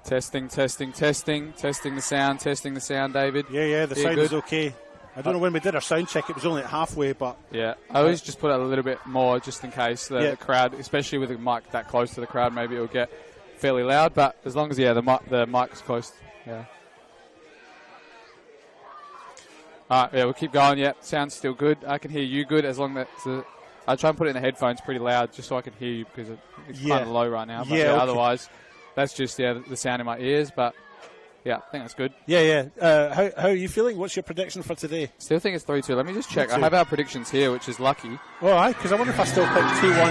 Testing the sound, David. Yeah, the sound is okay. I don't know, when we did our sound check, it was only at halfway, but... Yeah, I always just put out a little bit more just in case the crowd, especially with the mic that close to the crowd, maybe it'll get fairly loud, but as long as, the mic's close, yeah. All right, we'll keep going, sound's still good. I can hear you good as long as... I try and put it in the headphones pretty loud just so I can hear you because it's kind of low right now. But okay. Otherwise, that's just, the sound in my ears, but... Yeah, I think that's good. Yeah. How are you feeling? What's your prediction for today? Still think it's 3-2. Let me just check. 3-2. I have our predictions here, which is lucky. Well, because I wonder if I still pick 2-1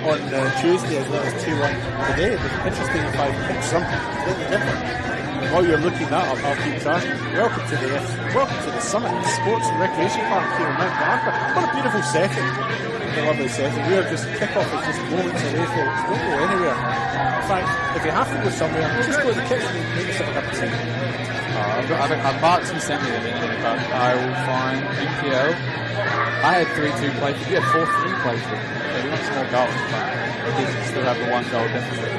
on Tuesday as well as 2-1 today. It'd be interesting if I pick something completely different. While you're looking that up, I'll keep talking. Welcome to the Summit Sports and Recreation Park here in Mount Barker. What a beautiful setting. A lovely setting. We are just kickoff is just moments away, folks. Don't go anywhere. In fact, if you have to go somewhere, just go to the kitchen and make yourself a cup of tea. I've marked some semi in here, but I will find NPL. I had 3-2 Playford. You had 4-3 Playford. So we want some more goals, but we still have the one goal deficit.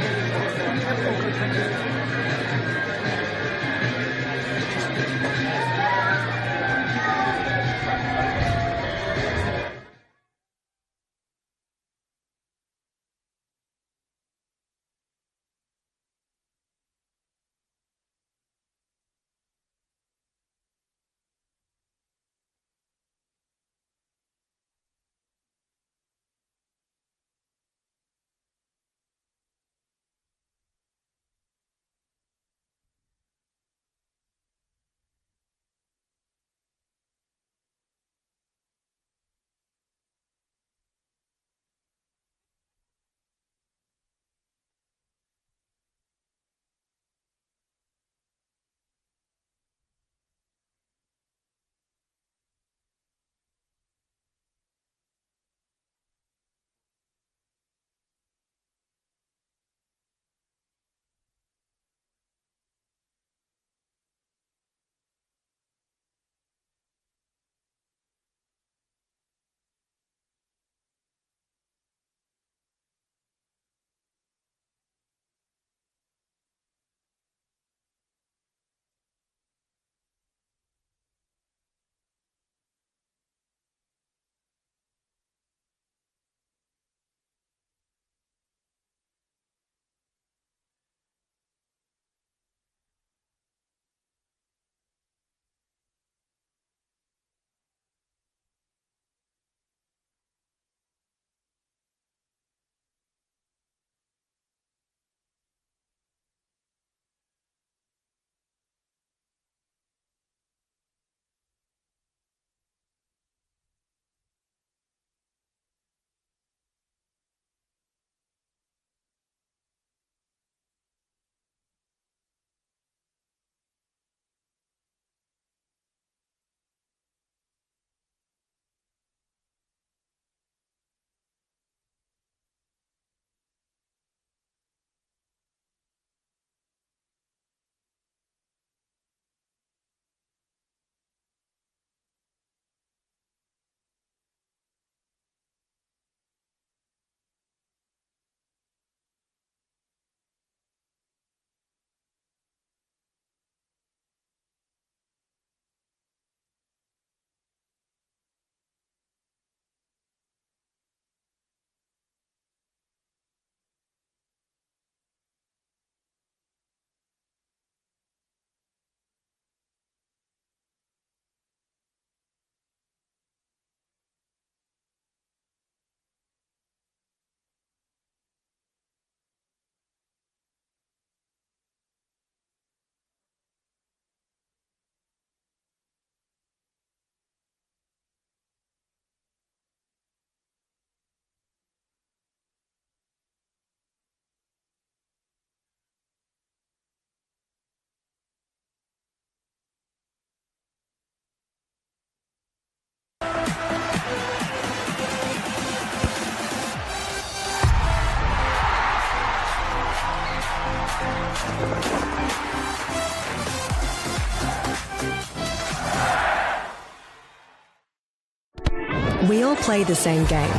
We all play the same game.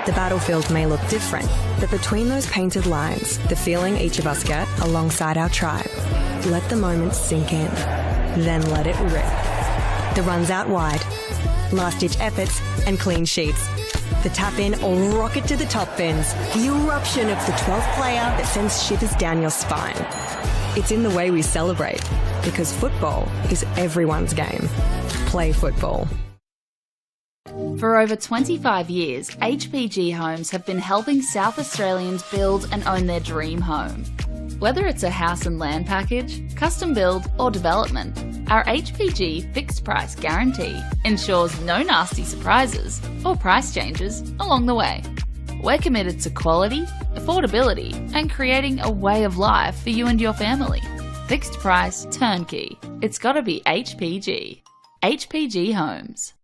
The battlefield may look different, but between those painted lines, the feeling each of us get alongside our tribe. Let the moment sink in, then let it rip. The runs out wide, last-ditch efforts and clean sheets. The tap-in or rocket to the top bins. The eruption of the 12th player that sends shivers down your spine. It's in the way we celebrate, because football is everyone's game. Play football. For over 25 years, HPG Homes have been helping South Australians build and own their dream home. Whether it's a house and land package, custom build or development, our HPG fixed price guarantee ensures no nasty surprises or price changes along the way. We're committed to quality, affordability and creating a way of life for you and your family. Fixed price turnkey. It's gotta be HPG. HPG Homes.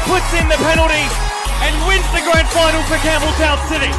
Puts in the penalty and wins the grand final for Campbelltown City.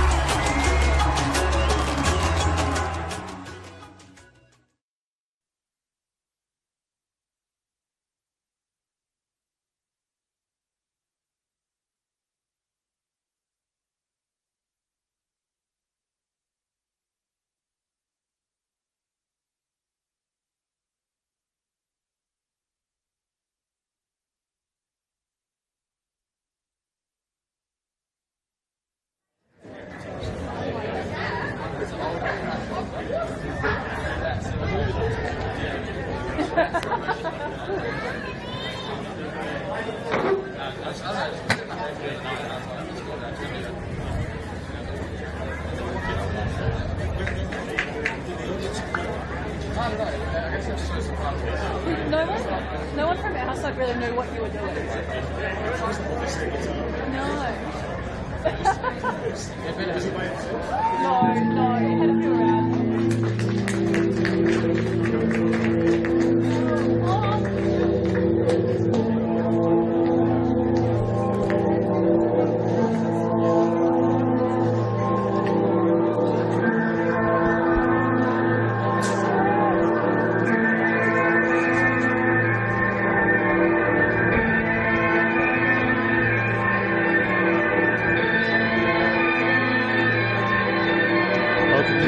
No one from outside really knew what you were doing. No, you had to do around.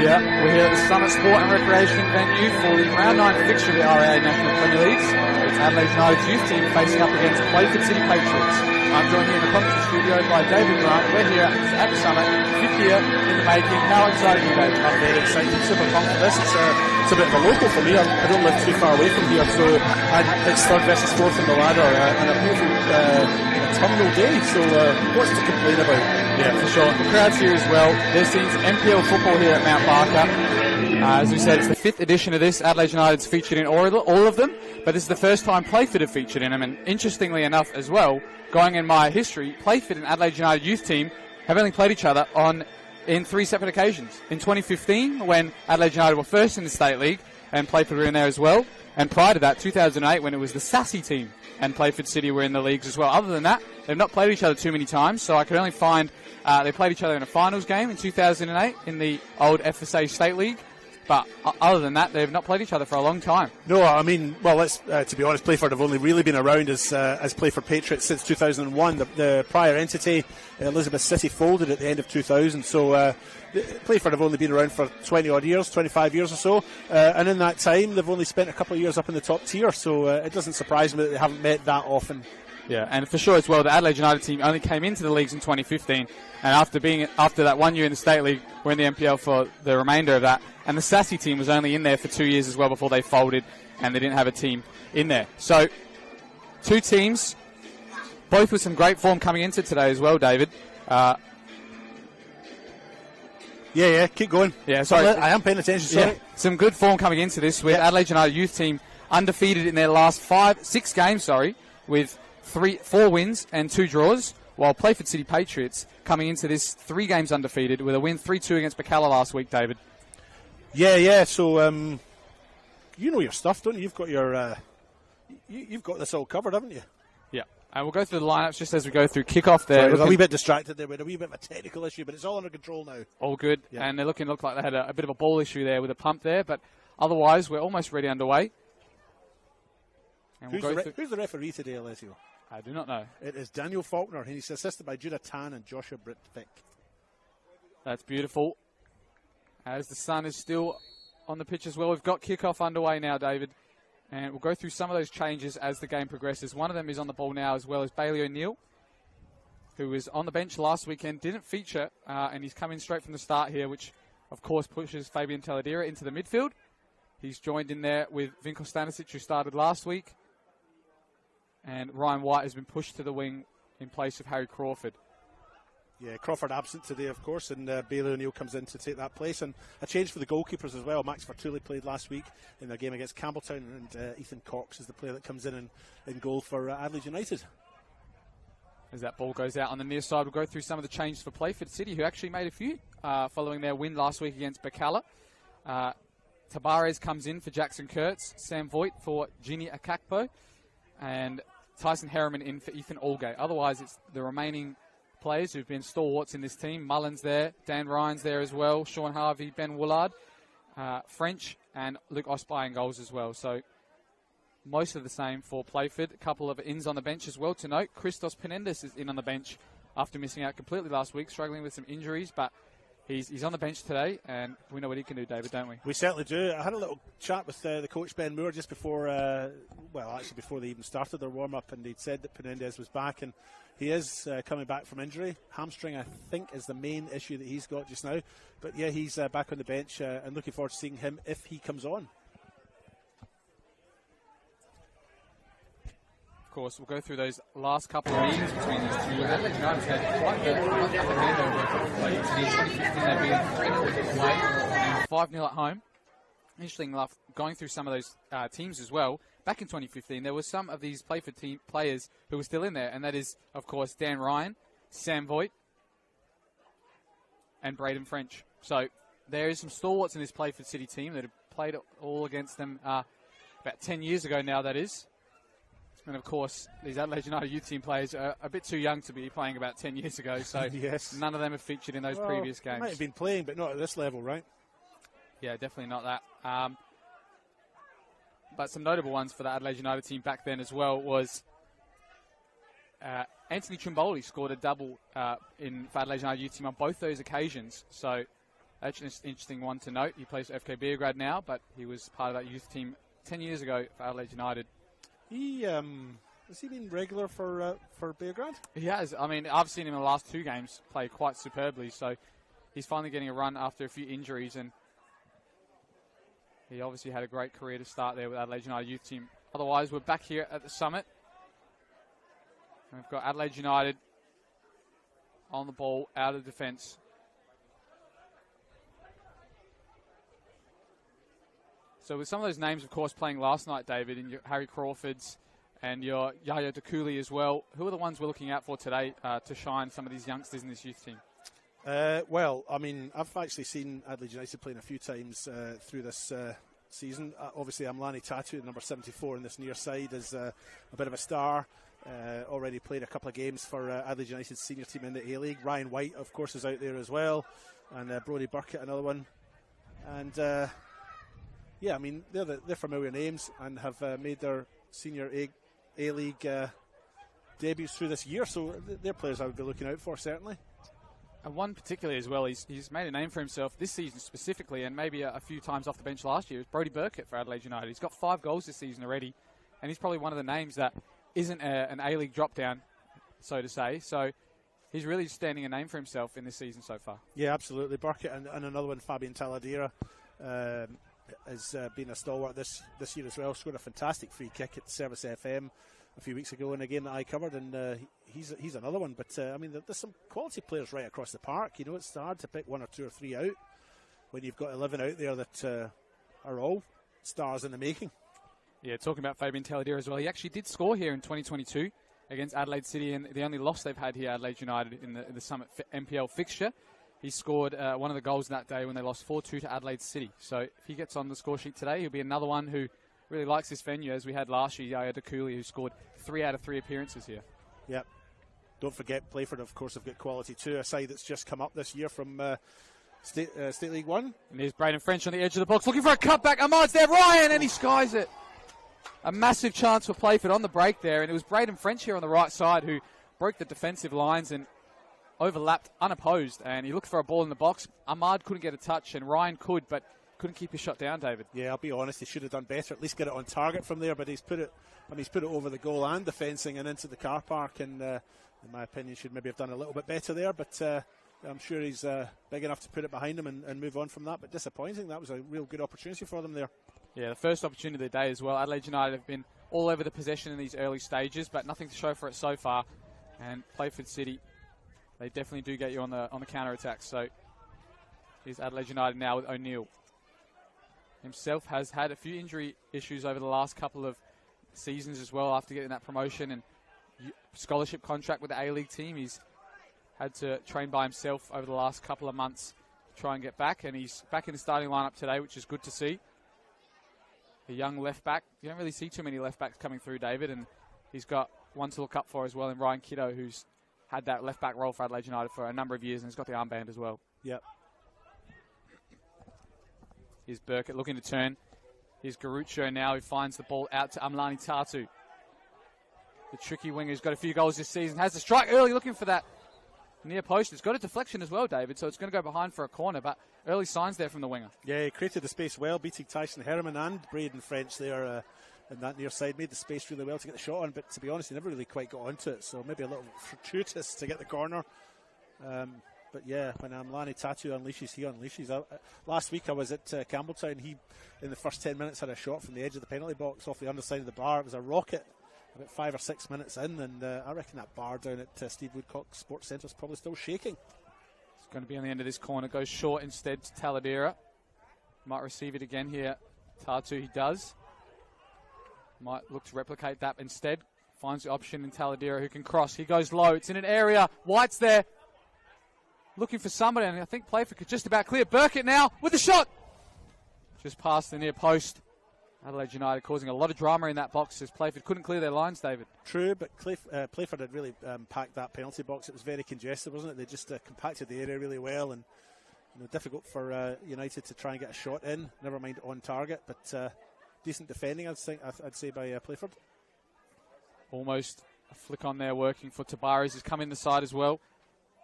We're here at the Summit Sport and Recreation venue for the Round 9 fixture of the RAA National Premier Leagues. It's Adelaide United's youth team facing up against Playford City Patriots. I'm joined here in the commentary studio by David Grant. We're here at the Summit, 5th year in the making. How excited are you, David? I'm very excited, super pumped for this. It's a bit of a local for me. I don't live too far away from here, so it's third versus fourth in the ladder, and a beautiful autumnal day, so what's to complain about? Yeah, for sure. The crowd's here as well. There's teams NPL football here at Mount Barker. As we said, it's the 5th edition of this. Adelaide United's featured in all of them, but this is the first time Playford have featured in them, and interestingly enough as well, going in my history, Playford and Adelaide United youth team have only played each other in 3 separate occasions. In 2015, when Adelaide United were first in the State League, and Playford were in there as well, and prior to that, 2008, when it was the Sassy team, and Playford City were in the leagues as well. Other than that, they've not played each other too many times, so I could only find they played each other in a finals game in 2008 in the old FSA State League. But other than that, they've not played each other for a long time. No, I mean, well, let's to be honest, Playford have only really been around as Playford Patriots since 2001. The prior entity, Elizabeth City, folded at the end of 2000. So Playford have only been around for 20 odd years, 25 years or so. And in that time, they've only spent a couple of years up in the top tier. So it doesn't surprise me that they haven't met that often. Yeah, and for sure as well, the Adelaide United team only came into the leagues in 2015, and after that 1 year in the State League, we're in the NPL for the remainder of that. And the Sassy team was only in there for 2 years as well before they folded, and they didn't have a team in there. So, 2 teams, both with some great form coming into today as well, David. Yeah, keep going. Yeah, sorry. I am paying attention, sorry. Yeah, some good form coming into this with Adelaide United youth team undefeated in their last 6 games, with 4 wins and 2 draws, while Playford City Patriots coming into this 3 games undefeated with a win 3-2 against Bacalla last week, David. Yeah. So you know your stuff, don't you? You've got your you've got this all covered, haven't you? Yeah. And we'll go through the lineups just as we go through kickoff there. Sorry, I was a wee bit distracted there with a wee bit of a technical issue, but it's all under control now. All good. Yeah. And they look like they had a bit of a ball issue there with a pump there, but otherwise we're almost ready underway. And who's the referee today, Alessio? I do not know. It is Daniel Faulkner, and he's assisted by Judah Tan and Joshua Britvick. That's beautiful. As the sun is still on the pitch as well. We've got kickoff underway now, David. And we'll go through some of those changes as the game progresses. One of them is on the ball now, as well as Bailey O'Neill, who was on the bench last weekend, didn't feature, and he's come in straight from the start here, which, of course, pushes Fabian Taladera into the midfield. He's joined in there with Vinko Stanisic, who started last week. And Ryan White has been pushed to the wing in place of Harry Crawford. Yeah, Crawford absent today, of course, and Bailey O'Neill comes in to take that place. And a change for the goalkeepers as well. Max Vertuli played last week in their game against Campbelltown, and Ethan Cox is the player that comes in goal for Adelaide United. As that ball goes out on the near side, we'll go through some of the changes for Playford City, who actually made a few following their win last week against Bacalla. Tabarez comes in for Jackson Kurtz, Sam Voigt for Ginny Akakpo, and Tyson Harriman in for Ethan Allgate. Otherwise, it's the remaining players who've been stalwarts in this team. Mullins there, Dan Ryan's there as well, Sean Harvey, Ben Woolard, French, and Luke Osby in goals as well. So most of the same for Playford. A couple of ins on the bench as well to note. Christos Penendis is in on the bench after missing out completely last week, struggling with some injuries, but he's on the bench today, and we know what he can do, David, don't we? We certainly do. I had a little chat with the coach, Ben Moore, just before, before they even started their warm-up, and he'd said that Penendez was back, and he is coming back from injury. Hamstring, I think, is the main issue that he's got just now. But, yeah, he's back on the bench, and looking forward to seeing him if he comes on. Of course, we'll go through those last couple of meetings between these two. Adelaide United's had quite the handover of plays. In 2015, they've been 3-0 away and 5-0 at home. Interesting enough, going through some of those teams as well. Back in 2015, there were some of these Playford team players who were still in there, and that is, of course, Dan Ryan, Sam Voigt, and Braden French. So there is some stalwarts in this Playford City team that have played all against them about 10 years ago now, that is. And, of course, these Adelaide United youth team players are a bit too young to be playing about 10 years ago, so yes. None of them have featured in those previous games. They might have been playing, but not at this level, right? Yeah, definitely not that. But some notable ones for the Adelaide United team back then as well was Anthony Trimboli scored a double in for Adelaide United youth team on both those occasions. So that's an interesting one to note. He plays for FK Beograd now, but he was part of that youth team 10 years ago for Adelaide United. Has he been regular for Beograd? He has. I mean, I've seen him in the last 2 games play quite superbly, so he's finally getting a run after a few injuries, and he obviously had a great career to start there with Adelaide United youth team. Otherwise, we're back here at the Summit. And we've got Adelaide United on the ball, out of defence. So with some of those names, of course, playing last night, David, and your Harry Crawfords and your Yaya Dakuli as well, who are the ones we're looking out for today to shine some of these youngsters in this youth team? Well, I mean, I've actually seen Adelaide United playing a few times through this season. Obviously, Amlani Tatu, number 74 in this near side, is a bit of a star. Already played a couple of games for Adelaide United's senior team in the A-League. Ryan White, of course, is out there as well. And Brodie Burkett, another one. And... yeah, I mean, they're familiar names and have made their senior A-League debuts through this year, so they're players I would be looking out for, certainly. And one particularly as well, he's made a name for himself this season specifically, and maybe a few times off the bench last year, is Brodie Burkett for Adelaide United. He's got 5 goals this season already, and he's probably one of the names that isn't an A-League drop-down, so to say. So he's really standing a name for himself in this season so far. Yeah, absolutely. Burkett and another one, Fabian Taladera, has been a stalwart this year as well. Scored a fantastic free kick at Service FM a few weeks ago in a game that I covered, and he's another one. But I mean, there's some quality players right across the park. You know, it's hard to pick 1 or 2 or 3 out when you've got 11 out there that are all stars in the making. Yeah, talking about Fabian Taladera as well. He actually did score here in 2022 against Adelaide City, and the only loss they've had here, Adelaide United, in the Summit NPL fixture. He scored one of the goals that day when they lost 4-2 to Adelaide City. So if he gets on the score sheet today, he'll be another one who really likes this venue, as we had last year, Yaya Dakuli, who scored 3 out of 3 appearances here. Yep. Don't forget, Playford, of course, have got quality too, a side that's just come up this year from State League 1. And here's Braden French on the edge of the box, looking for a cutback. Ahmad's there, Ryan, and he skies it. A massive chance for Playford on the break there, and it was Braden French here on the right side who broke the defensive lines and overlapped unopposed, and he looked for a ball in the box. Ahmad couldn't get a touch, and Ryan could, but couldn't keep his shot down, David. Yeah, I'll be honest, he should have done better, at least get it on target from there, but he's put it over the goal and the fencing and into the car park, and in my opinion should maybe have done a little bit better there, but I'm sure he's big enough to put it behind him and move on from that, but disappointing. That was a real good opportunity for them there. Yeah, the first opportunity of the day as well. Adelaide United have been all over the possession in these early stages, but nothing to show for it so far, and Playford City, they definitely do get you on the counter-attack. So here's Adelaide United now with O'Neill. Himself has had a few injury issues over the last couple of seasons as well after getting that promotion and scholarship contract with the A-League team. He's had to train by himself over the last couple of months to try and get back, and he's back in the starting lineup today, which is good to see. A young left back. You don't really see too many left backs coming through, David, and he's got one to look up for as well in Ryan Kiddo, who's had that left back role for Adelaide United for a number of years, and he's got the armband as well. Yep. Here's Burkett looking to turn. Here's Garucho now, who finds the ball out to Amlani Tatu. The tricky winger who's got a few goals this season. Has the strike early, looking for that near post. It's got a deflection as well, David, so it's going to go behind for a corner, but early signs there from the winger. Yeah, he created the space well, beating Tyson Herman and Braden French there in that near side. Made the space really well to get the shot on, but to be honest, he never really quite got onto it, so maybe a little fortuitous to get the corner. But yeah, when Amlani Tatu unleashes, he unleashes. Last week I was at Campbelltown. He, in the first 10 minutes, had a shot from the edge of the penalty box off the underside of the bar. It was a rocket about 5 or 6 minutes in, and I reckon that bar down at Steve Woodcock Sports Centre is probably still shaking. It's going to be on the end of this corner. Goes short instead to Taladera. Might receive it again here. Tatu, he does. Might look to replicate that instead. Finds the option in Taladera, who can cross. He goes low. It's in an area. White's there, looking for somebody, and I think Playford could just about clear. Burkett now with the shot. Just past the near post. Adelaide United causing a lot of drama in that box as Playford couldn't clear their lines, David. True, but Playford had really packed that penalty box. It was very congested, wasn't it? They just compacted the area really well, and difficult for United to try and get a shot in, never mind on target, but decent defending, I'd say, by Playford. Almost a flick on there working for Tabares. He's come in the side as well.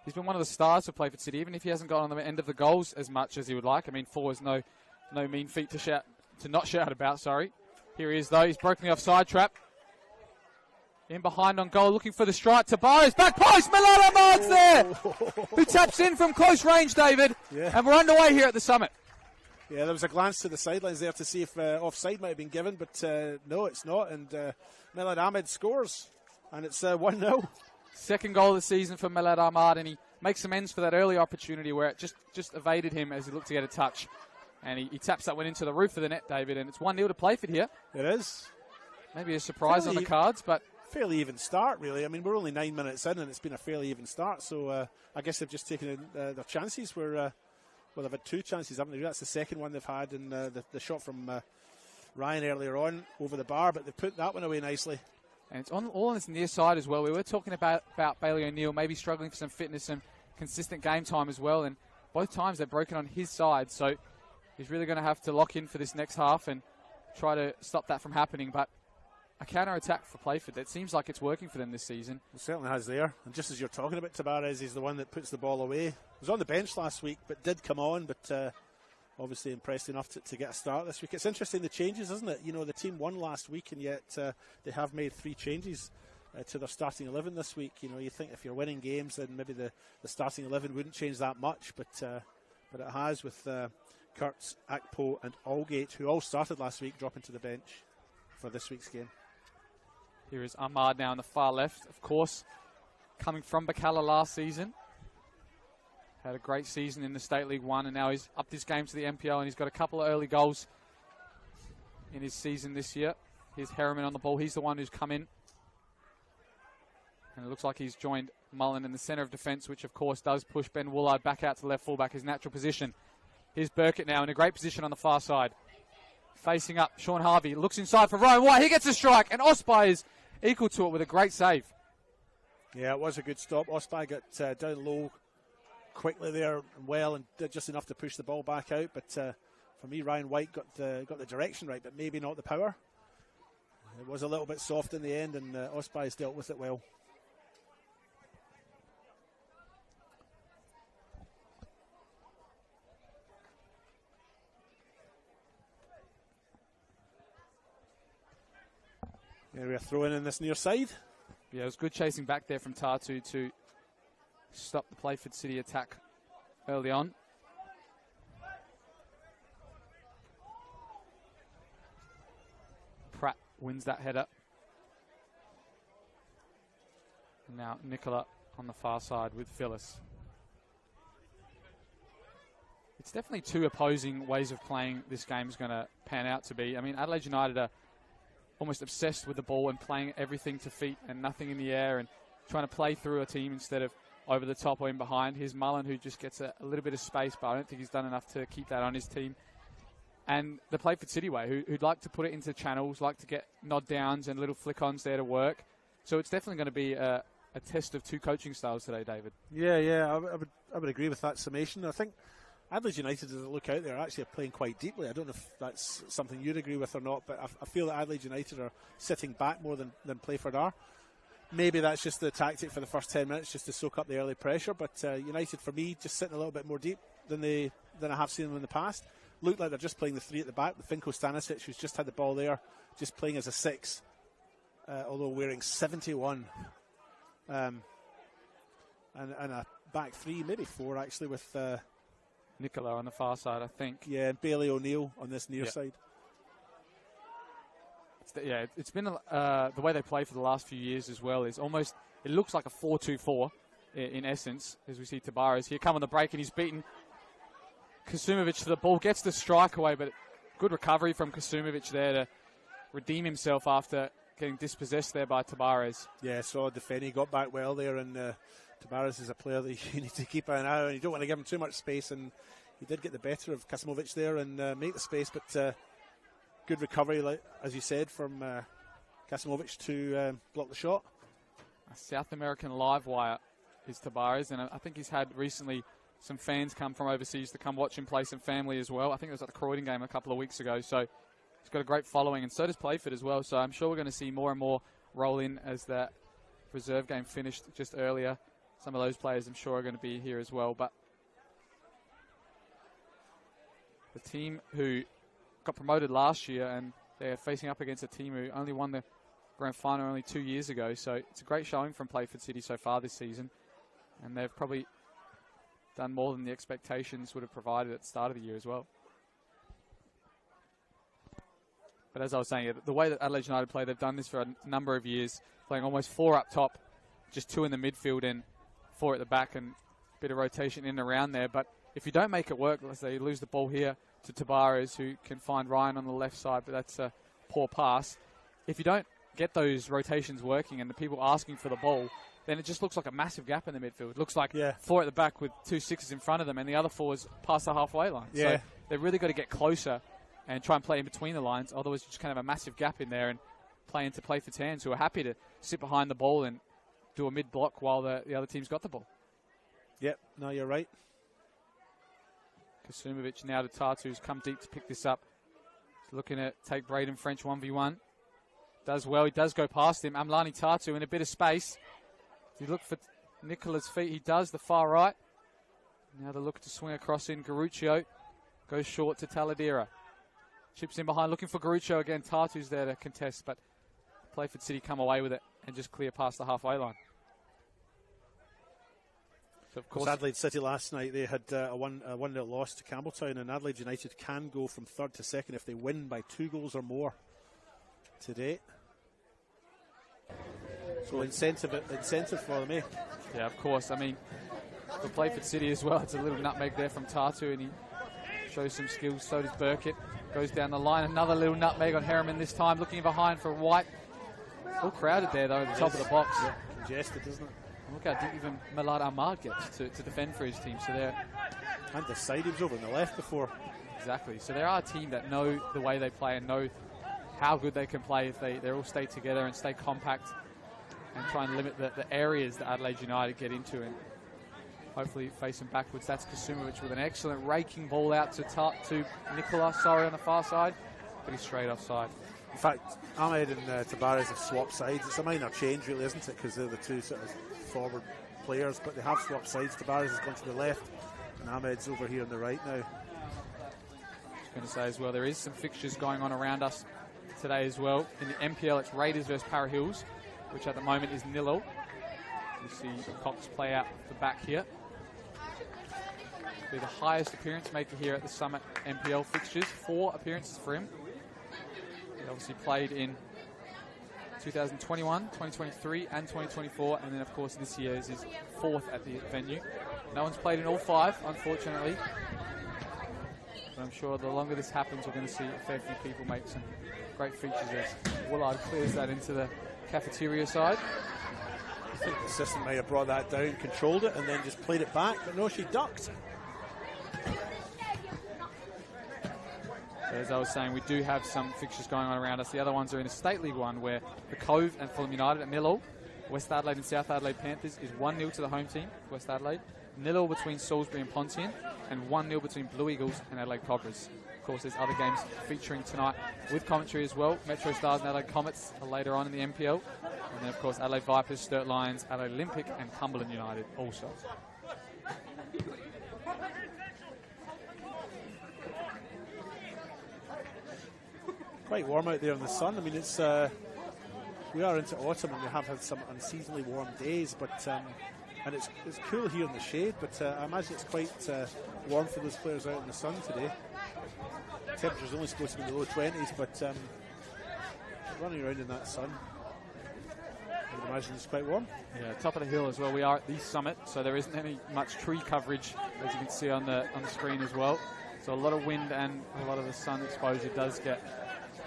He's been one of the stars for Playford City, even if he hasn't got on the end of the goals as much as he would like. I mean, 4 is no mean feat to not shout about, sorry. Here he is, though. He's broken the offside trap. In behind on goal, looking for the strike. Tabares, back post, Milad Ahmad's there! Who taps in from close range, David. Yeah. And we're underway here at the Summit. Yeah, there was a glance to the sidelines there to see if offside might have been given, but no, it's not. And Milad Ahmed scores, and it's 1-0. Second goal of the season for Milad Ahmad, and he makes amends for that early opportunity where it just evaded him as he looked to get a touch. And he taps that one into the roof of the net, David, and it's 1-0 to Playford here. It is. Maybe a surprise on the cards, but fairly even start, really. I mean, we're only 9 minutes in, and it's been a fairly even start, so I guess they've just taken their chances. Well, they've had 2 chances, haven't they? That's the second one they've had, and the shot from Ryan earlier on over the bar, but they put that one away nicely. And it's all on this near side as well. We were talking about Bailey O'Neill maybe struggling for some fitness and consistent game time as well, and both times they've broken on his side, so he's really going to have to lock in for this next half and try to stop that from happening. But a counter-attack for Playford, it seems like it's working for them this season. It certainly has there. And just as you're talking about, Tabares is the one that puts the ball away. He was on the bench last week, but did come on, but obviously impressed enough to get a start this week. It's interesting, the changes, isn't it? You know, the team won last week, and yet they have made 3 changes to their starting 11 this week. You know, you think if you're winning games, then maybe the starting 11 wouldn't change that much, but it has with Kurtz, Akpo and Allgate, who all started last week, dropping to the bench for this week's game. Here is Ahmad now on the far left, of course, coming from Bacala last season. Had a great season in the State League 1, and now he's upped his game to the NPL, and he's got a couple of early goals in his season this year. Here's Harriman on the ball. He's the one who's come in. And it looks like he's joined Mullen in the centre of defence, which of course does push Ben Woolard back out to left fullback, his natural position. Here's Burkett now in a great position on the far side. Facing up, Sean Harvey looks inside for Ryan White. He gets a strike, and Ospai is equal to it with a great save. Yeah, it was a good stop. Ospai got down low quickly there, well, and did just enough to push the ball back out. But for me, Ryan White got the direction right, but maybe not the power. It was a little bit soft in the end, and Ospai's dealt with it well. Here we are throwing in this near side. Yeah, it was good chasing back there from Tatu to stop the Playford City attack early on. Pratt wins that header. And now Nicola on the far side with Phyllis. It's definitely two opposing ways of playing this game is going to pan out to be. I mean, Adelaide United are almost obsessed with the ball and playing everything to feet and nothing in the air and trying to play through a team instead of over the top or in behind. Here's Mullen, who just gets a little bit of space, but I don't think he's done enough to keep that on his team. And the Playford City way, who'd like to put it into channels, like to get nod downs and little flick-ons there to work. So it's definitely going to be a test of two coaching styles today, David. Yeah, I would agree with that summation. I think Adelaide United, as I look out there, actually are playing quite deeply. I don't know if that's something you'd agree with or not, but I feel that Adelaide United are sitting back more than Playford are. Maybe that's just the tactic for the first 10 minutes, just to soak up the early pressure. But United, for me, just sitting a little bit more deep than I have seen them in the past. Look like they're just playing the three at the back, with Finko Stanisic, who's just had the ball there, just playing as a 6, although wearing 71. And a back 3, maybe 4 actually, with Nicola on the far side, I think. Yeah, and Bailey O'Neill on this near side. It's been the way they play for the last few years as well. Is almost, it looks like a 4-2-4 in essence, as we see Tabares here come on the break, and he's beaten Kasumovic to the ball, gets the strike away, but good recovery from Kasumovic there to redeem himself after getting dispossessed there by Tabares. Yeah, saw defending, got back well there, and Tabares is a player that you need to keep an eye on. You don't want to give him too much space, and he did get the better of Kasumovic there and make the space, but good recovery, like, as you said, from Kasumovic to block the shot. A South American live wire is Tabares, and I think he's had recently some fans come from overseas to come watch him play, some family as well. I think it was at the Croydon game a couple of weeks ago, so he's got a great following, and so does Playford as well, so I'm sure we're going to see more and more roll in as that reserve game finished just earlier. Some of those players I'm sure are going to be here as well, but the team who got promoted last year, and they're facing up against a team who only won the grand final only 2 years ago, so it's a great showing from Playford City so far this season, and they've probably done more than the expectations would have provided at the start of the year as well. But as I was saying, the way that Adelaide United play, they've done this for a number of years, playing almost 4 up top, just 2 in the midfield and 4 at the back, and a bit of rotation in and around there. But if you don't make it work, let's say you lose the ball here to Tabares, who can find Ryan on the left side, but that's a poor pass. If you don't get those rotations working and the people asking for the ball, then it just looks like a massive gap in the midfield. It looks like 4 at the back with 2 6s in front of them, and the other 4s past the halfway line. Yeah. So they've really got to get closer and try and play in between the lines. Otherwise, you just kind of have a massive gap in there and play into Playford's hands, who are happy to sit behind the ball and do a mid-block while the other team's got the ball. Yep, no, you're right. Kasumovic now to Tatu, who's come deep to pick this up. He's looking to take Braden French 1v1. Does well, he does go past him. Amlani Tatu in a bit of space. If you look for Nicola's feet, he does, the far right. Now the look to swing across in. Garuccio goes short to Taladera. Chips in behind, looking for Garuccio again. Tatu's there to contest, but Playford City come away with it and just clear past the halfway line. So of course, Adelaide City last night, they had a 1-0 loss to Campbelltown, and Adelaide United can go from 3rd to 2nd if they win by 2 goals or more today. So incentive for them, eh? Yeah, of course. I mean, for Playford City as well, it's a little nutmeg there from Tatu, and he shows some skills. So does Burkett. Goes down the line. Another little nutmeg on Harriman this time. Looking behind for White. All crowded there, though, at the top of the box. Yeah, congested, isn't it? Look how deep even Malad Ahmad gets to defend for his team. So they're And the side, he was over on the left before. exactly. So there are a team that know the way they play and know how good they can play if they all stay together and stay compact and try and limit the areas that Adelaide United get into and hopefully face them backwards. That's Kasimovic with an excellent raking ball out to Nicola, on the far side, but he's straight offside. In fact, Ahmed and Tabares have swapped sides. It's a minor change, really, isn't it? Because they're the two sort of forward players, but they have swapped sides. Tabares has gone to the left, and Ahmed's over here on the right now. I was going to say as well, there is some fixtures going on around us today as well. In the NPL, it's Raiders versus Para Hills, which at the moment is 0-0. You see Cox play out the back here. Be the highest appearance maker here at the Summit NPL fixtures. 4 appearances for him. He obviously played in 2021, 2023 and 2024, and then of course this year is his 4th at the venue. No one's played in all 5, unfortunately. But I'm sure the longer this happens, we're going to see a fair few people make some great features as Woolard clears that into the cafeteria side. I think the assistant may have brought that down, controlled it, and then just played it back, but no, she ducked. So as I was saying, we do have some fixtures going on around us. The other ones are in a State League 1 where the Cove and Fulham United at 0. West Adelaide and South Adelaide Panthers is 1-0 to the home team, West Adelaide. 0 between Salisbury and Pontian, and 1-0 between Blue Eagles and Adelaide Cobras. Of course, there's other games featuring tonight with commentary as well. Metro Stars and Adelaide Comets are later on in the NPL. And then, of course, Adelaide Vipers, Sturt Lions, Adelaide Olympic and Cumberland United also. Quite warm out there in the sun. I mean, it's we are into autumn and we have had some unseasonably warm days, but and it's cool here in the shade. But I imagine it's quite warm for those players out in the sun today. Temperature's only supposed to be in the low 20s, but running around in that sun, I would imagine it's quite warm. Yeah, top of the hill as well. We are at the Summit, so there isn't any much tree coverage, as you can see on the screen as well. So a lot of wind and a lot of the sun exposure does get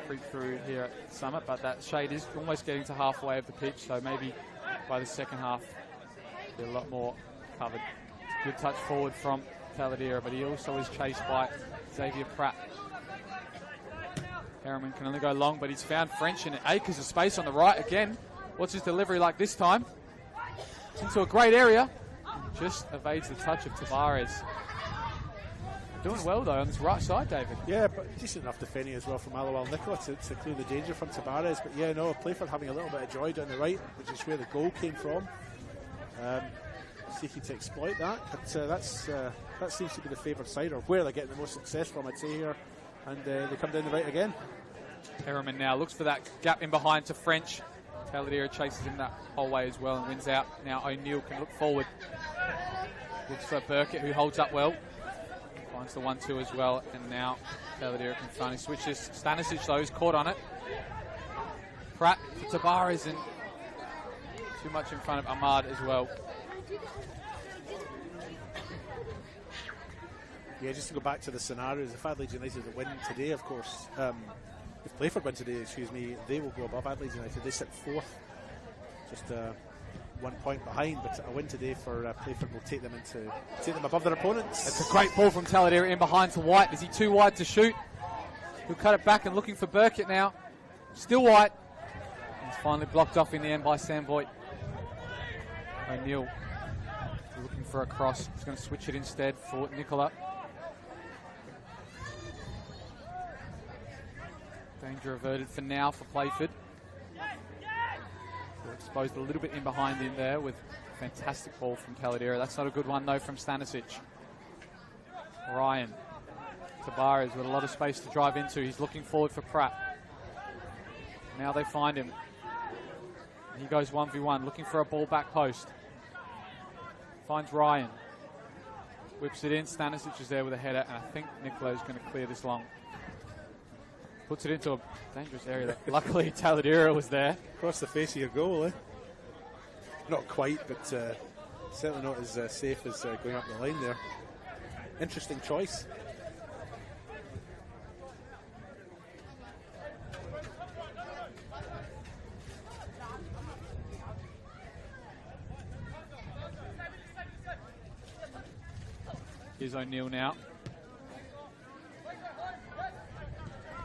creep through here at Summit, but that shade is almost getting to halfway of the pitch, so maybe by the second half be a lot more covered. Good touch forward from Taladera, but he also is chased by Xavier Pratt. Harriman can only go long, but he's found French in acres of space on the right again. What's his delivery like this time? It's into a great area. Just evades the touch of Tavares. Doing well though on this right side, David. Yeah, but decent enough defending as well from Alawal Nicola to clear the danger from Tavares. But yeah, no, Playford having a little bit of joy down the right, which is where the goal came from. Seeking to exploit that, but that seems to be the favoured side, or where they're getting the most success from, I'd say here. And they come down the right again. Harriman now looks for that gap in behind to French. Taladera chases him that whole way as well and wins out. Now O'Neill can look forward. Looks for Burkett, who holds up well. Finds the 1-2 as well, and now Taladera can finally switch this. Stanisic though is caught on it. Pratt to Tavares, and too much in front of Ahmad as well. Yeah, just to go back to the scenarios, if Adelaide United win today, of course, if Playford win today, they will go above Adelaide United. They sit 4th, just 1 point behind, but a win today for Playford will take them above their opponents. It's a great ball from Taladera in behind to White. Is he too wide to shoot? He'll cut it back and looking for Burkett now. Still White. He's finally blocked off in the end by Sam Voigt. O'Neill looking for a cross. He's going to switch it instead for Nicola. Danger averted for now for Playford. They're exposed a little bit in behind in there with a fantastic ball from Taladera. That's not a good one though from Stanisic. Ryan. Tavares with a lot of space to drive into. He's looking forward for Pratt. Now they find him. He goes 1v1, looking for a ball back post. Finds Ryan. Whips it in. Stanisic is there with a header, and I think Nicola is going to clear this long. Puts it into a dangerous area. Luckily, Taladera was there. Across the face of your goal, eh? Not quite, but certainly not as safe as going up the line there. Interesting choice. Here's O'Neill now.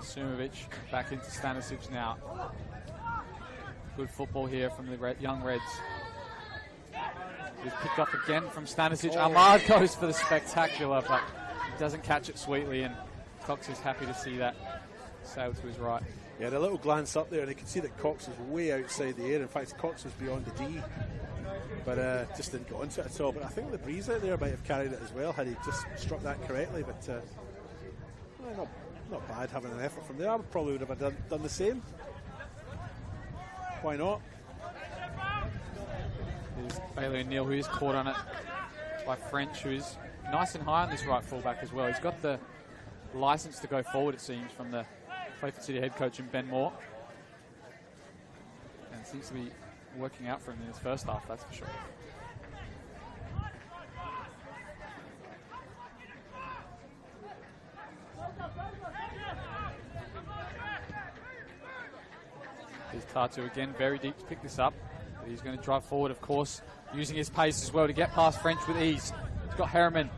Sumovic back into Stanisic now. Good football here from the young Reds. He's picked up again from Stanisic. Ahmad goes for the spectacular, but he doesn't catch it sweetly, and Cox is happy to see that sail to his right. Yeah, a little glance up there, and you can see that Cox was way outside the air. In fact, Cox was beyond the D, but just didn't get onto it at all. But I think the breeze out there might have carried it as well, had he just struck that correctly. But well, not bad having an effort from there. I probably would have done the same. Why not? There's Bailey O'Neill, who is caught on it by French, who's nice and high on this right fullback as well. He's got the license to go forward, it seems, from the Playford City head coach in Ben Moore. And it seems to be working out for him in his first half, that's for sure. Here's Tatu again, very deep to pick this up. But he's going to drive forward, of course, using his pace as well to get past French with ease. He's got Harriman.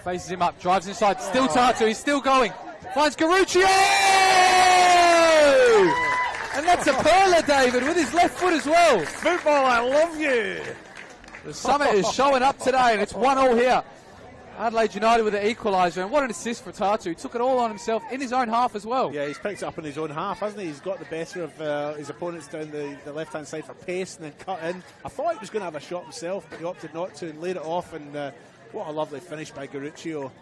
Faces him up, drives inside, still Tatu, he's still going. Finds Garuccio! And that's a perler, David, with his left foot as well. Football, I love you! The Summit is showing up today, and it's 1-1 here. Adelaide United with the equaliser, and what an assist for Tatu. He took it all on himself in his own half as well. Yeah, he's picked it up in his own half, hasn't he? He's got the better of his opponents down the left-hand side for pace and then cut in. I thought he was going to have a shot himself, but he opted not to and laid it off, and what a lovely finish by Garuccio.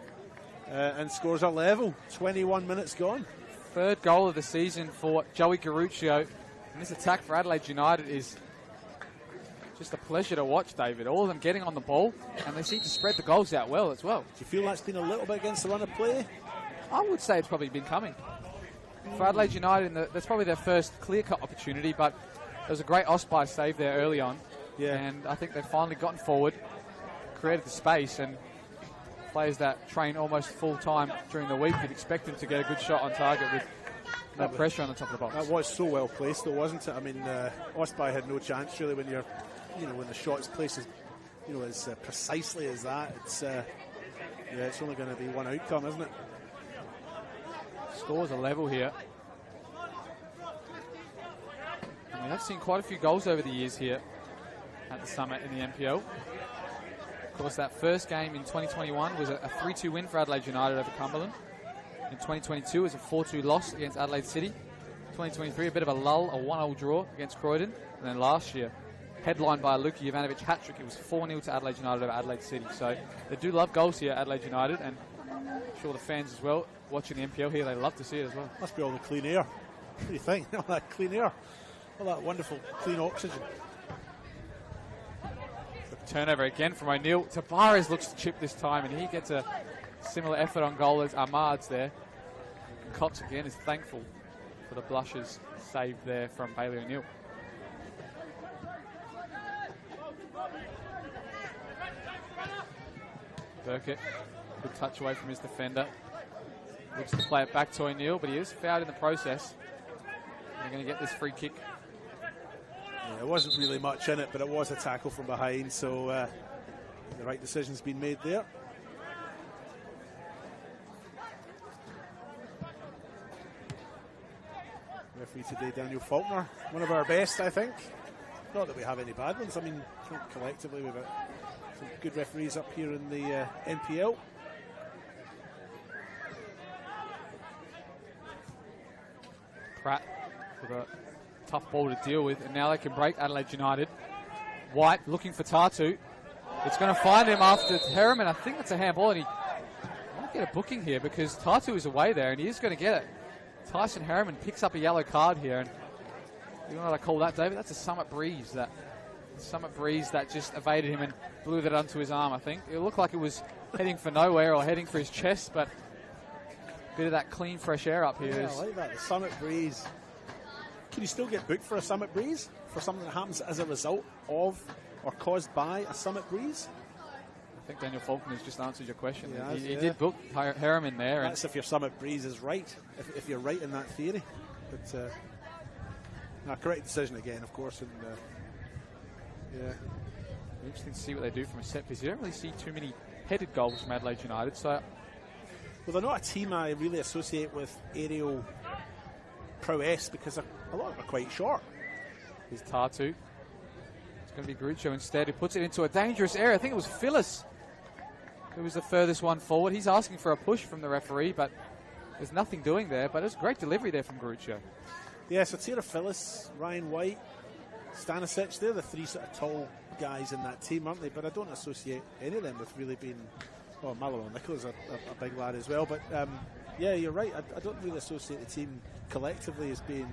And scores a level. 21 minutes gone. Third goal of the season for Joey Garuccio. And this attack for Adelaide United is just a pleasure to watch, David. All of them getting on the ball, and they seem to spread the goals out well as well. Do you feel that's been a little bit against the run of play? I would say it's probably been coming. For Adelaide United, that's probably their first clear-cut opportunity, but there was a great Osprey save there early on. Yeah. And I think they've finally gotten forward, created the space, and players that train almost full-time during the week, you'd expect them to get a good shot on target with no pressure on the top of the box. That was so well placed, though, wasn't it? I mean, Osprey had no chance really when when the shot's placed as precisely as that. It's it's only going to be one outcome, isn't it? Scores a level here. And we have seen quite a few goals over the years here at the Summit in the NPL. Of course, that first game in 2021 was a 3-2 win for Adelaide United over Cumberland. In 2022, it was a 4-2 loss against Adelaide City. 2023, a bit of a lull, a 1-0 draw against Croydon. And then last year, headlined by a Luka Jovanovic hat-trick, it was 4-0 to Adelaide United over Adelaide City. So they do love goals here at Adelaide United, and I'm sure the fans as well, watching the NPL here, they love to see it as well. Must be all the clean air. What do you think? All that clean air. All that wonderful clean oxygen. Turnover again from O'Neill. Tavares looks to chip this time, and he gets a similar effort on goal as Ahmad's there. And Cox again is thankful for the blushes saved there from Bailey O'Neill. Burkett, good touch away from his defender. Looks to play it back to O'Neill, but he is fouled in the process. They're going to get this free kick. Yeah, there wasn't really much in it, but it was a tackle from behind, so the right decision's been made there. Referee today, Daniel Faulkner, one of our best, I think. Not that we have any bad ones. I mean, collectively we've got some good referees up here in the NPL. Pratt with a tough ball to deal with, and now they can break Adelaide United. White looking for Tatu. It's going to find him after Harriman. I think that's a handball, and he might get a booking here because Tatu is away there, and he is going to get it. Tyson Harriman picks up a yellow card here, and you know what I call that, David? That's a Summit breeze. That Summit breeze that just evaded him and blew that onto his arm, I think. It looked like it was heading for nowhere or heading for his chest, but a bit of that clean, fresh air up here. Yeah, I like that, the Summit breeze. Can you still get booked for a Summit breeze? For something that happens as a result of or caused by a Summit breeze? I think Daniel Faulkner has just answered your question. Yeah, he did book Harriman there. That's if your Summit breeze is right, if you're right in that theory. But correct decision again, of course. And yeah, interesting to see what they do from a set piece. You don't really see too many headed goals from Adelaide United. So, well, they're not a team I really associate with aerial prowess because a lot of them are quite short. Here's Tatu. It's going to be Grucho instead, who puts it into a dangerous area. I think it was Phyllis who was the furthest one forward. He's asking for a push from the referee, but there's nothing doing there. But it was a great delivery there from Grucho. Yeah, so Tara Phyllis, Ryan White, Stanisic, they're the three sort of tall guys in that team, aren't they? But I don't associate any of them with really being... Well, Mallow Nicholas a big lad as well. But, yeah, you're right. I don't really associate the team collectively as being...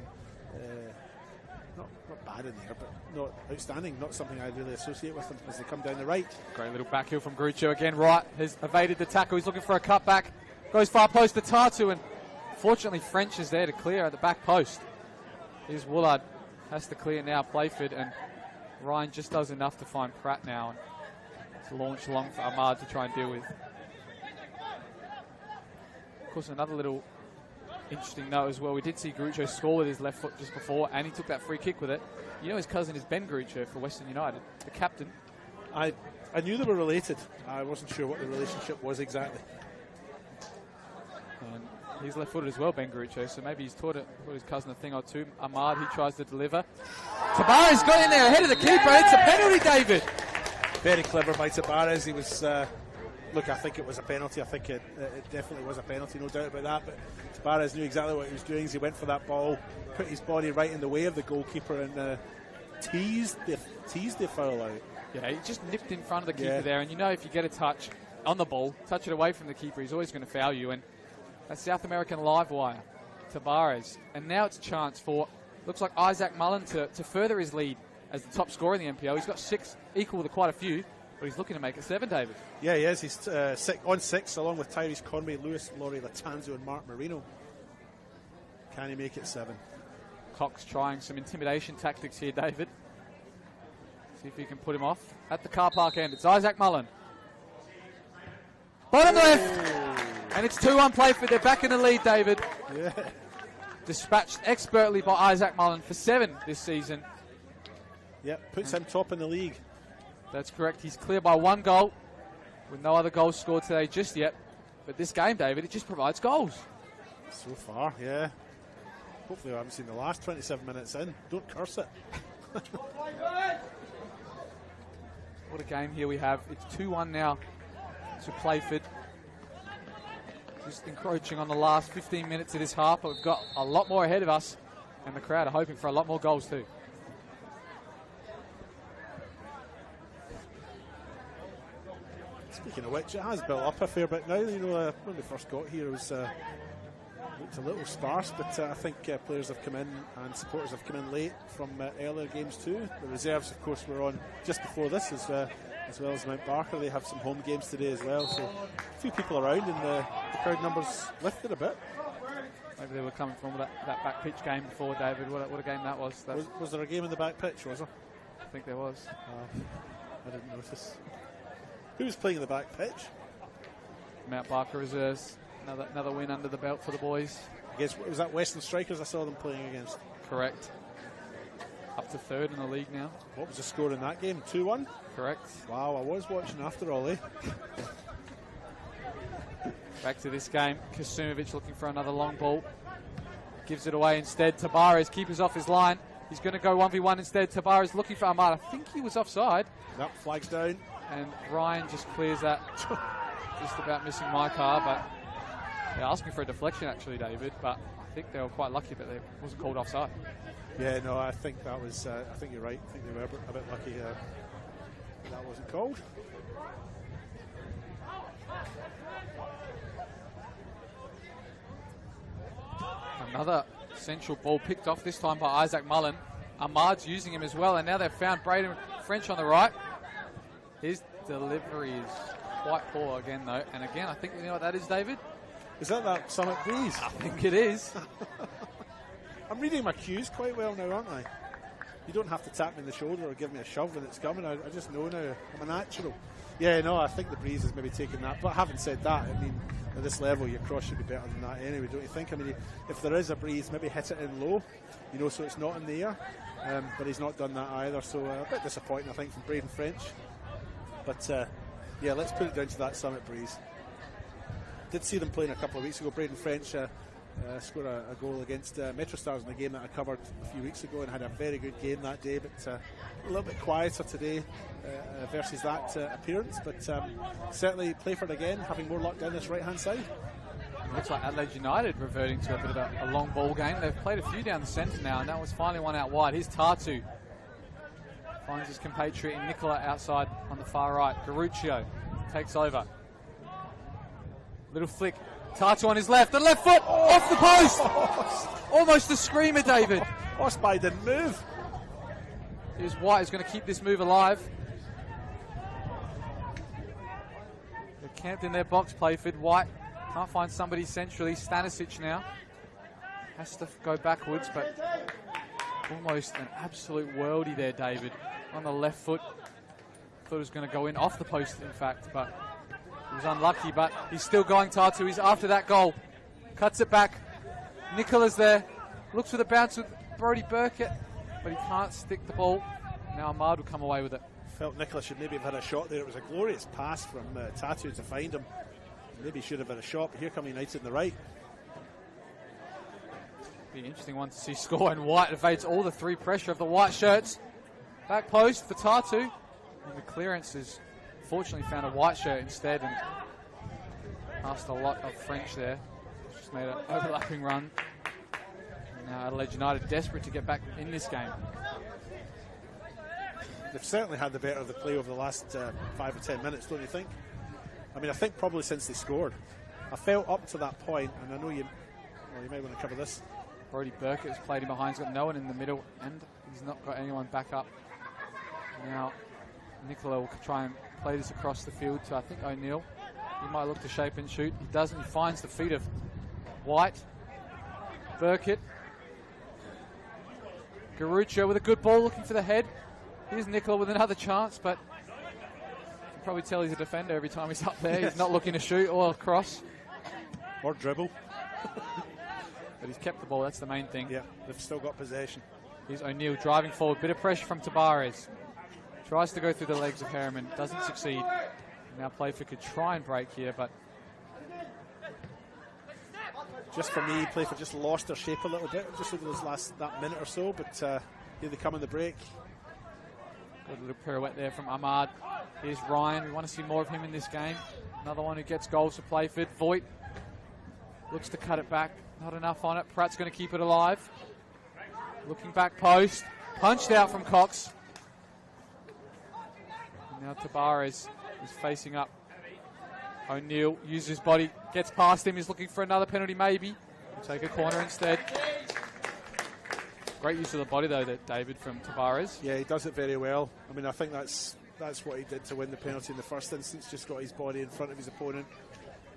Not bad in there, but not outstanding. Not something I really associate with them as they come down the right. Great little back heel from Grucho again. Right, has evaded the tackle. He's looking for a cutback. Goes far post to Tatu, and fortunately French is there to clear at the back post. Here's Woolard. Has to clear now, Playford, and Ryan just does enough to find Pratt now. And it's launched long for Ahmad to try and deal with. Of course, another little interesting note as well. We did see Grucho score with his left foot just before, and he took that free kick with it. You know his cousin is Ben Grucho for Western United, the captain. I knew they were related. I wasn't sure what the relationship was exactly. And he's left-footed as well, Ben Grucho, so maybe he's taught his cousin a thing or two. Ahmad, he tries to deliver. Tabarez got in there ahead of the keeper. It's a penalty, David. Very clever by Tabarez. He was... Look, I think it was a penalty. I think it definitely was a penalty, no doubt about that. But Tabarez knew exactly what he was doing as he went for that ball, put his body right in the way of the goalkeeper, and teased the foul out. Yeah, he just nipped in front of the keeper there, and you know if you get a touch on the ball, touch it away from the keeper, he's always going to foul you. And that's South American live wire, Tabarez. And now it's a chance for, looks like Isaac Mullen to further his lead as the top scorer in the NPL. He's got 6, equal to quite a few. But he's looking to make it 7, David. Yeah, he is. He's on 6, along with Tyrese Conway, Lewis, Laurie Latanzo, and Mark Marino. Can he make it 7? Cox trying some intimidation tactics here, David. See if he can put him off. At the car park end, it's Isaac Mullen. Bottom left! And it's 2-1 Playford. They're back in the lead, David. Yeah. Dispatched expertly by Isaac Mullen for 7 this season. Yep, puts him top in the league. That's correct. He's clear by 1 goal, with no other goals scored today just yet. But this game, David, it just provides goals. So far, yeah. Hopefully I haven't seen the last 27 minutes in. Don't curse it. What a game here we have. It's 2-1 now to Playford. Just encroaching on the last 15 minutes of this half, but we've got a lot more ahead of us, and the crowd are hoping for a lot more goals too. Speaking of which, it has built up a fair bit now. You know, when we first got here, it was looked a little sparse, but I think players have come in and supporters have come in late from earlier games too. The reserves, of course, were on just before this, as well as Mount Barker. They have some home games today as well, so a few people around, and the crowd numbers lifted a bit. Maybe they were coming from that back pitch game before, David. What a game that was. Was there a game in the back pitch, was there? I think there was. I didn't notice. Who was playing in the back pitch? Mount Barker reserves. Another win under the belt for the boys. I guess, was that Western Strikers I saw them playing against? Correct. Up to 3rd in the league now. What was the score in that game? 2-1? Correct. Wow, I was watching after all, eh? Back to this game. Kasumovic looking for another long ball. Gives it away instead. Tabarez, keepers off his line. He's going to go 1v1 instead. Tabarez looking for Ahmad. I think he was offside. That flag's down. And Ryan just clears that. Just about missing my car, but they're asking for a deflection actually, David, but I think they were quite lucky that they wasn't called offside. Yeah, no, I think that was, I think you're right. I think they were a bit lucky that wasn't called. Another central ball picked off, this time by Isaac Mullen. Ahmad's using him as well, and now they've found Braden French on the right. His delivery is quite poor again, though. And again, I think you know what that is, David? Is that Summit Breeze? I think it is. I'm reading my cues quite well now, aren't I? You don't have to tap me in the shoulder or give me a shove when it's coming. I just know now. I'm a natural. Yeah, no, I think the Breeze is maybe taking that. But having said that, I mean, at this level, your cross should be better than that anyway, don't you think? I mean, if there is a Breeze, maybe hit it in low, you know, so it's not in the air. But he's not done that either. So a bit disappointing, I think, from Braden French. But Yeah, let's put it down to that Summit breeze. Did see them playing a couple of weeks ago. Braden French scored a goal against Metro Stars in the game that I covered a few weeks ago and had a very good game that day, but a little bit quieter today versus that appearance. But certainly Playford again having more luck down this right-hand side. Looks like Adelaide United reverting to a bit of a long ball game. They've played a few down the centre now, and that was finally one out wide. Here's Tatu. Finds his compatriot in Nicola outside on the far right. Garuccio takes over. Little flick. Tatu on his left. The left foot off the post. Almost a screamer, David. Osby didn't move. Here's White, who's going to keep this move alive. They're camped in their box, Playford. White can't find somebody centrally. Stanisic now has to go backwards, but almost an absolute worldie there, David. On the left foot. Thought it was going to go in off the post, in fact, but he was unlucky, but he's still going, Tatu. He's after that goal. Cuts it back. Nicola's there. Looks for the bounce with Brody Burkett, but he can't stick the ball. Now Ahmad will come away with it. Felt Nicola should maybe have had a shot there. It was a glorious pass from Tatu to find him. Maybe should have had a shot, but here come United in the right. Be an interesting one to see score, and White evades all the three pressure of the white shirts. Back post for Tatu. And the clearance is fortunately found a white shirt instead and passed a lot of French there. Just made an overlapping run. And now Adelaide United desperate to get back in this game. They've certainly had the better of the play over the last 5 or 10 minutes, don't you think? I mean, I think probably since they scored. I felt up to that point, and I know you might want to cover this. Brody Burkett has played him behind. He's got no one in the middle, and he's not got anyone back up. Now, Nicola will try and play this across the field to, I think, O'Neill. He might look to shape and shoot. He doesn't. He finds the feet of White. Burkett. Garuccio with a good ball, looking for the head. Here's Nicola with another chance, but you can probably tell he's a defender every time he's up there. Yes. He's not looking to shoot or cross. Or dribble. But he's kept the ball, that's the main thing. Yeah, they've still got possession. Here's O'Neill driving forward. Bit of pressure from Tabares. Tries to go through the legs of Harriman. Doesn't succeed. Now Playford could try and break here, but... Just for me, Playford just lost their shape a little bit, just over that minute or so, but here they come on the break. Got a little pirouette there from Ahmad. Here's Ryan. We want to see more of him in this game. Another one who gets goals for Playford. Voigt looks to cut it back. Not enough on it. Pratt's going to keep it alive. Looking back post. Punched out from Cox. And now Tabares is facing up. O'Neill uses his body. Gets past him. He's looking for another penalty maybe. We'll take a corner instead. Great use of the body though, that David, from Tabares. Yeah, he does it very well. I mean, I think that's what he did to win the penalty in the first instance. Just got his body in front of his opponent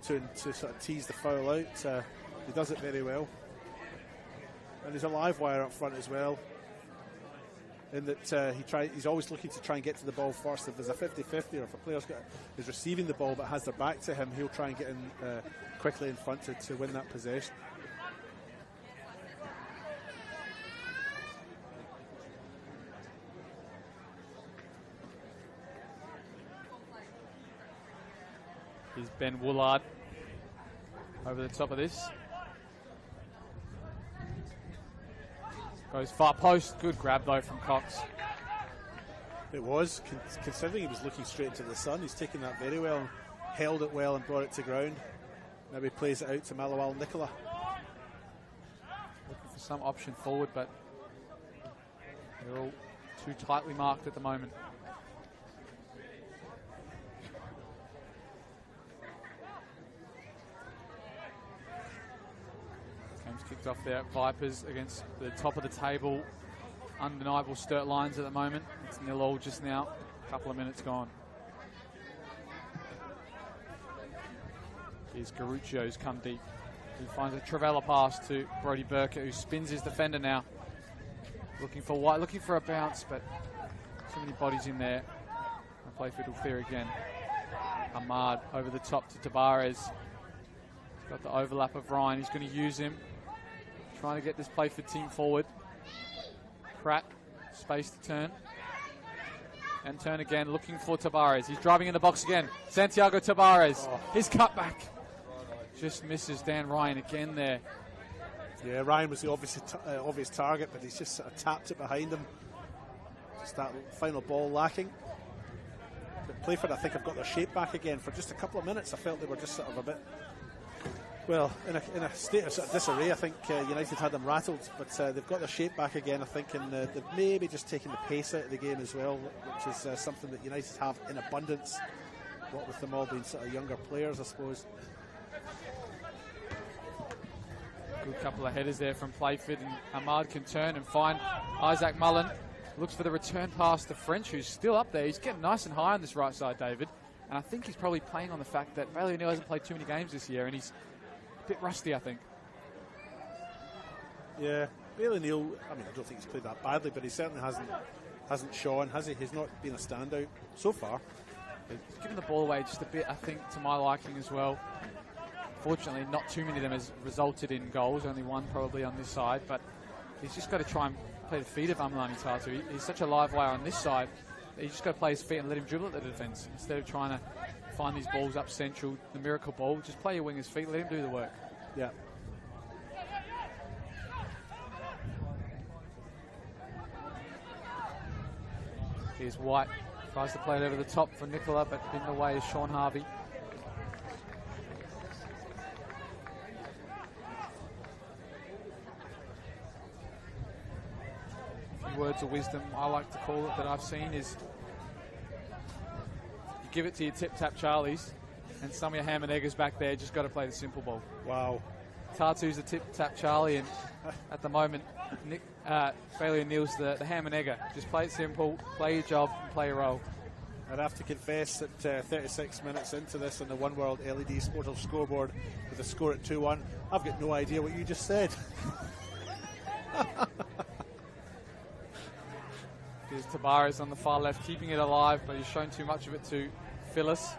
to sort of tease the foul out. He does it very well. And there's a live wire up front as well. In that he's always looking to try and get to the ball first. If there's a 50-50 or if a player is receiving the ball but has their back to him, he'll try and get in quickly in front to win that possession. Here's Ben Woolard over the top of this. Goes far post. Good grab though from Cox. It was, considering he was looking straight into the sun. He's taken that very well, held it well and brought it to ground. Now he plays it out to Malawal Nicola. Looking for some option forward, but they're all too tightly marked at the moment. Game's kicked off there at Vipers against the top of the table. Undeniable Sturt Lions at the moment. It's 0-0 just now. A couple of minutes gone. Here's Garuccio's come deep. He finds a Travella pass to Brody Burkett, who spins his defender now. Looking for White, looking for a bounce, but too many bodies in there. And Playford will clear again. Ahmad over the top to Tabares. He's got the overlap of Ryan. He's going to use him. Trying to get this Playford team forward. Pratt, space to turn. and turn again, looking for Tavares. He's driving in the box again. Santiago Tavares. His cutback just misses Dan Ryan again there. Yeah, Ryan was the obvious target, but he's just sort of tapped it behind him. Just that final ball lacking. But Playford, I think, have got their shape back again. For just a couple of minutes, I felt they were just sort of a bit, well, in a state of sort of disarray. I think United had them rattled, but they've got their shape back again, I think, and they've maybe just taken the pace out of the game as well, which is something that United have in abundance, what with them all being sort of younger players, I suppose. Good couple of headers there from Playford, and Ahmad can turn and find Isaac Mullen. Looks for the return pass to French, who's still up there. He's getting nice and high on this right side, David, and I think he's probably playing on the fact that Bailey O'Neill hasn't played too many games this year, and he's a bit rusty, I think. Yeah, Bailey O'Neill, I mean, I don't think he's played that badly, but he certainly hasn't shone, has he? He's not been a standout so far. He's given the ball away just a bit, I think, to my liking as well. Fortunately, not too many of them has resulted in goals, only one probably on this side, but he's just got to try and play the feet of Amalani Tatu. He's such a live wire on this side that he's just got to play his feet and let him dribble at the defence instead of trying to find these balls up central, the miracle ball. Just play your winger's feet, let him do the work. Yeah. Here's White, tries to play it over the top for Nicola, but in the way is Sean Harvey. Words of wisdom, I like to call it, that I've seen is you give it to your tip-tap Charlies, and some of your ham and eggers back there just got to play the simple ball. Wow. Tatu's the tip-tap Charlie, and at the moment, Bailey O'Neill's the ham and egger. Just play it simple, play your job, and play your role. I'd have to confess that 36 minutes into this on the One World LED Sportal scoreboard with the score at 2-1, I've got no idea what you just said. Here's Tavares on the far left, keeping it alive, but he's shown too much of it to Phyllis.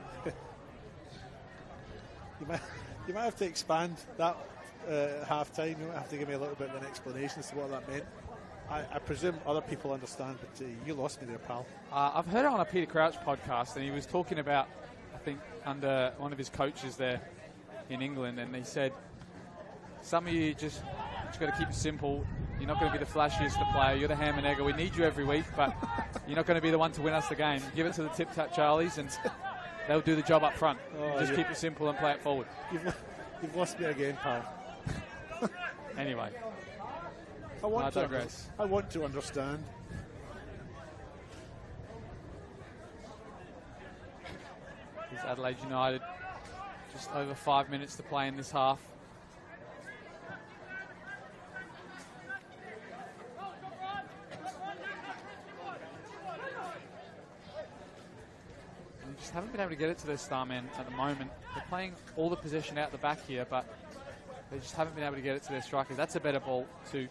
You might have to expand that half time. You might have to give me a little bit of an explanation as to what that meant. I presume other people understand, but you lost me there, pal. I've heard it on a Peter Crouch podcast, and he was talking about, I think, under one of his coaches there in England, and he said, some of you just got to keep it simple. You're not going to be the flashiest player. You're the ham and egger. We need you every week, but you're not going to be the one to win us the game. Give it to the tip-tap Charlies, and they'll do the job up front. Just keep it simple and play it forward. You've lost me again, pal. Anyway, I digress. I want to understand. Here's Adelaide United. Just over 5 minutes to play in this half. Just haven't been able to get it to their star men at the moment. They're playing all the possession out the back here, but they just haven't been able to get it to their strikers. That's a better ball to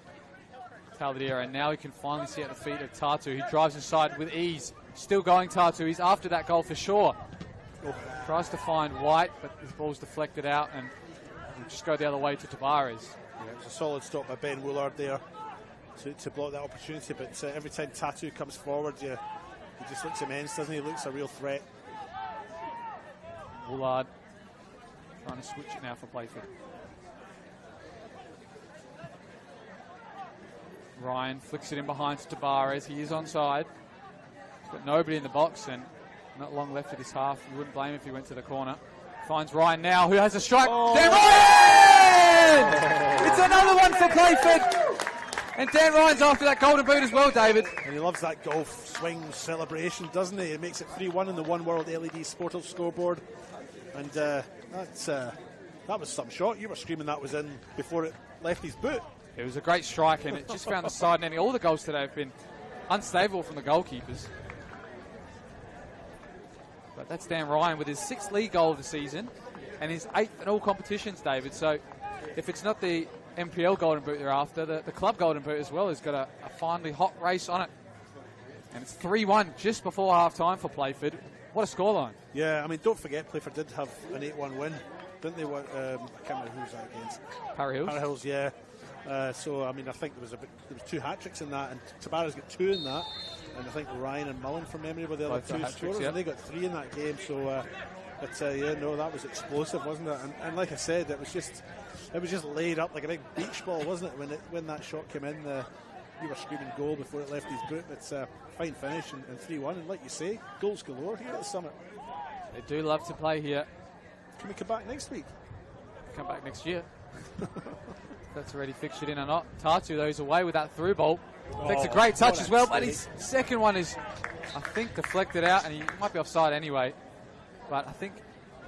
Taldiera, and now he can finally see at the feet of Tatu, who drives inside with ease. Still going, Tatu. He's after that goal for sure. Tries to find White, but his ball's deflected out, and will just go the other way to Tavares. Yeah, it was a solid stop by Ben Woolard there to block that opportunity, but every time Tatu comes forward, he just looks immense, doesn't he? He looks a real threat. Woolard trying to switch it now for Playford. Ryan flicks it in behind to Tavares. He is onside. He's got nobody in the box and not long left of this half. You wouldn't blame him if he went to the corner. Finds Ryan now, who has a strike. Dan Ryan! It's another one for Playford. And Dan Ryan's after that golden boot as well, David. And he loves that golf swing celebration, doesn't he? It makes it 3-1 in the One World LED Sportal scoreboard. And that was some shot. You were screaming that was in before it left his boot. It was a great strike, and it just found the side netting. All the goals today have been unstable from the goalkeepers. But that's Dan Ryan with his 6th league goal of the season and his 8th in all competitions, David. So if it's not the NPL golden boot they're after, the club golden boot as well has got a finally hot race on it. And it's 3-1 just before half-time for Playford. What a scoreline. Yeah, I mean, don't forget, Playford did have an 8-1 win, didn't they? I can't remember who was that against. Parry Hills. Parry Hills, yeah. So, I mean, I think there was 2 hat-tricks in that, and Tavares got 2 in that. and I think Ryan and Mullen from memory were the other Both two got hat-tricks, scorers, yep. and they got 3 in that game. So, that was explosive, wasn't it? And like I said, it was just laid up like a big beach ball, wasn't it? When that shot came in, you were screaming goal before it left his boot. It's a fine finish and 3-1. And like you say, goals galore here at the Summit. They do love to play here. Can we come back next week? Come back next year. That's already fixtured in or not. Tatu, though, is away with that through ball. Takes a great touch as well, but his second one is, I think, deflected out, and he might be offside anyway. But I think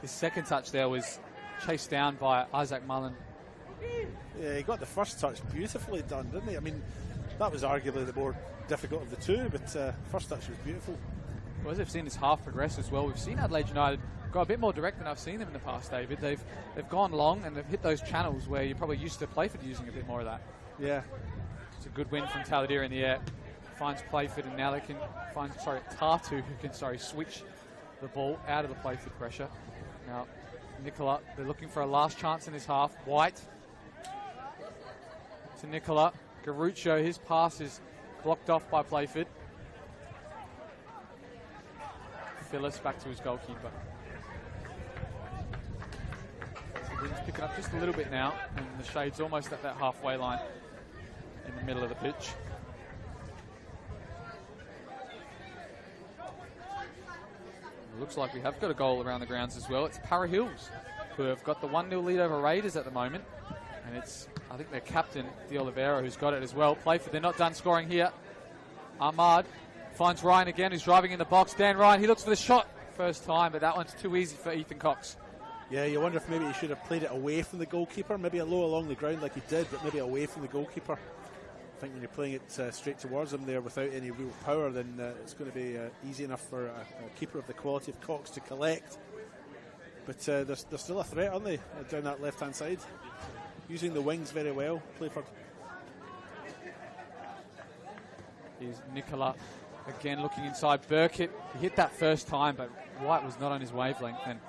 his second touch there was chased down by Isaac Mullen. Yeah, he got the first touch beautifully done, didn't he? I mean, that was arguably the more difficult of the two, but first touch was beautiful. Well, as they've seen his half progress as well, we've seen Adelaide United go a bit more direct than I've seen them in the past, David. They've gone long and they've hit those channels where you're probably used to Playford using a bit more of that. Yeah. It's a good win from Taladera in the air. Finds Playford, and now they can find, Tatu, who can, switch the ball out of the Playford pressure. Now, Nicola, they're looking for a last chance in this half. White to Nicola. Garuccio, his pass is blocked off by Playford. Phyllis back to his goalkeeper. The wind's picking up just a little bit now, and the shade's almost at that halfway line in the middle of the pitch. It looks like we have got a goal around the grounds as well. It's Para Hills, who have got the 1-0 lead over Raiders at the moment. And it's, I think, their captain, De Oliveira, who's got it as well. Playford, they're not done scoring here. Ahmad finds Ryan again, who's driving in the box. Dan Ryan, he looks for the shot first time, but that one's too easy for Ethan Cox. Yeah, you wonder if maybe he should have played it away from the goalkeeper, maybe a low along the ground like he did, but maybe away from the goalkeeper. I think when you're playing it straight towards him there without any real power, then it's going to be easy enough for a keeper of the quality of Cox to collect. But they're still a threat, aren't they, down that left-hand side? Using the wings very well, Playford. Here's Nicola again looking inside. Burkitt, he hit that first time, but White was not on his wavelength, and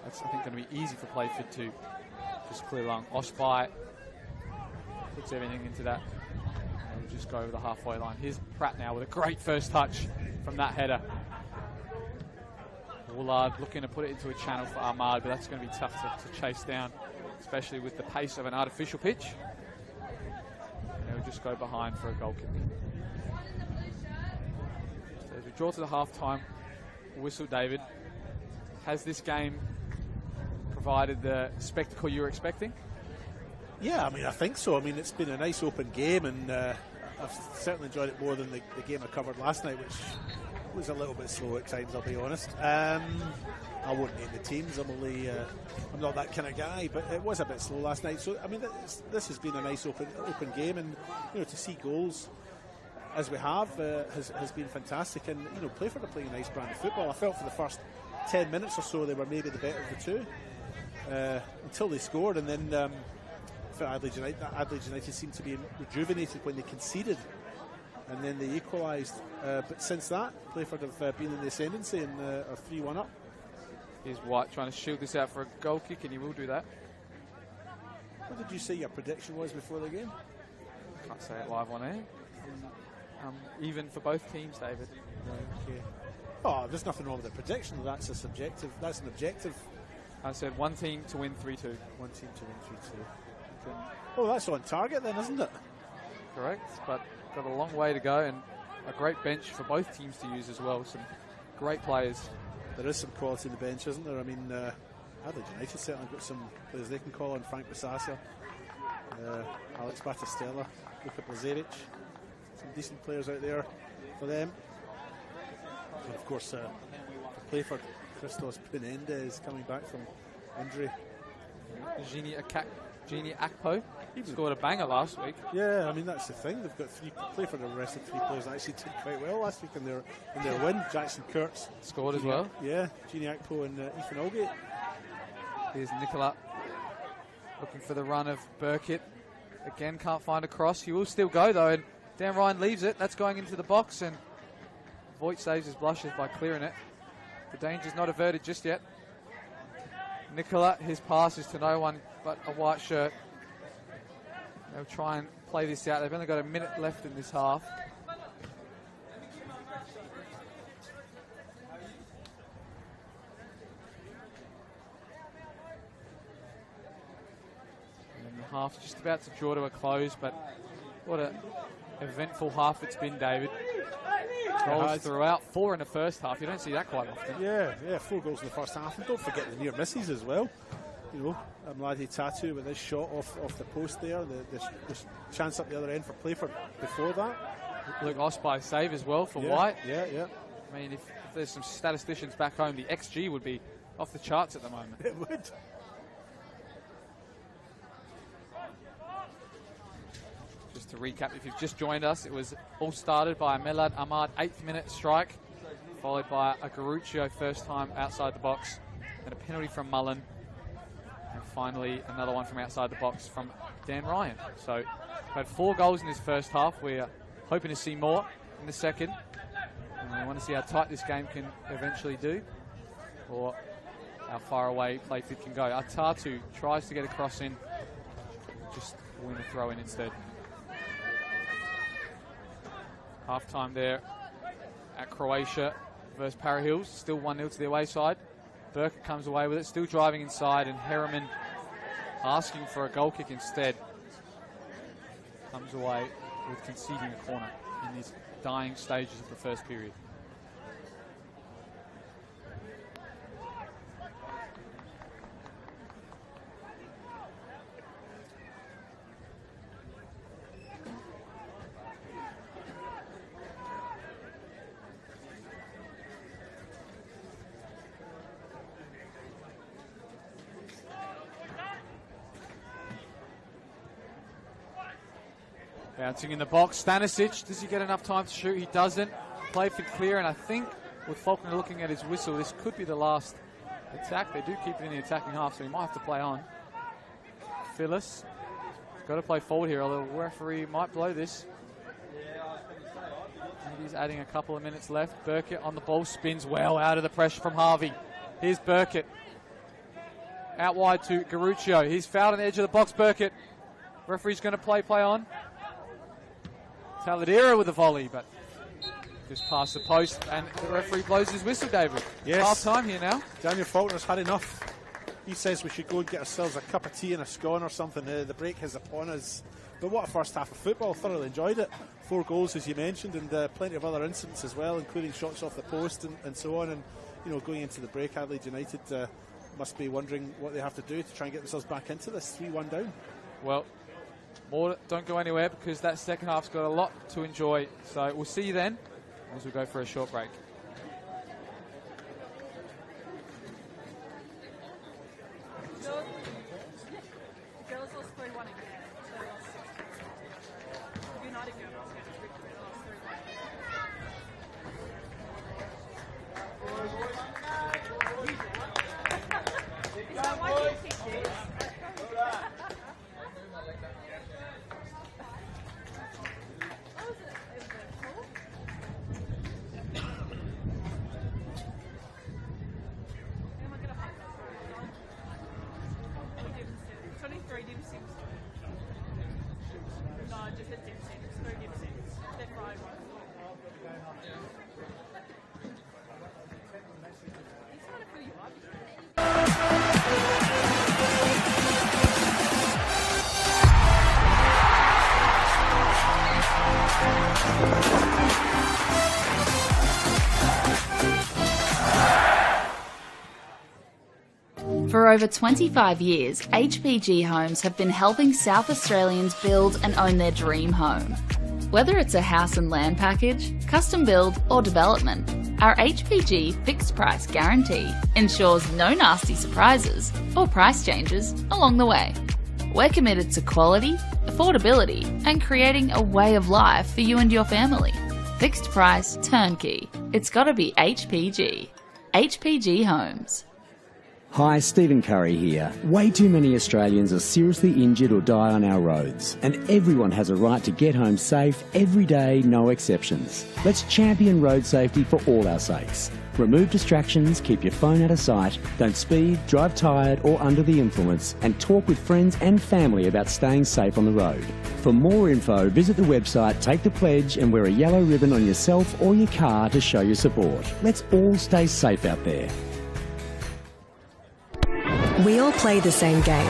that's, I think, going to be easy for Playford to just clear along. Osby puts everything into that. And we'll just go over the halfway line. Here's Pratt now with a great first touch from that header. Woolard looking to put it into a channel for Ahmad, but that's going to be tough to chase down, especially with the pace of an artificial pitch. And they'll just go behind for a goal kick. So as we draw to the half-time whistle, David, has this game provided the spectacle you were expecting? Yeah, I mean, I think so. I mean, it's been a nice open game, and I've certainly enjoyed it more than the game I covered last night, which was a little bit slow at times, I'll be honest. I won't name the teams. I'm not that kind of guy, but it was a bit slow last night. So, I mean, this has been a nice open game, and to see goals as we have has been fantastic. And Playford are playing a nice brand of football. I felt for the first 10 minutes or so they were maybe the better of the two until they scored, and then for Adelaide United seemed to be rejuvenated when they conceded, and then they equalised. But since that, Playford have been in the ascendancy and are 3-1 up. Here's White trying to shield this out for a goal kick, and he will do that. What did you say your prediction was before the game? Can't say it live on air. Even for both teams, David. Okay. Oh, there's nothing wrong with the prediction. That's an objective. I said one team to win 3-2. One team to win 3-2. Oh, that's on target then, isn't it? Correct, but got a long way to go, and a great bench for both teams to use as well. Some great players. There is some quality in the bench, isn't there? I mean, Adelaide United certainly got some players they can call on. Frank Basasa, Alex Batistella, Luka Blazevic. Some decent players out there for them. And of course, for Playford, Christos Pinenda coming back from injury. Genie Akpo, he scored a banger last week. Yeah, I mean, that's the thing. They've got Playford have arrested 3 players that actually did quite well last week in their win. Jackson Kurtz scored as well. Yeah, Genie Akpo and Ethan Olgate. Here's Nicola looking for the run of Burkitt. Again, can't find a cross. He will still go though, and Dan Ryan leaves it. That's going into the box, and Voigt saves his blushes by clearing it. The danger's not averted just yet. Nicola, his pass is to no one but a white shirt. They'll try and play this out. They've only got a minute left in this half. And the half just about to draw to a close, but what an eventful half it's been, David. Goals throughout, 4 in the first half. You don't see that quite often. Yeah, 4 goals in the first half. And don't forget the near misses as well. You know, Adelaide Tattoo with his shot off the post there. The chance up the other end for Playford before that. Luke Osby save as well for Yeah, White. Yeah. I mean, if there's some statisticians back home, the XG would be off the charts at the moment. It would. Just to recap, if you've just joined us, it was all started by a Melad Ahmad 8th minute strike, followed by a Garuccio first time outside the box, and a penalty from Mullen, and finally another one from outside the box from Dan Ryan. So we've had 4 goals in this first half. We're hoping to see more in the second. And we want to see how tight this game can eventually do, or how far away Playford can go. Atatu tries to get a cross in, just win a throw in instead. Half time there at Croatia versus Para Hills, still 1-0 to the away side. Burkett comes away with it, still driving inside, and Harriman asking for a goal kick instead. Comes away with conceding a corner in these dying stages of the first period. Bouncing in the box, Stanisic, does he get enough time to shoot? He doesn't. Playford clear, and I think with Faulkner looking at his whistle, this could be the last attack. They do keep it in the attacking half, so he might have to play on. Phyllis, got to play forward here, although the referee might blow this. And he's adding a couple of minutes left. Burkett on the ball, spins well out of the pressure from Harvey. Here's Burkett. Out wide to Garuccio. He's fouled on the edge of the box, Burkett. Referee's going to play on. Taladera with a volley, but just past the post, and the referee blows his whistle, David. Yes. Half time here now. Daniel Faulkner's had enough. He says we should go and get ourselves a cup of tea and a scone or something. The break is upon us. But what a first half of football. Thoroughly enjoyed it. 4 goals, as you mentioned, and plenty of other incidents as well, including shots off the post and so on. And, you know, going into the break, Adelaide United must be wondering what they have to do to try and get themselves back into this. 3-1 down. Well, more don't go anywhere, because that second half's got a lot to enjoy. So we'll see you then as we go for a short break. Girls lost 3-1 again. They lost 6-1. United girls get victory. They lost 3-1. Is that why you think this? For over 25 years, HPG Homes have been helping South Australians build and own their dream home. Whether it's a house and land package, custom build or development, our HPG fixed price guarantee ensures no nasty surprises or price changes along the way. We're committed to quality, affordability and creating a way of life for you and your family. Fixed price turnkey. It's gotta be HPG. HPG Homes. Hi, Stephen Curry here. Way too many Australians are seriously injured or die on our roads, and everyone has a right to get home safe every day, no exceptions. Let's champion road safety for all our sakes. Remove distractions, keep your phone out of sight, don't speed, drive tired or under the influence, and talk with friends and family about staying safe on the road. For more info, visit the website, take the pledge and wear a yellow ribbon on yourself or your car to show your support. Let's all stay safe out there. We all play the same game.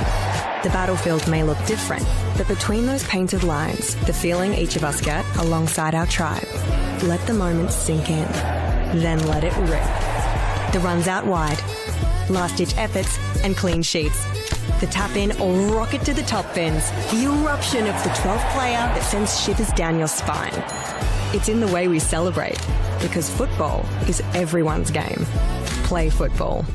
The battlefield may look different, but between those painted lines, the feeling each of us get alongside our tribe. Let the moment sink in, then let it rip. The runs out wide, last-ditch efforts and clean sheets. The tap-in or rocket to the top bins. The eruption of the 12th player that sends shivers down your spine. It's in the way we celebrate, because football is everyone's game. Play football.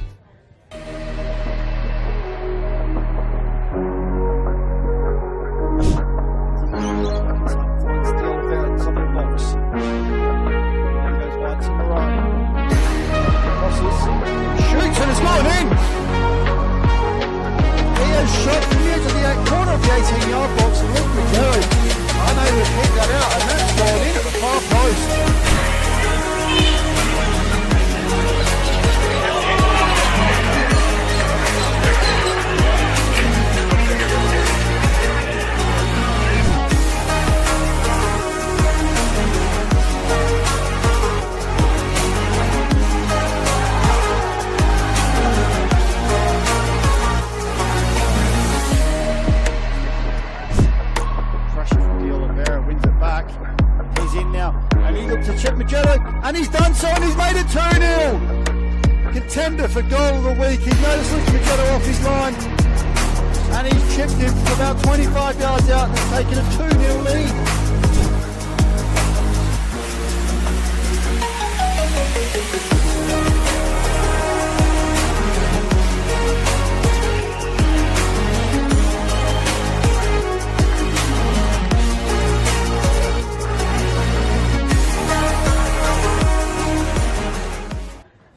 And he's done so, and he's made it 2-0. Contender for goal of the week. He's noticed Magello off his line, and he's chipped him from about 25 yards out and taken a 2-0 lead.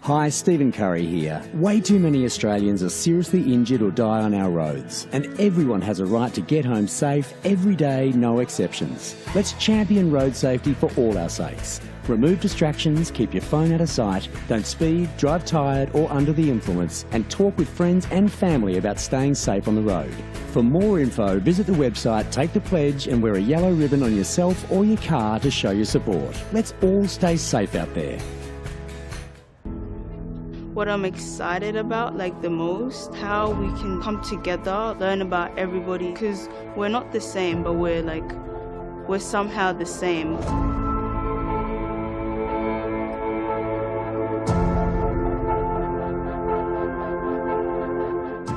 Hi, Stephen Curry here. Way too many Australians are seriously injured or die on our roads, and everyone has a right to get home safe every day, no exceptions. Let's champion road safety for all our sakes. Remove distractions, keep your phone out of sight, don't speed, drive tired or under the influence, and talk with friends and family about staying safe on the road. For more info, visit the website, take the pledge and wear a yellow ribbon on yourself or your car to show your support. Let's all stay safe out there. What I'm excited about, like the most, how we can come together, learn about everybody, because we're not the same, but we're somehow the same.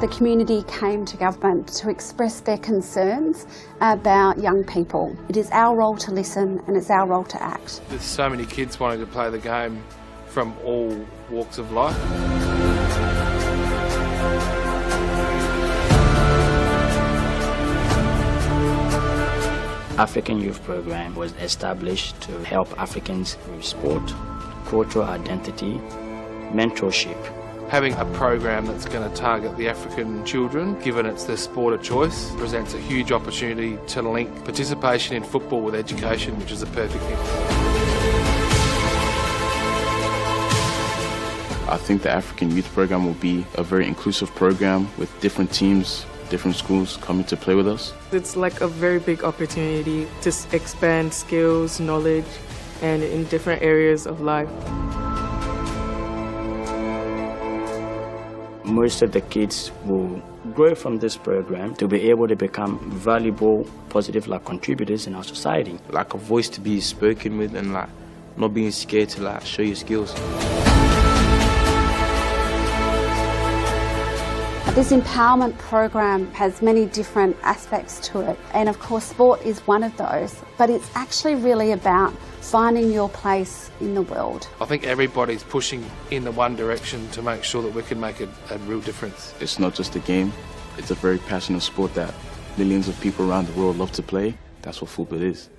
The community came to government to express their concerns about young people. It is our role to listen and it's our role to act. There's so many kids wanting to play the game from all walks of life. African Youth Program was established to help Africans with sport, cultural identity, mentorship. Having a program that's going to target the African children, given it's their sport of choice, presents a huge opportunity to link participation in football with education, which is a perfect thing. I think the African Youth Program will be a very inclusive program with different teams, different schools coming to play with us. It's like a very big opportunity to expand skills, knowledge, and in different areas of life. Most of the kids will grow from this program to be able to become valuable, positive contributors in our society. Like a voice to be spoken with and not being scared to show your skills. This empowerment program has many different aspects to it, and of course sport is one of those, but it's actually really about finding your place in the world. I think everybody's pushing in the one direction to make sure that we can make a real difference. It's not just a game, it's a very passionate sport that millions of people around the world love to play. That's what football is.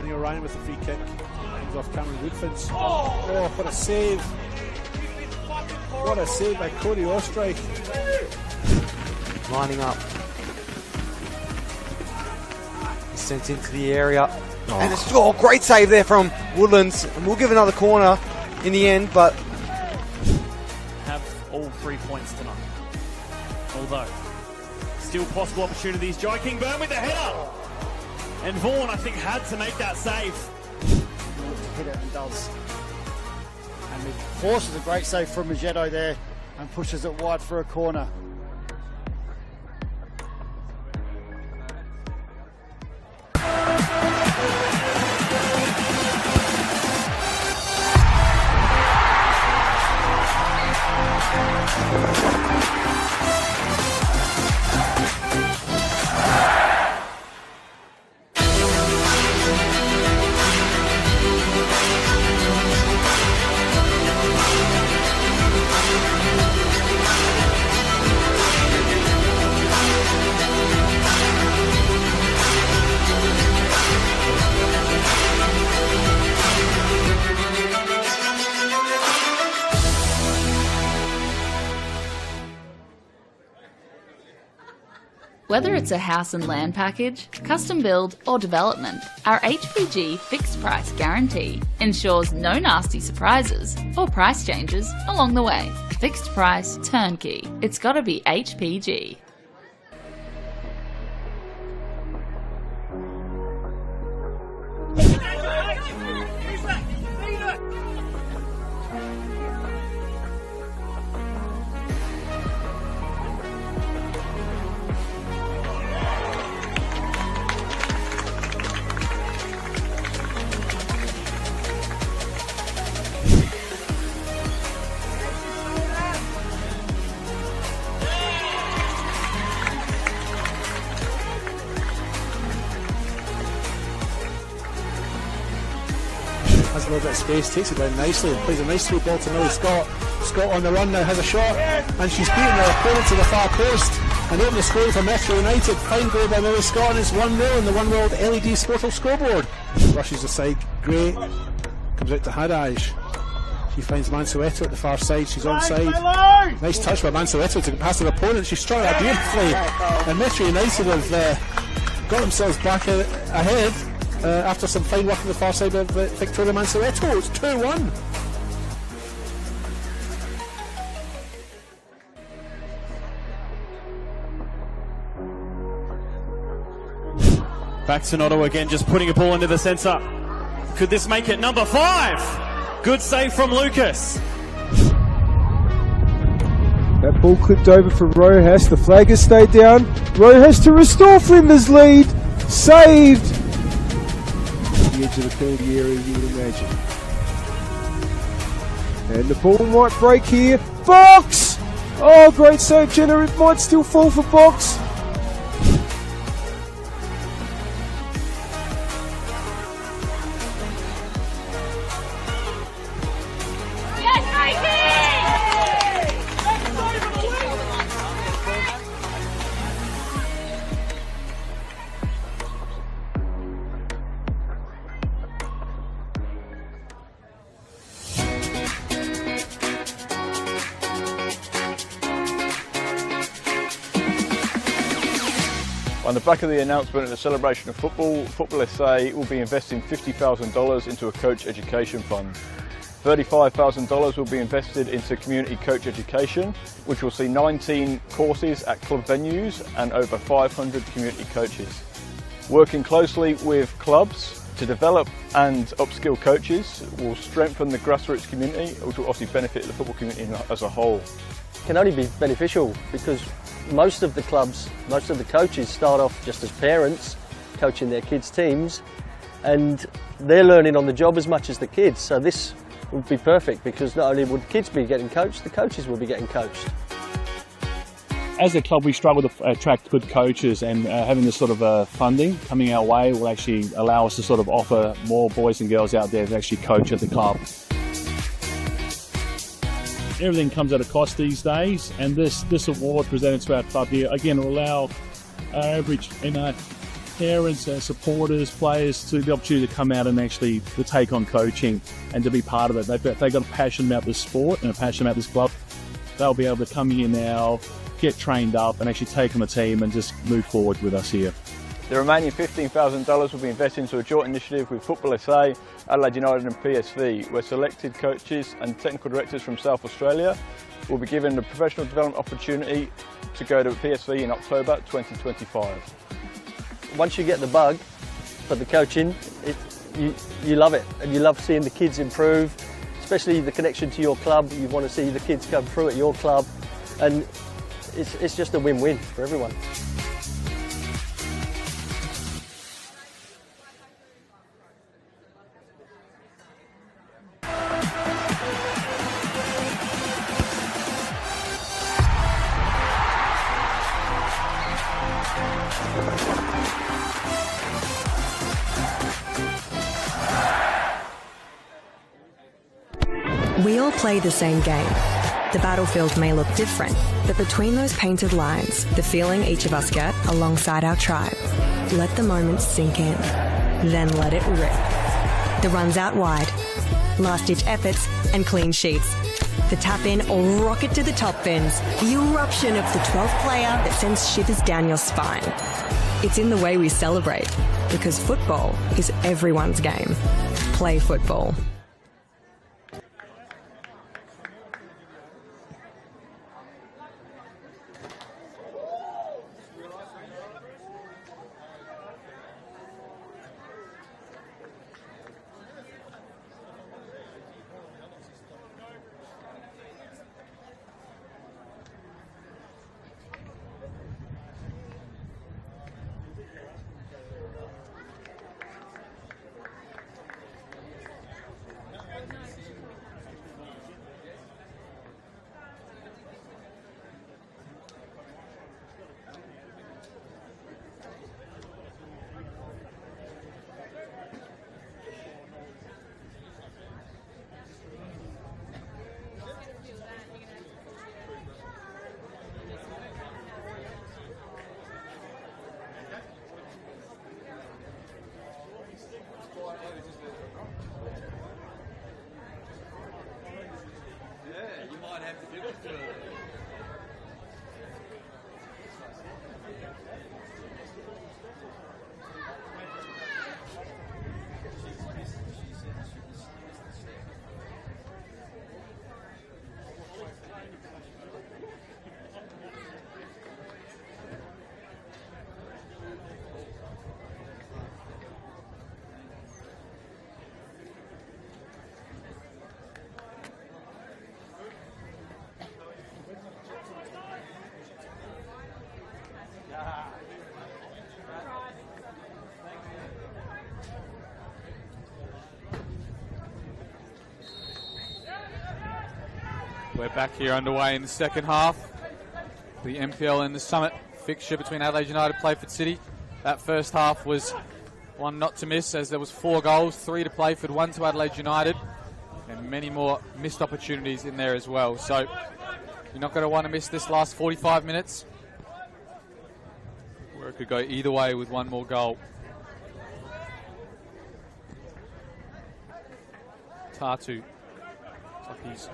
Andy O'Ryan with the free kick. Comes off Cameron Woodfins. Oh, what a save. What a save by Cody Ostray. Lining up. He's sent into the area. And it's great save there from Woodlands. And we'll give another corner in the end, but Have all 3 points tonight. Although, still possible opportunities. Joy Kingburn with the header. And Vaughan, I think, had to make that save. Hit it and does. And it forces a great save from Magetto there and pushes it wide for a corner. Whether it's a house and land package, custom build or development, our HPG fixed price guarantee ensures no nasty surprises or price changes along the way. Fixed price turnkey. It's gotta be HPG. Has a little bit of space, takes it down nicely and plays a nice sweet ball to Millie Scott. Scott on the run now has a shot and she's beaten her opponent to the far post and opened the score for Metro United. Fine goal by Millie Scott and it's 1-0 in the One World LED Sportal scoreboard. Rushes aside, Gray comes out to Hadaj. She finds Mansueto at the far side, she's onside. Nice touch by Mansueto to get past her opponent, she struck that beautifully and Metro United have got themselves back ahead. After some fine work on the far side of Victoria Mansueto, it's 2-1. Back to Noto again, just putting a ball into the centre. Could this make it? Number 5! Good save from Lucas. That ball clipped over from Rojas. The flag has stayed down. Rojas to restore Flinders' lead. Saved. The edge of the penalty area, you would imagine. And the ball might break here. Box! Oh, great save, Jenner. It might still fall for Box. On the back of the announcement of the celebration of football, NPLSA will be investing $50,000 into a coach education fund. $35,000 will be invested into community coach education, which will see 19 courses at club venues and over 500 community coaches. Working closely with clubs to develop and upskill coaches will strengthen the grassroots community, which will obviously benefit the football community as a whole. It can only be beneficial because most of the clubs, most of the coaches start off just as parents coaching their kids' teams and they're learning on the job as much as the kids. So this would be perfect because not only would kids be getting coached, the coaches will be getting coached. As a club, we struggle to attract good coaches, and having this sort of funding coming our way will actually allow us to sort of offer more boys and girls out there to actually coach at the club. Everything comes at a cost these days, and this award presented to our club here again will allow our average parents, supporters, players to the opportunity to come out and actually to take on coaching and to be part of it. They've got a passion about this sport and a passion about this club. They'll be able to come here now, get trained up and actually take on the team and just move forward with us here. The remaining $15,000 will be invested into a joint initiative with Football SA, Adelaide United and PSV, where selected coaches and technical directors from South Australia will be given the professional development opportunity to go to PSV in October 2025. Once you get the bug for the coaching, you love it, and you love seeing the kids improve, especially the connection to your club. You want to see the kids come through at your club, and it's just a win-win for everyone. We all play the same game. The battlefield may look different, but between those painted lines, the feeling each of us get alongside our tribe. Let the moment sink in, then let it rip. The runs out wide, last-ditch efforts and clean sheets. The tap-in or rocket to the top bins. The eruption of the 12th player that sends shivers down your spine. It's in the way we celebrate, because football is everyone's game. Play football. We're back here underway in the second half. The NPL and the Summit fixture between Adelaide United and Playford City. That first half was one not to miss, as there was 4 goals, 3 to Playford, 1 to Adelaide United, and many more missed opportunities in there as well. So you're not going to want to miss this last 45 minutes, where it could go either way with one more goal. Tatu. Looks like he's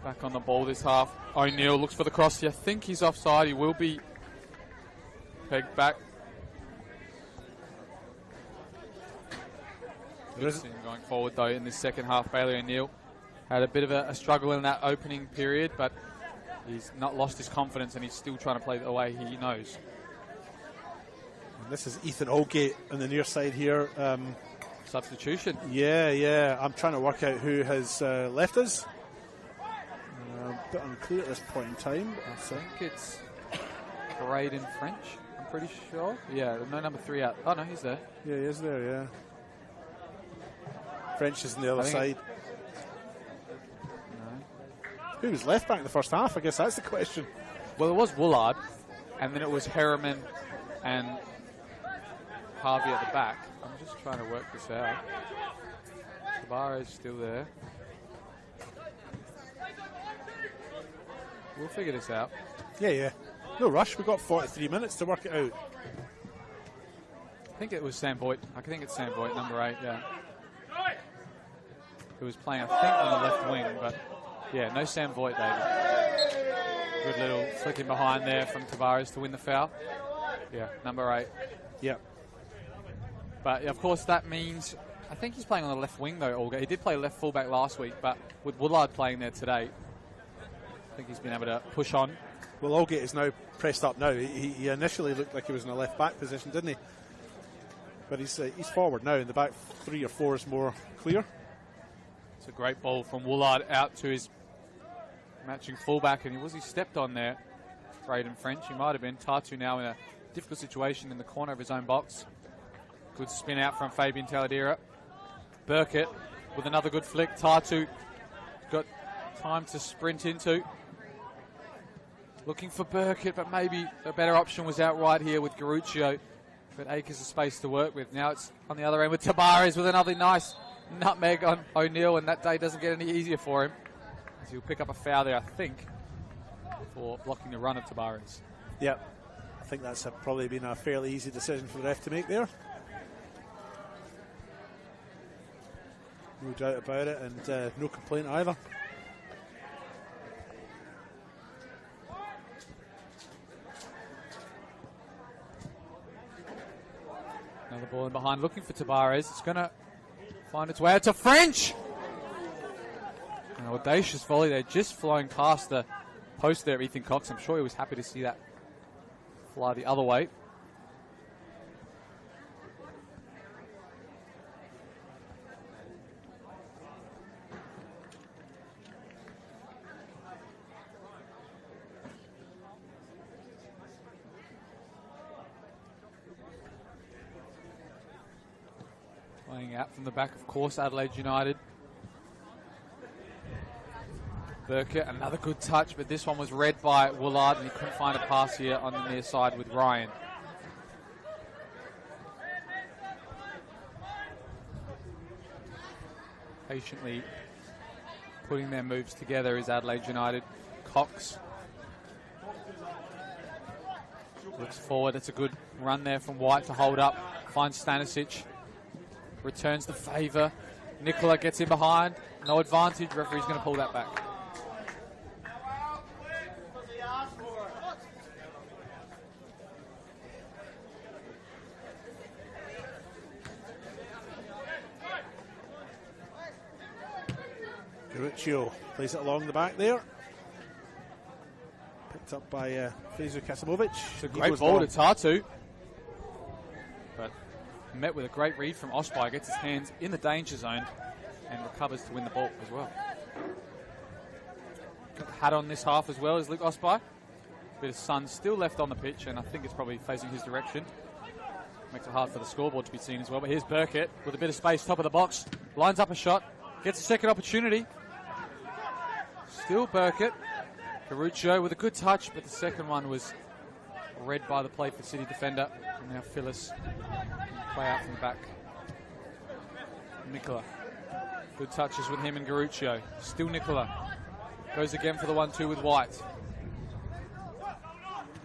back on the ball this half. O'Neill looks for the cross. I think he's offside. He will be pegged back. Good to see him going forward though in this second half. Bailey O'Neill had a bit of a struggle in that opening period, but he's not lost his confidence and he's still trying to play the way he knows. And this is Ethan Oldgate on the near side here. Substitution. Yeah. I'm trying to work out who has left us. A bit unclear at this point in time. I think it's Braden French, I'm pretty sure. Yeah, no number 3 out. Oh no, he's there. Yeah, he is there, yeah. French is on the other side. No. Who was left back in the first half? I guess that's the question. Well, it was Woolard, and then it was Harriman and Harvey at the back. I'm just trying to work this out. Tabaro's still there. We'll figure this out. Yeah. No rush. We've got 43 minutes to work it out. think it was Sam Voigt. I think it's Sam Voigt, number 8, yeah. Who was playing, I think, on the left wing, but yeah, no Sam Voigt, David. Good little flicking behind there from Tavares to win the foul. Yeah, number 8. Yep. But of course that means, I think he's playing on the left wing though, Olga. He did play left fullback last week, but with Woolard playing there today, I think he's been able to push on. Well, Aldgate is now pressed up now. He initially looked like he was in a left back position, didn't he? But he's forward now, and the back 3 or 4 is more clear. It's a great ball from Woolard out to his matching fullback, and he stepped on there. Braden French, he might have been. Tatu now in a difficult situation in the corner of his own box. Good spin out from Fabian Taladera. Burkett with another good flick. Tatu got time to sprint into. Looking for Burkett, but maybe a better option was out right here with Garuccio. But acres of space to work with. Now it's on the other end with Tabares with another nice nutmeg on O'Neill, and that day doesn't get any easier for him. As he'll pick up a foul there, I think, for blocking the run of Tabares. Yep. I think that's probably been a fairly easy decision for the ref to make there. No doubt about it, and no complaint either. Another ball in behind, looking for Tabares. It's going to find its way out to French. An audacious volley there, just flying past the post there, Ethan Cox. I'm sure he was happy to see that fly the other way. Playing out from the back, of course, Adelaide United. Burkett, another good touch, but this one was read by Woolard, and he couldn't find a pass here on the near side with Ryan. Patiently putting their moves together is Adelaide United. Cox looks forward. It's a good run there from White to hold up. Finds Stanisic. Returns the favour. Nicola gets in behind. No advantage. Referee's going to pull that back. Garuccio plays it along the back there. Picked up by Fraser Kasimovic. It's a great ball to Tatu. But met with a great read from Osby. Gets his hands in the danger zone and recovers to win the ball as well. Got the hat on this half as well as Luke Osby. Bit of sun still left on the pitch, and I think it's probably facing his direction. Makes it hard for the scoreboard to be seen as well. But here's Burkett with a bit of space, top of the box. Lines up a shot. Gets a second opportunity. Still Burkett. Garuccio with a good touch, but the second one was read by the Playford City defender. And now Phyllis play out from the back. Nicola. Good touches with him and Garuccio. Still Nicola. Goes again for the 1-2 with White.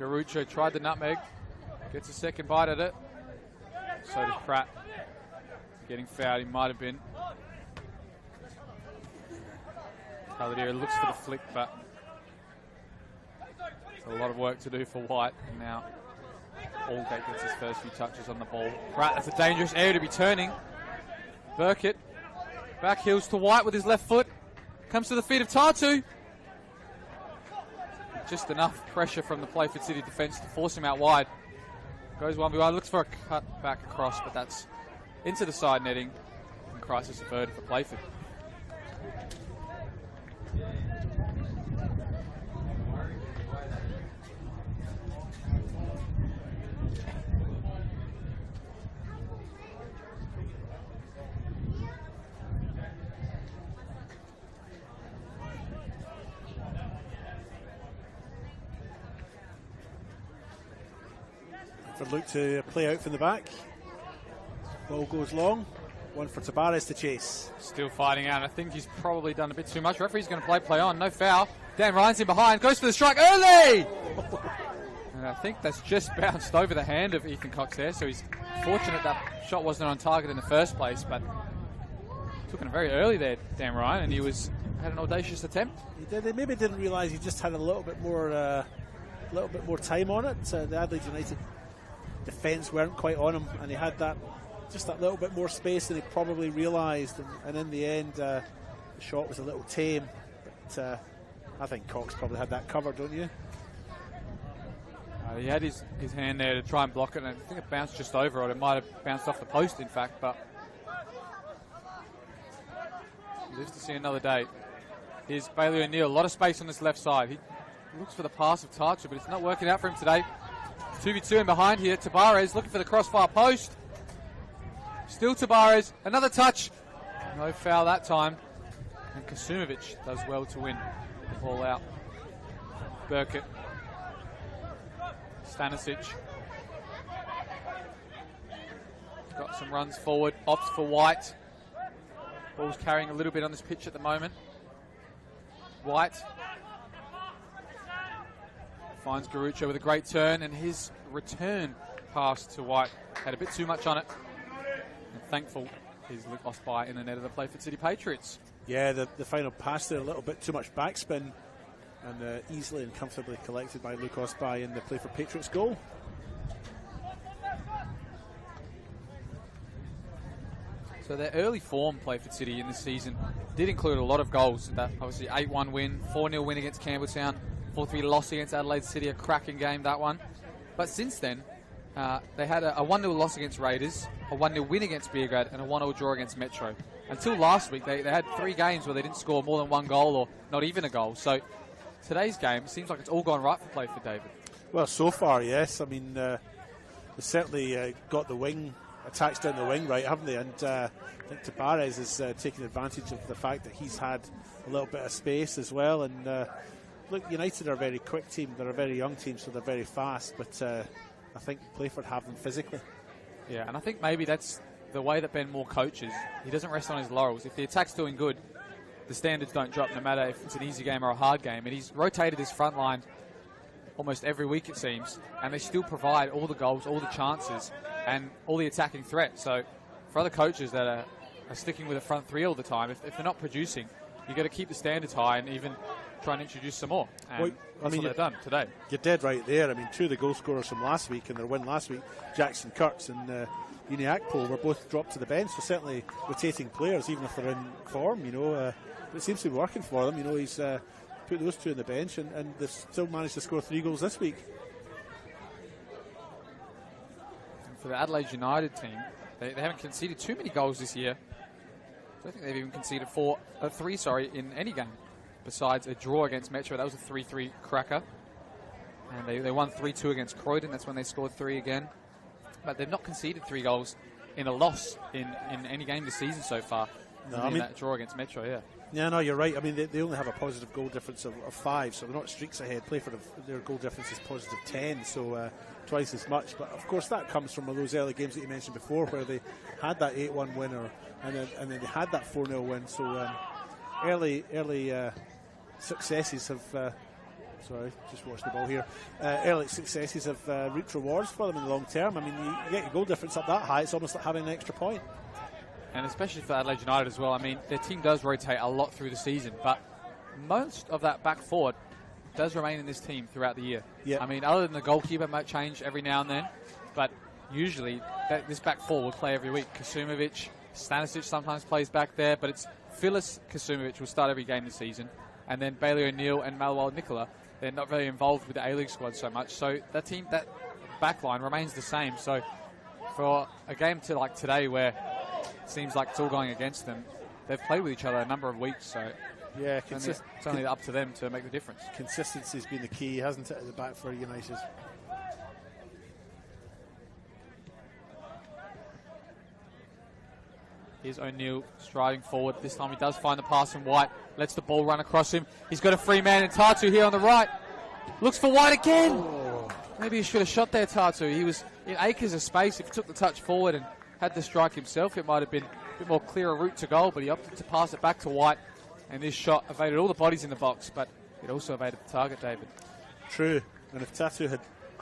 Garuccio tried the nutmeg. Gets a second bite at it. So does Pratt. Getting fouled, he might have been. Taladera looks for the flick, but it's a lot of work to do for White. And now Aldgate gets his first few touches on the ball. Pratt, that's a dangerous area to be turning. Burkett back heels to White with his left foot. Comes to the feet of Tatu. Just enough pressure from the Playford City defence to force him out wide. Goes 1v1, looks for a cut back across, but that's into the side netting. And crisis averted for Playford. For Luke to play out from the back. Ball goes long. One for Tabares to chase. Still fighting out. I think he's probably done a bit too much. Referee's going to play on. No foul. Dan Ryan's in behind. Goes for the strike early. And I think that's just bounced over the hand of Ethan Cox there, so he's fortunate that shot wasn't on target in the first place, but took it very early there, Dan Ryan, and he had an audacious attempt. He did. He maybe didn't realise he just had a little bit more time on it. The Adelaide United defence weren't quite on him, and he had just that little bit more space than he probably realised, and in the end the shot was a little tame, but I think Cox probably had that covered, don't you? He had his hand there to try and block it, and I think it bounced just over it. It might have bounced off the post, in fact, but he lives to see another day. Here's Bailey O'Neill, a lot of space on this left side. He looks for the pass of Tarcher, but it's not working out for him today. 2v2 in behind here. Tabarez looking for the crossfire post. Still Tabarez, another touch. No foul that time. And Kasumovic does well to win the ball out. Burkett. Stanisic. Got some runs forward. Opts for White. Ball's carrying a little bit on this pitch at the moment. White finds Garucho with a great turn, and his return pass to White had a bit too much on it. And thankful he's lost by in the net of the Playford City Patriots. Yeah, the final pass there, a little bit too much backspin, and easily and comfortably collected by Luke Osby in the Playford Patriots goal. So their early form, Playford City, in this season did include a lot of goals. That obviously 8-1 win, 4-0 win against Campbelltown, 4-3 loss against Adelaide City, a cracking game, that one. But since then, they had a 1-0 loss against Raiders, a 1-0 win against Beergrad, and a 1-0 draw against Metro. Until last week, they had 3 games where they didn't score more than 1 goal or not even a goal. So today's game seems like it's all gone right for Playford, David. Well, so far, yes. I mean, they certainly got the wing attacks down the wing right, haven't they? And I think Tabarez is taking advantage of the fact that he's had a little bit of space as well. And look, United are a very quick team. They're a very young team, so they're very fast. But I think Playford have them physically. Yeah, and I think maybe that's the way that Ben Moore coaches. He doesn't rest on his laurels. If the attack's doing good, the standards don't drop, no matter if it's an easy game or a hard game. And he's rotated his front line almost every week, it seems, and they still provide all the goals, all the chances, and all the attacking threat. So for other coaches that are sticking with a front three all the time, if they're not producing, you've got to keep the standards high and even try and introduce some more. And that's what they've done today. You're dead right there. I mean, 2 of the goal scorers from last week and their win last week, Jackson Kurtz and Uni Akpol, were both dropped to the bench. So certainly rotating players, even if they're in form, it seems to be working for them. He's put those 2 on the bench, and they've still managed to score 3 goals this week. And for the Adelaide United team, they haven't conceded too many goals this year. I don't think they've even conceded 3 in any game, besides a draw against Metro. That was a 3-3 cracker. And they won 3-2 against Croydon. That's when they scored 3 again. But they've not conceded 3 goals in a loss in any game this season so far. No, that draw against Metro, yeah. Yeah, no, you're right. I mean, they only have a positive goal difference of 5, so they're not streaks ahead. Playford, their goal difference is positive 10, so twice as much. But of course, that comes from those early games that you mentioned before, where they had that 8-1 winner, and then they had that 4-0 win. So early successes have. Sorry, just watched the ball here. Early successes have reaped rewards for them in the long term. I mean, you get your goal difference up that high, it's almost like having an extra point. And especially for Adelaide United as well. I mean, their team does rotate a lot through the season, but most of that back forward does remain in this team throughout the year. Yep. I mean, other than the goalkeeper might change every now and then, but usually this back four will play every week. Kasumovic, Stanisic sometimes plays back there, but it's Phyllis Kasumovic will start every game this season, and then Bailey O'Neill and Malwal Nicola, they're not very involved with the A-League squad so much, so that team, that back line remains the same. So for a game like today where it seems like it's all going against them, they've played with each other a number of weeks, so yeah, it's only up to them to make the difference. Consistency's been the key, hasn't it, at the back for United? Here's O'Neill striding forward. This time he does find the pass from White. Lets the ball run across him. He's got a free man in Tatu here on the right. Looks for White again. Oh. Maybe he should have shot there, Tatu. He was in acres of space. If he took the touch forward and had the strike himself, it might have been a bit more clearer route to goal, but he opted to pass it back to White. And this shot evaded all the bodies in the box, but it also evaded the target, David. True. And if Tatu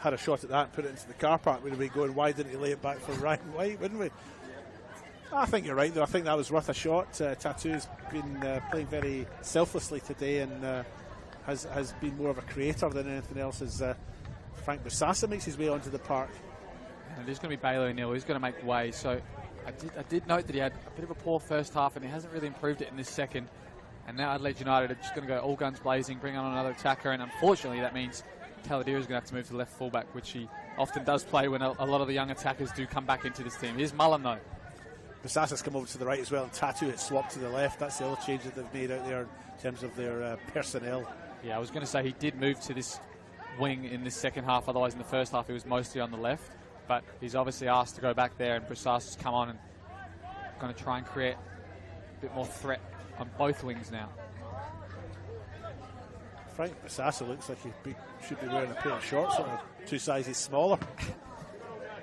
had a shot at that and put it into the car park, we'd have been going, why didn't he lay it back for Ryan White, wouldn't we? I think you're right, though. I think that was worth a shot. Tattoo's been playing very selflessly today and has been more of a creator than anything else as Frank Busasa makes his way onto the park. And it is going to be Bailey O'Neill. He's going to make way. So I did note that he had a bit of a poor first half and he hasn't really improved it in this second. And now Adelaide United are just going to go all guns blazing, bring on another attacker, and unfortunately that means Taladera is going to have to move to left fullback, which he often does play when a lot of the young attackers do come back into this team. Here's Mullen, though. Busasa's come over to the right as well, and Tattoo has swapped to the left. That's the other change that they've made out there in terms of their personnel. Yeah, I was going to say he did move to this wing in this second half, otherwise in the first half he was mostly on the left. But he's obviously asked to go back there, and Busasa's come on and going to try and create a bit more threat on both wings now. Frank Busasa looks like he should be wearing a pair of shorts that are 2 sizes smaller.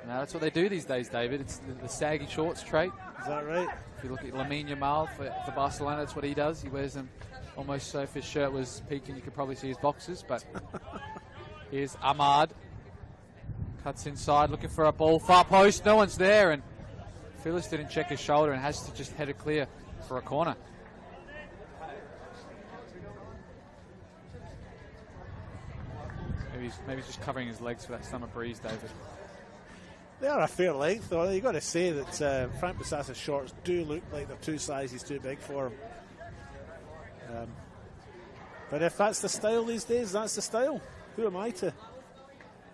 No, that's what they do these days, David. It's the saggy shorts trait. Is that right? If you look at Lamine Yamal for Barcelona, that's what he does. He wears them almost so if his shirt was peaking, you could probably see his boxers. But here's Ahmad. Cuts inside, looking for a ball. Far post, no one's there. And Phyllis didn't check his shoulder and has to just head it clear for a corner. Maybe he's just covering his legs for that summer breeze, David. They are a fair length, though. You've got to say that Frank Busasa's shorts do look like they're 2 sizes too big for him. But if that's the style these days, that's the style. Who am I to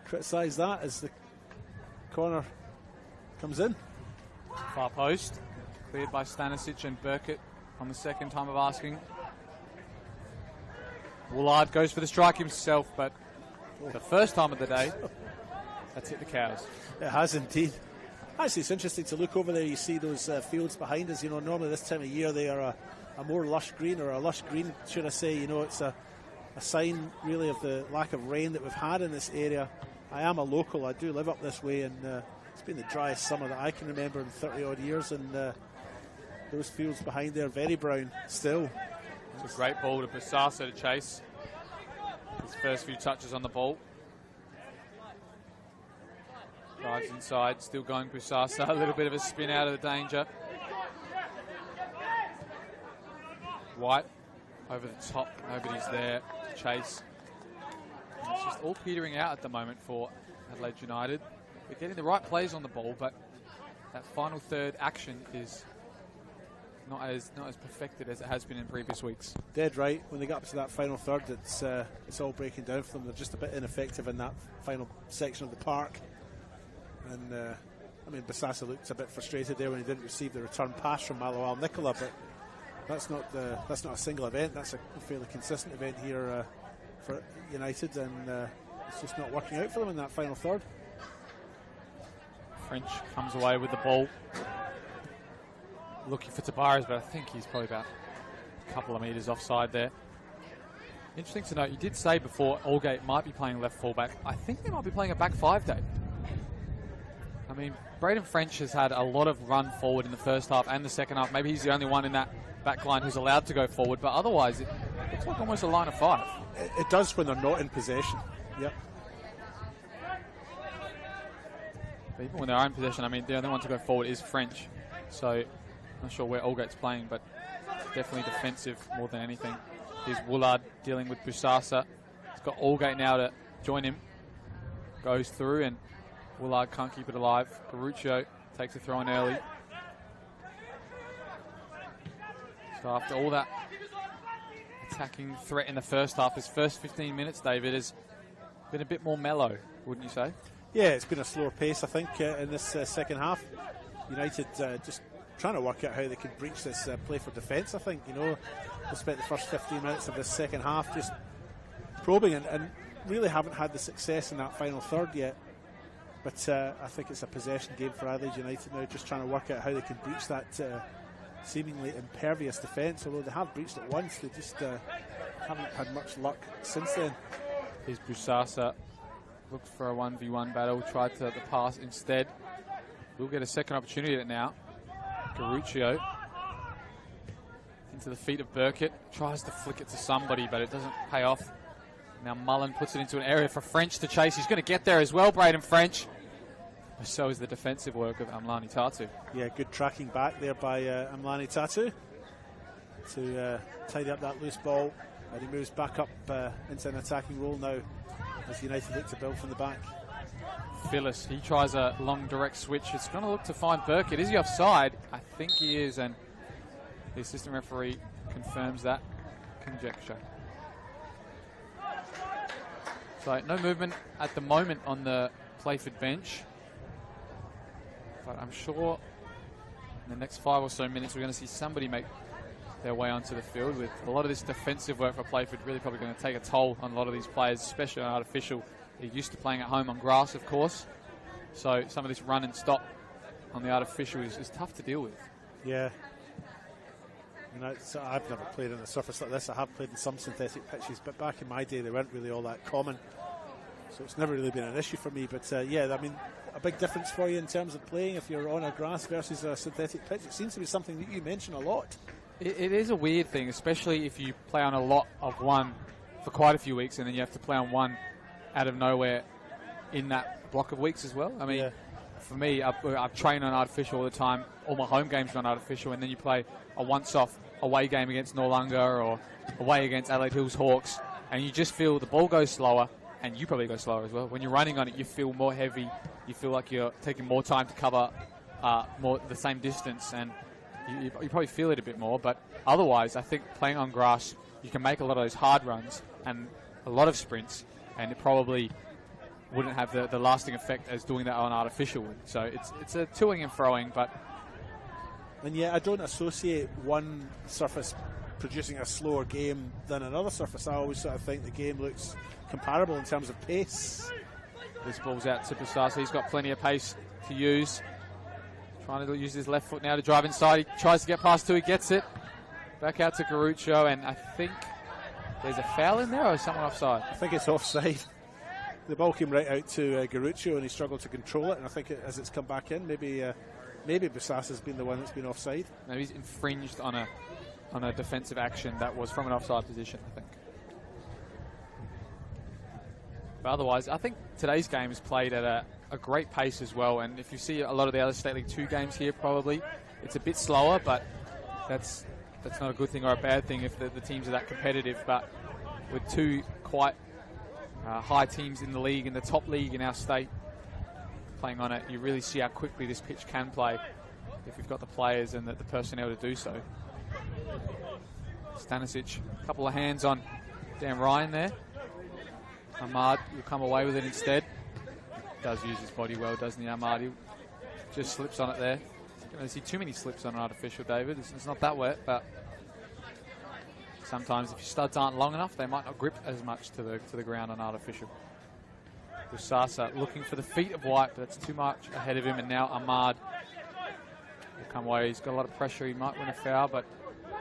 criticise that as the corner comes in? Far post, cleared by Stanisic and Burkett on the second time of asking. Woolard goes for the strike himself, but the first time of the day, that's hit the cows. It has indeed. Actually, it's interesting to look over there. You see those fields behind us. You know, normally this time of year they are a more lush green, or a lush green, should I say. You know, it's a sign really of the lack of rain that we've had in this area. I am a local. I do live up this way, and it's been the driest summer that I can remember in 30 odd years. And those fields behind there, very brown still. It's a great ball to Busasa to chase. His first few touches on the ball. Drives inside, still going Busasa. A little bit of a spin out of the danger. White over the top, nobody's there to chase. And it's just all petering out at the moment for Adelaide United. They're getting the right plays on the ball, but that final third action is not as perfected as it has been in previous weeks. Dead right. When they get up to that final third, it's all breaking down for them. They're just a bit ineffective in that final section of the park. And I mean, Busasa looked a bit frustrated there when he didn't receive the return pass from Malawal Nicola, but that's not a single event. That's a fairly consistent event here for United, and it's just not working out for them in that final third. French comes away with the ball, looking for Tabares, but I think he's probably about a couple of metres offside there. Interesting to note, you did say before Aldgate might be playing left fullback. I think they might be playing a back five, Dave. I mean, Braden French has had a lot of run forward in the first half and the second half. Maybe he's the only one in that back line who's allowed to go forward, but otherwise it looks like almost a line of five. It does when they're not in possession. Yep. But even when they're in possession, I mean, the only one to go forward is French. So I'm not sure where Aldgate's playing, but definitely defensive more than anything. Here's Woolard dealing with Busasa. He's got Aldgate now to join him. Goes through, and Woolard can't keep it alive. Caruccio takes a throw in early. So after all that attacking threat in the first half, his first 15 minutes, David, has been a bit more mellow, wouldn't you say? Yeah, it's been a slower pace, I think, in this second half. United just trying to work out how they can breach this Playford defence, I think. You know, they spent the first 15 minutes of this second half just probing and really haven't had the success in that final third yet. But I think it's a possession game for Adelaide United now, just trying to work out how they can breach that seemingly impervious defence. Although they have breached it once, they just haven't had much luck since then. Here's Busasa, looked for a 1v1 battle, tried to the pass instead. We'll get a second opportunity at it now. Caruccio into the feet of Burkett, tries to flick it to somebody, but it doesn't pay off. Now Mullen puts it into an area for French to chase. He's going to get there as well, Braden French. So is the defensive work of Amlani Tatu. Yeah, good tracking back there by Amlani Tatu to tidy up that loose ball. And he moves back up into an attacking role now as United look to build from the back. Phyllis, he tries a long direct switch. It's going to look to find Burkett. Is he offside? I think he is, and the assistant referee confirms that conjecture. So no movement at the moment on the Playford bench. But I'm sure in the next 5 or so minutes we're going to see somebody make their way onto the field, with a lot of this defensive work for Playford really probably going to take a toll on a lot of these players, especially on artificial. They're used to playing at home on grass, of course. So some of this run and stop on the artificial is tough to deal with. Yeah. You know, I've never played on a surface like this. I have played in some synthetic pitches, but back in my day they weren't really all that common. So it's never really been an issue for me. But yeah, I mean, a big difference for you in terms of playing if you're on a grass versus a synthetic pitch. It seems to be something that you mention a lot. It is a weird thing, especially if you play on a lot of one for quite a few weeks and then you have to play on one out of nowhere in that block of weeks as well. I mean, for me, I train on artificial all the time. All my home games are on artificial, and then you play a once-off away game against Noarlunga or away against Adelaide Hills Hawks, and you just feel the ball goes slower, and you probably go slower as well. When you're running on it, you feel more heavy. You feel like you're taking more time to cover more the same distance, and you probably feel it a bit more. But otherwise, I think playing on grass, you can make a lot of those hard runs and a lot of sprints, and it probably wouldn't have the lasting effect as doing that on artificial. So it's a toing and froing, but... And yet I don't associate one surface producing a slower game than another surface. I always sort of think the game looks comparable in terms of pace. This ball's out to Busasa. He's got plenty of pace to use. Trying to use his left foot now to drive inside. He tries to get past 2. He gets it. Back out to Garuccio, and I think there's a foul in there, or is someone offside? I think it's offside. The ball came right out to Garuccio, and he struggled to control it. And I think as it's come back in, maybe Busasa's been the one that's been offside. Maybe he's infringed on a defensive action that was from an offside position, I think. But otherwise, I think today's game is played at a great pace as well. And if you see a lot of the other State League 2 games here, probably it's a bit slower, but that's not a good thing or a bad thing if the teams are that competitive. But with 2 quite high teams in the league, in the top league in our state, playing on it, you really see how quickly this pitch can play if you've got the players and the personnel to do so. Stanisic, a couple of hands on Dan Ryan there. Ahmad will come away with it instead. Does use his body well, doesn't he, Ahmad? He just slips on it there. You don't see too many slips on an artificial, David. It's not that wet, but sometimes if your studs aren't long enough, they might not grip as much to the ground on artificial. Busasa looking for the feet of White, but that's too much ahead of him, and now Ahmad will come away. He's got a lot of pressure. He might win a foul, but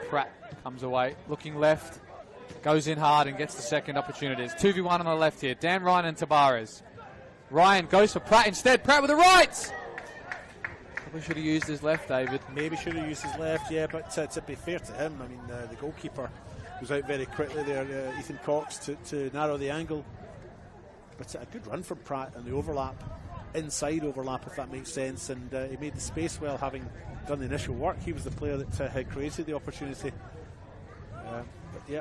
Pratt comes away. Looking left, goes in hard and gets the second opportunity. It's 2v1 on the left here. Dan Ryan and Tabares. Ryan goes for Pratt instead. Pratt with the right! Probably should have used his left, David. Maybe should have used his left, yeah, but to be fair to him, I mean, the goalkeeper was out very quickly there, Ethan Cox, to narrow the angle. But a good run from Pratt and the overlap, inside overlap, if that makes sense, and he made the space well, having done the initial work. He was the player that had created the opportunity. But yeah,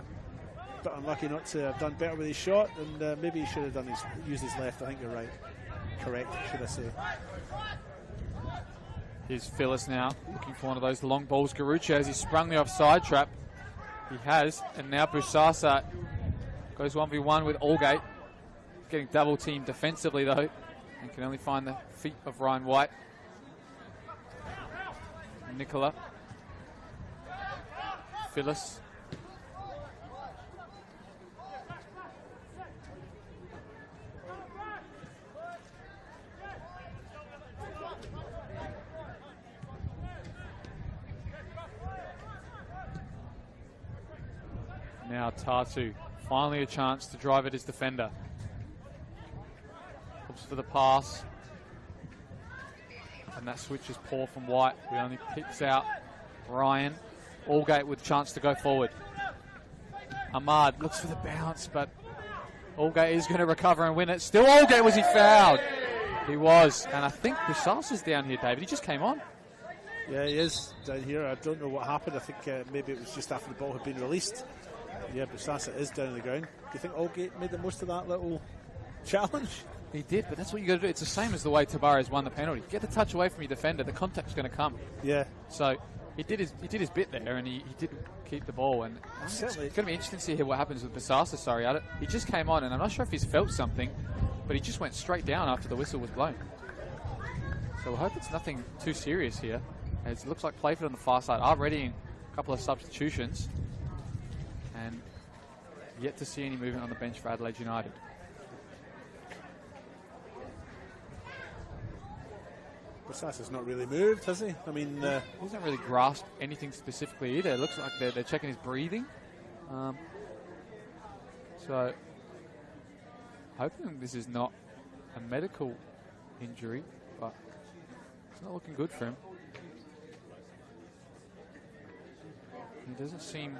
but unlucky not to have done better with his shot, and maybe he should have used his left. I think you're right. Correct, should I say. Here's Phyllis now, looking for one of those long balls. Garuccio, has he sprung the offside trap? He has, and now Busasa goes 1v1 with Allgate. Getting double teamed defensively though, and can only find the feet of Ryan White. Nicola. Phyllis. Now Tatu, finally a chance to drive at his defender. Looks for the pass. And that switch is poor from White, who only picks out Ryan. Allgate with a chance to go forward. Ahmad looks for the bounce, but Allgate is going to recover and win it. Still Allgate, was he fouled? He was. And I think Busasa's down here, David. He just came on. Yeah, he is down here. I don't know what happened. I think maybe it was just after the ball had been released. Yeah, Busasa is down on the ground. Do you think Allgate made the most of that little challenge? He did, but that's what you got to do. It's the same as the way Tavares won the penalty. Get the touch away from your defender. The contact's going to come. Yeah. So he did his bit there, and he did keep the ball. And it's going to be interesting to see what happens with Busasa. Sorry, he just came on, and I'm not sure if he's felt something, but he just went straight down after the whistle was blown. So we hope it's nothing too serious here. As it looks like Playford on the far side are readying a couple of substitutions, and yet to see any movement on the bench for Adelaide United. Busasa's not really moved, has he? I mean, he hasn't really grasped anything specifically either. It looks like they're checking his breathing. So, hoping this is not a medical injury, but it's not looking good for him. He doesn't seem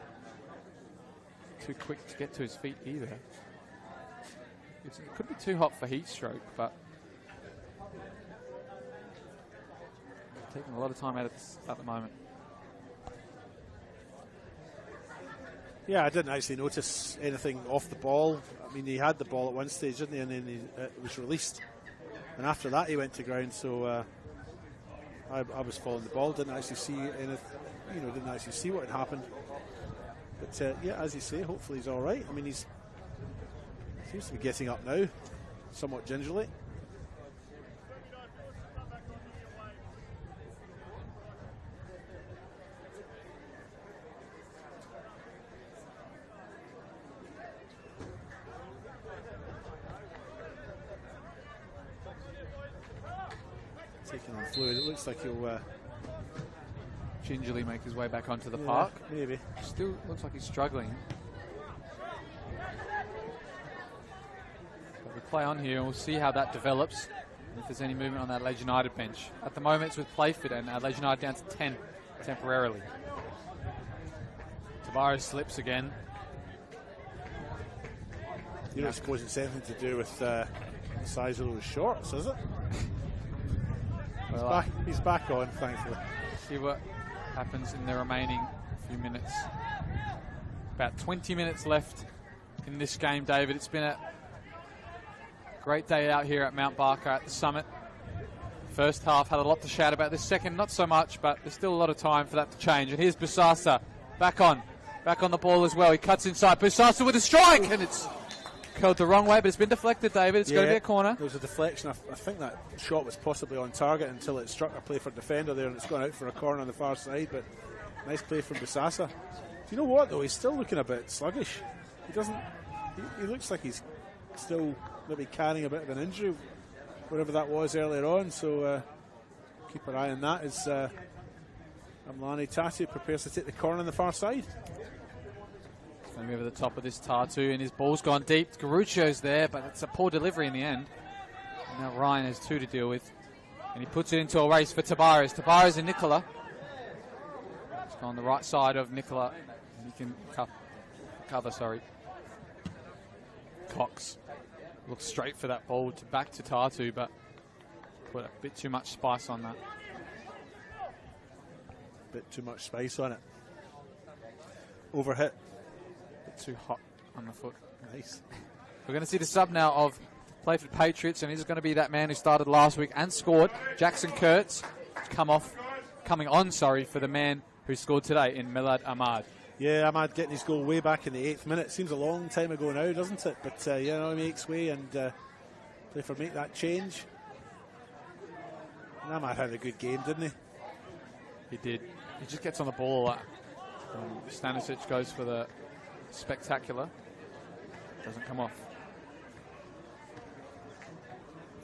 too quick to get to his feet either. It could be too hot for heat stroke, but taking a lot of time out of this at the moment. Yeah, I didn't actually notice anything off the ball. I mean, he had the ball at one stage, didn't he? And then it was released. And after that, he went to ground. So I was following the ball, didn't actually see anything. Didn't actually see what had happened. But yeah, as you say, hopefully he's all right. I mean, he seems to be getting up now, somewhat gingerly. Taking on fluid, it looks like he'll gingerly make his way back onto the park. Maybe. Still looks like he's struggling. But we play on here and we'll see how that develops. And if there's any movement on that Adelaide United bench. At the moment it's with Playford and Adelaide United down to 10 temporarily. Tavares slips again. You don't suppose it's anything to do with the size of those shorts, is it? Well, he's back on, thankfully. See what happens in the remaining few minutes. About 20 minutes left in this game, David. It's been a great day out here at Mount Barker at the summit. First half had a lot to shout about. This second, not so much, but there's still a lot of time for that to change. And here's Busasa back on the ball as well. He cuts inside. Busasa with a strike, and it's curled the wrong way, but it's been deflected, David. It's going to be a corner. There was a deflection. I think that shot was possibly on target until it struck a Playford defender there, and it's gone out for a corner on the far side. But nice play from Busasa. Do you know what, though? He's still looking a bit sluggish. He doesn't. He looks like he's still maybe carrying a bit of an injury, whatever that was earlier on. So keep an eye on that as Amlani Tatu prepares to take the corner on the far side. Going over the top of this Tatu, and his ball's gone deep. Garuccio's there, but it's a poor delivery in the end. And now Ryan has two to deal with, and he puts it into a race for Tavares. Tavares and Nicola. It's on the right side of Nicola. He can cover. Cox looks straight for that ball back to Tatu, but put a bit too much spice on that. Bit too much spice on it. Overhit. Too hot on the foot. Nice. We're going to see the sub now of Playford Patriots, and he's going to be that man who started last week and scored, Jackson Kurtz, coming on for the man who scored today in Milad Ahmad. Yeah, Ahmad getting his goal way back in the 8th minute. Seems a long time ago now, doesn't it? But he makes way, and Playford make that change. And Ahmad had a good game, didn't he? He did. He just gets on the ball a lot. Stanisic goes for the spectacular. Doesn't come off.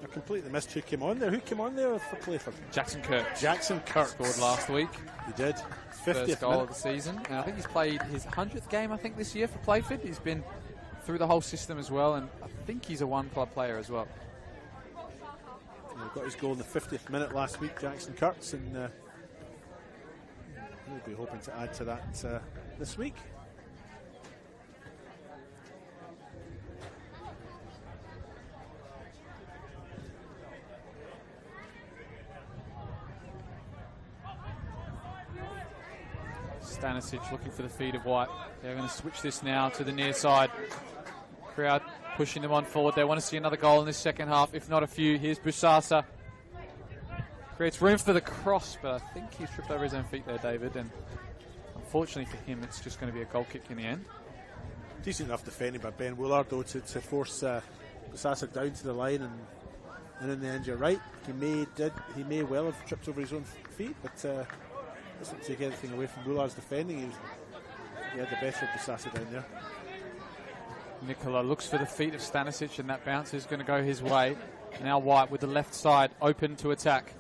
I completely missed who came on there. Who came on there for Playford? Jackson Kurtz. Jackson Kurtz. Scored last week. He did. 50th First goal of the season. And I think he's played his 100th game, this year for Playford. He's been through the whole system as well, and I think he's a one-club player as well. He got his goal in the 50th minute last week, Jackson Kurtz, and we'll be hoping to add to that this week. Stanisic looking for the feed of White. They're going to switch this now to the near side. Crowd pushing them on forward. They want to see another goal in this second half, if not a few. Here's Busasa. Creates room for the cross, but I think he's tripped over his own feet there, David. And unfortunately for him, it's just going to be a goal kick in the end. Decent enough defending by Ben Woolard, though, to force Busasa down to the line. And in the end, you're right. He may well have tripped over his own feet, but doesn't take anything away from Woolard's defending. He had the better of Busasa down there. Nicola looks for the feet of Stanisic, and that bounce is going to go his way. Now White with the left side open to attack.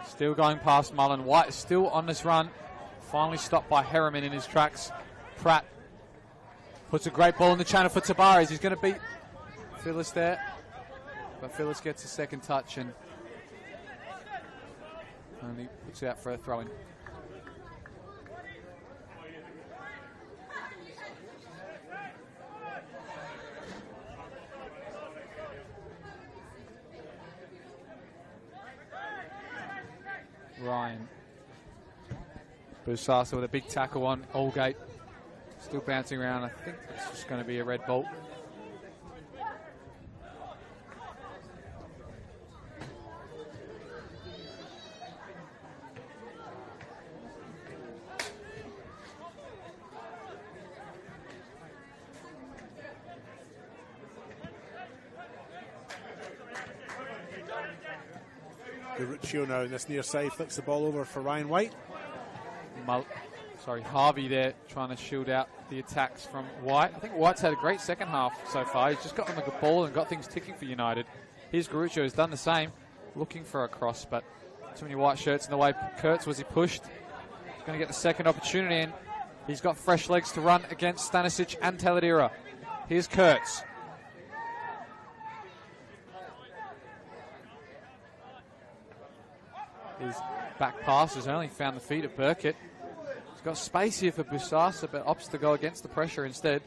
Still going past Mullen. White is still on this run. Finally stopped by Harriman in his tracks. Pratt puts a great ball in the channel for Tabares. He's going to beat Phyllis there. But Phyllis gets a second touch and only puts it out for a throw-in. Ryan. Busasa with a big tackle on Allgate. Still bouncing around. I think it's just going to be a red ball. Garuccio now in this near side flicks the ball over for Ryan White. Harvey there trying to shield out the attacks from White. I think White's had a great second half so far. He's just got on the good ball and got things ticking for United. Here's Garuccio, has done the same, looking for a cross, but too many white shirts in the way. Kurtz, was he pushed? He's going to get the second opportunity, and he's got fresh legs to run against Stanisic and Taladera. Here's Kurtz. His back pass has only found the feet of Burkett. He's got space here for Busasa, but opts to go against the pressure instead.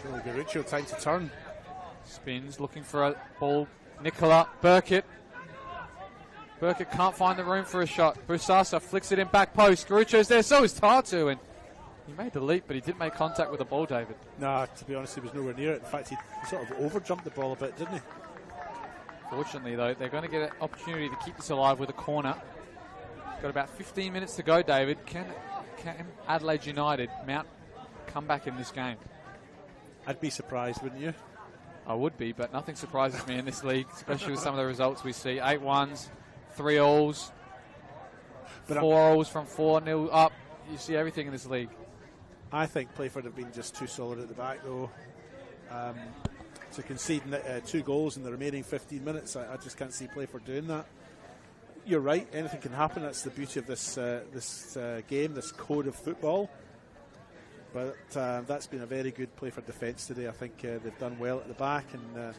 Surely Garuccio time to turn. Spins, looking for a ball. Nicola, Burkett. Burkett can't find the room for a shot. Busasa flicks it in back post. Garuccio's there, so is Tartu, and he made the leap, but he didn't make contact with the ball, David. Nah, to be honest, he was nowhere near it. In fact, he sort of over-jumped the ball a bit, didn't he? Fortunately, though, they're going to get an opportunity to keep this alive with a corner. Got about 15 minutes to go, David. Can Adelaide United mount comeback in this game? I'd be surprised, wouldn't you? I would be, but nothing surprises me in this league, especially with some of the results we see. 8-1s, 3-alls, 4-alls from 4-0 up. You see everything in this league. I think Playford have been just too solid at the back, though. To concede 2 goals in the remaining 15 minutes, I just can't see Playford doing that. You're right, anything can happen. That's the beauty of this game, this code of football. But that's been a very good Playford defence today. I think they've done well at the back, and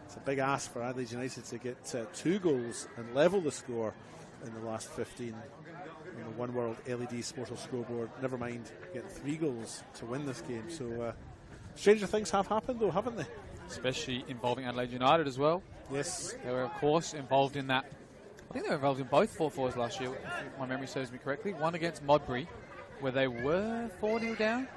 it's a big ask for Adelaide United to get 2 goals and level the score in the last 15 on the One World LED Sportal scoreboard. Never mind getting 3 goals to win this game. So stranger things have happened, though, haven't they? Especially involving Adelaide United as well. Yes. They were, of course, involved in that. I think they were involved in both 4-4s last year, if my memory serves me correctly. One against Modbury, where they were 4-0 down,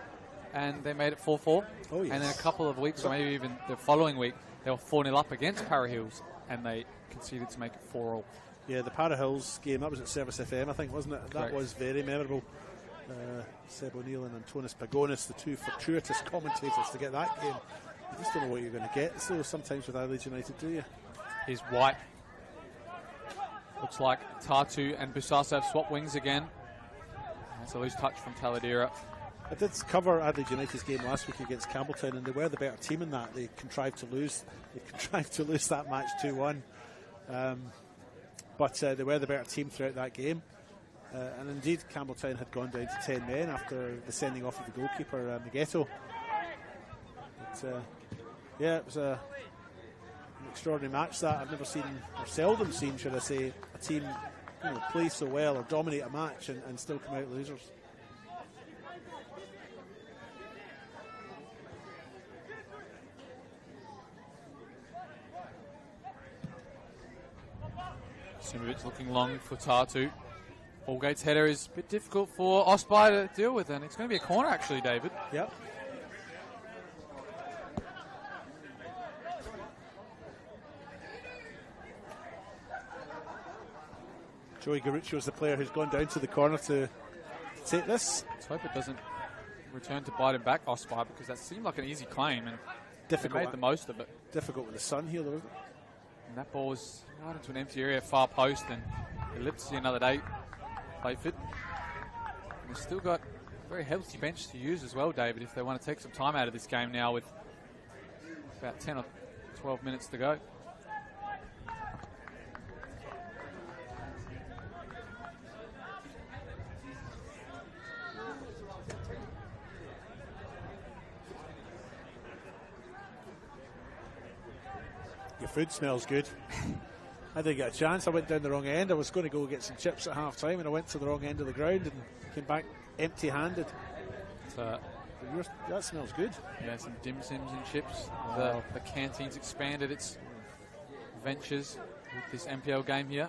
and they made it 4-4. Oh, yes. And then a couple of weeks, or maybe even the following week, they were 4-0 up against Para Hills, and they conceded to make it 4-all. Yeah, the Para Hills game, that was at Service FM, I think, wasn't it? Correct. That was very memorable. Seb O'Neill and Antonis Pagonis, the 2 fortuitous commentators to get that game. You just don't know what you're going to get. So sometimes with Adelaide United, do you? Here's White. Looks like Tartu and Busasa have swapped wings again. That's a loose touch from Taladera. I did cover Adelaide United's game last week against Campbelltown, and they were the better team in that. They contrived to lose. They contrived to lose that match 2-1. But they were the better team throughout that game. And indeed, Campbelltown had gone down to 10 men after the sending off of the goalkeeper, Magetto. But, yeah, it was an extraordinary match that I've never seen, or seldom seen, should I say, a team play so well or dominate a match and still come out losers. Simovic looking long for Tartu. Allgate's header is a bit difficult for Osby to deal with, and it's going to be a corner actually, David. Yep. Joey Garuccio is the player who's gone down to the corner to take this. Let's hope it doesn't return to bite him back, Osby, because that seemed like an easy claim, and they made the most of it. Difficult with the sun here, though, isn't it? And that ball was right into an empty area, far post, and they live to see another day. Playford. And they've still got a very healthy bench to use as well, David, if they want to take some time out of this game now with about 10 or 12 minutes to go. Your food smells good. I didn't get a chance. I went down the wrong end. I was going to go get some chips at half time, and I went to the wrong end of the ground and came back empty-handed. That smells good. Yeah, some dim sims and chips. Wow. The canteen's expanded its ventures with this NPL game here.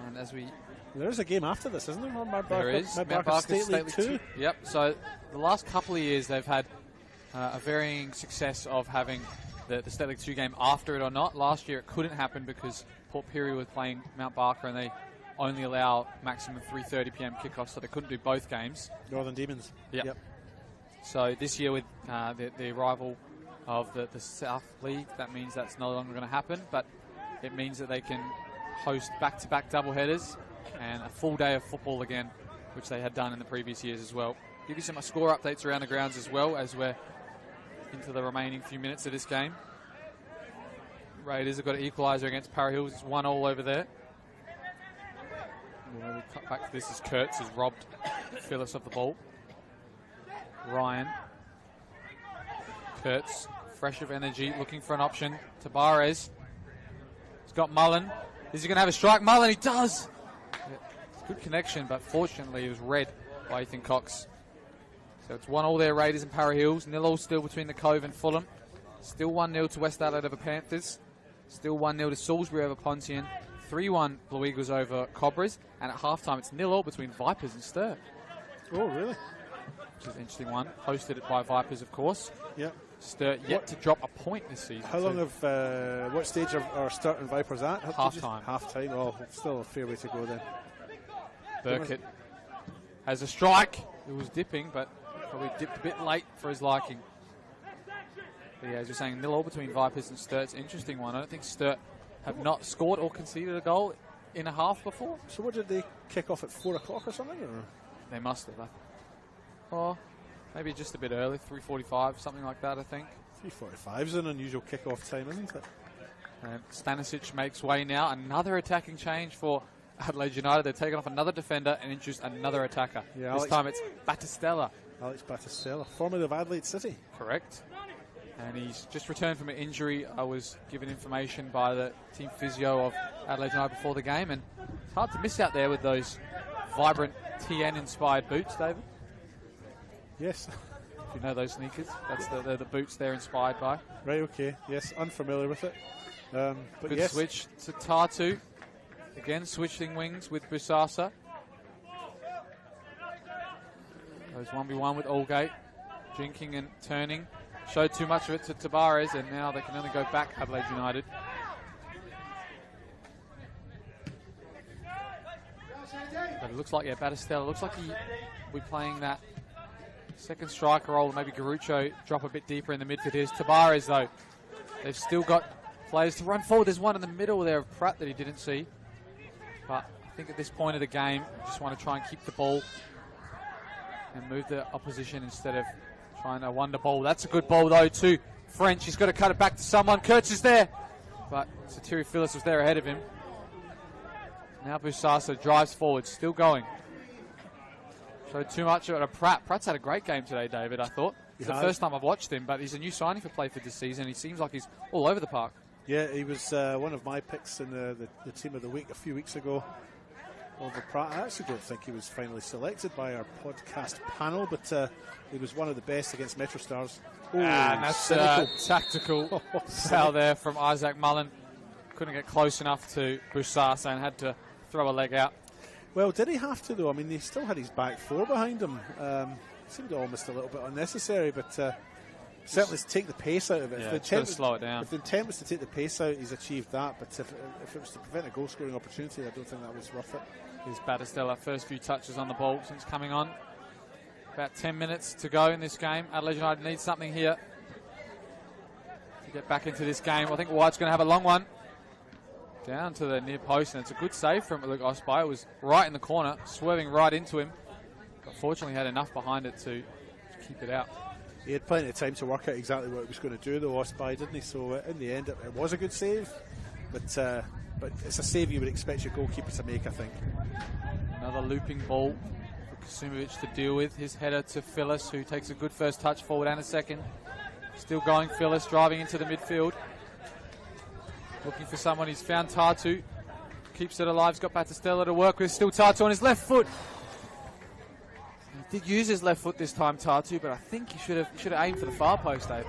And as we... There is a game after this, isn't there? There is. Mount Barker State League 2. Yep, so the last couple of years they've had a varying success of having the State League 2 game after it or not. Last year it couldn't happen because Port Pirie was playing Mount Barker and they only allow maximum 3:30 p.m. kickoff, so they couldn't do both games. Northern Demons. Yep. So this year with the arrival of the South League, that means that's no longer going to happen, but it means that they can host back-to-back doubleheaders and a full day of football again, which they had done in the previous years as well. Give you some score updates around the grounds as well as we're into the remaining few minutes of this game. Raiders have got an equalizer against Para Hills. It's 1-1 over there. We'll cut back to this as Kurtz has robbed Phyllis of the ball. Ryan. Kurtz, fresh of energy, looking for an option. Tabarez. He's got Mullen. Is he going to have a strike? Mullen, he does! Yeah, good connection, but fortunately he was read by Ethan Cox. So it's 1-1 there, Raiders and Para Hills. 0-0 still between the Cove and Fulham. Still 1-0 to West Adelaide over Panthers. Still 1-0 to Salisbury over Pontian. 3-1 Blue Eagles over Cobras. And at halftime it's 0-0 between Vipers and Sturt. Oh, really? Which is an interesting one. Hosted it by Vipers, of course. Yep. Sturt yet to drop a point this season. How long have, what stage are Sturt and Vipers at? Half-time. Half-time. Oh, still a fair way to go then. Burkett has a strike. It was dipping, but probably dipped a bit late for his liking. But yeah, as you're saying, 0-0 between Vipers and Sturt. It's an interesting one. I don't think Sturt have not scored or conceded a goal in a half before. So what, did they kick off at 4 o'clock or something? Or? They must have. Or maybe just a bit early, 3:45, something like that, I think. 3:45 is an unusual kick-off time, isn't it? And Stanisic makes way now. Another attacking change for Adelaide United. They've taken off another defender and introduced another attacker. Yeah, this time it's Battistella. Alex Battistella, formerly of Adelaide City. Correct. And he's just returned from an injury. I was given information by the team physio of Adelaide United before the game, and it's hard to miss out there with those vibrant TN-inspired boots, David. Yes. If you know those sneakers, that's the boots they're inspired by. Right, okay. Yes, unfamiliar with it. But good yes. switch to Tartu. Again, switching wings with Busasa. Goes 1v1 with Allgate. Drinking and turning. Showed too much of it to Tabarez, and now they can only go back, Adelaide United. But it looks like, Battistella, looks like he'll be playing that second striker role. Maybe Garuccio drop a bit deeper in the midfield. Here's Tabarez, though. They've still got players to run forward. There's one in the middle there of Pratt that he didn't see. But I think at this point of the game, you just want to try and keep the ball and move the opposition instead of trying to wonder ball. That's a good ball, though, to French. He's got to cut it back to someone. Kurtz is there. But Satiri Phyllis was there ahead of him. Now Busasa drives forward, still going. Showed too much of it. Pratt's had a great game today, David, I thought. It's the first time I've watched him, but he's a new signing for Playford this season. He seems like he's all over the park. Yeah, he was one of my picks in the team of the week a few weeks ago. Over Pratt. I actually don't think he was finally selected by our podcast panel, but he was one of the best against Metro Stars. And that's a tactical foul there from Isaac Mullen. couldn't get close enough to Busasa and had to throw a leg out. Well, did he have to, though? I mean, he still had his back four behind him. Seemed almost a little bit unnecessary, but certainly to take the pace out of it. Yeah, it's got to slow it down. If the intent was to take the pace out, he's achieved that, but if it was to prevent a goal-scoring opportunity, I don't think that was worth it. Here's Battistella, first few touches on the ball since coming on. About 10 minutes to go in this game. Adelaide United needs something here to get back into this game. I think White's going to have a long one. Down to the near post, and it's a good save from Luke Osby. It was right in the corner, swerving right into him. But fortunately, he had enough behind it to keep it out. He had plenty of time to work out exactly what he was going to do, though, Osby, didn't he? So in the end, it was a good save. But it's a save you would expect your goalkeeper to make, I think. Another looping ball for Kasimovic to deal with. His header to Phyllis, who takes a good first touch forward and a second. Still going, Phyllis driving into the midfield. Looking for someone. He's found Tatu. Keeps it alive. He's got Battistella to work with. Still Tatu on his left foot. He did use his left foot this time, Tatu, but I think he should have aimed for the far post, David.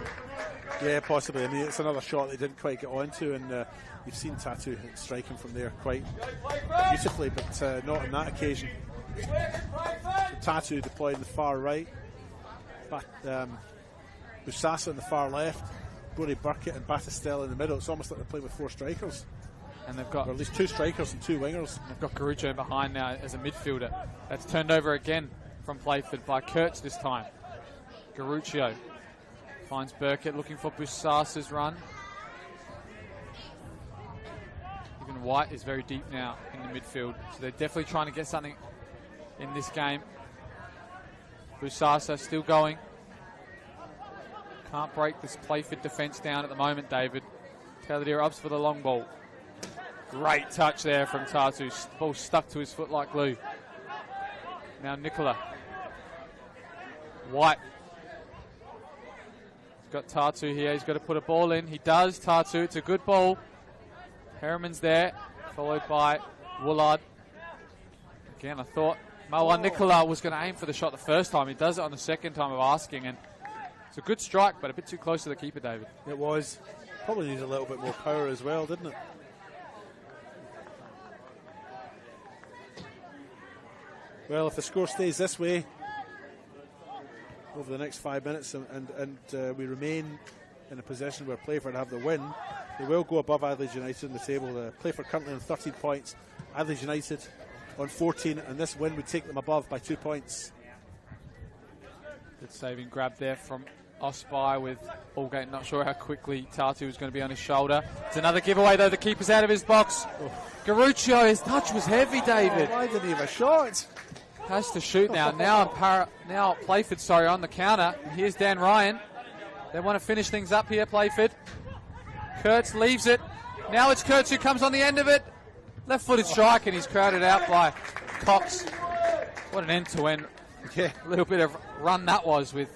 Yeah, possibly. I mean, it's another shot they didn't quite get onto, and you've seen Tatu striking from there quite beautifully, but not on that occasion. Tatu deployed in the far right, but Busasa on the far left, Brody Burkett and Battistella in the middle. It's almost like they're playing with four strikers. And they've got, or at least two strikers and two wingers. They've got Garucho behind now as a midfielder. That's turned over again from Playford by Kurtz this time. Garucho finds Burkett looking for Busasa's run. Even White is very deep now in the midfield, so they're definitely trying to get something in this game. Busasa still going. Can't break this Playford defence down at the moment, David. Taylor ups for the long ball. Great touch there from Tatu. Ball stuck to his foot like glue. Now Nicola. White. He's got Tatu here. He's got to put a ball in. He does. Tatu. It's a good ball. Harriman's there, followed by Woolard. Again, I thought Mawan Nicola was going to aim for the shot the first time. He does it on the second time of asking, and it's a good strike, but a bit too close to the keeper, David. It was. Probably needs a little bit more power as well, didn't it? Well, if the score stays this way over the next 5 minutes and we remain in a position where Playford have the win, they will go above Adelaide United in the table. Playford currently on 13 points, Adelaide United on 14, and this win would take them above by 2 points. Good saving grab there from Osby with Allgate. Not sure how quickly Tatu was going to be on his shoulder. It's another giveaway, though. The keeper's out of his box. Garuccio, his touch was heavy, David. Why didn't he have a shot? Has to shoot now. Now Playford, on the counter. And here's Dan Ryan. They want to finish things up here, Playford. Kurtz leaves it. Now it's Kurtz who comes on the end of it. Left-footed strike, and he's crowded out by Cox. What an end-to-end. Yeah. A little bit of run that was with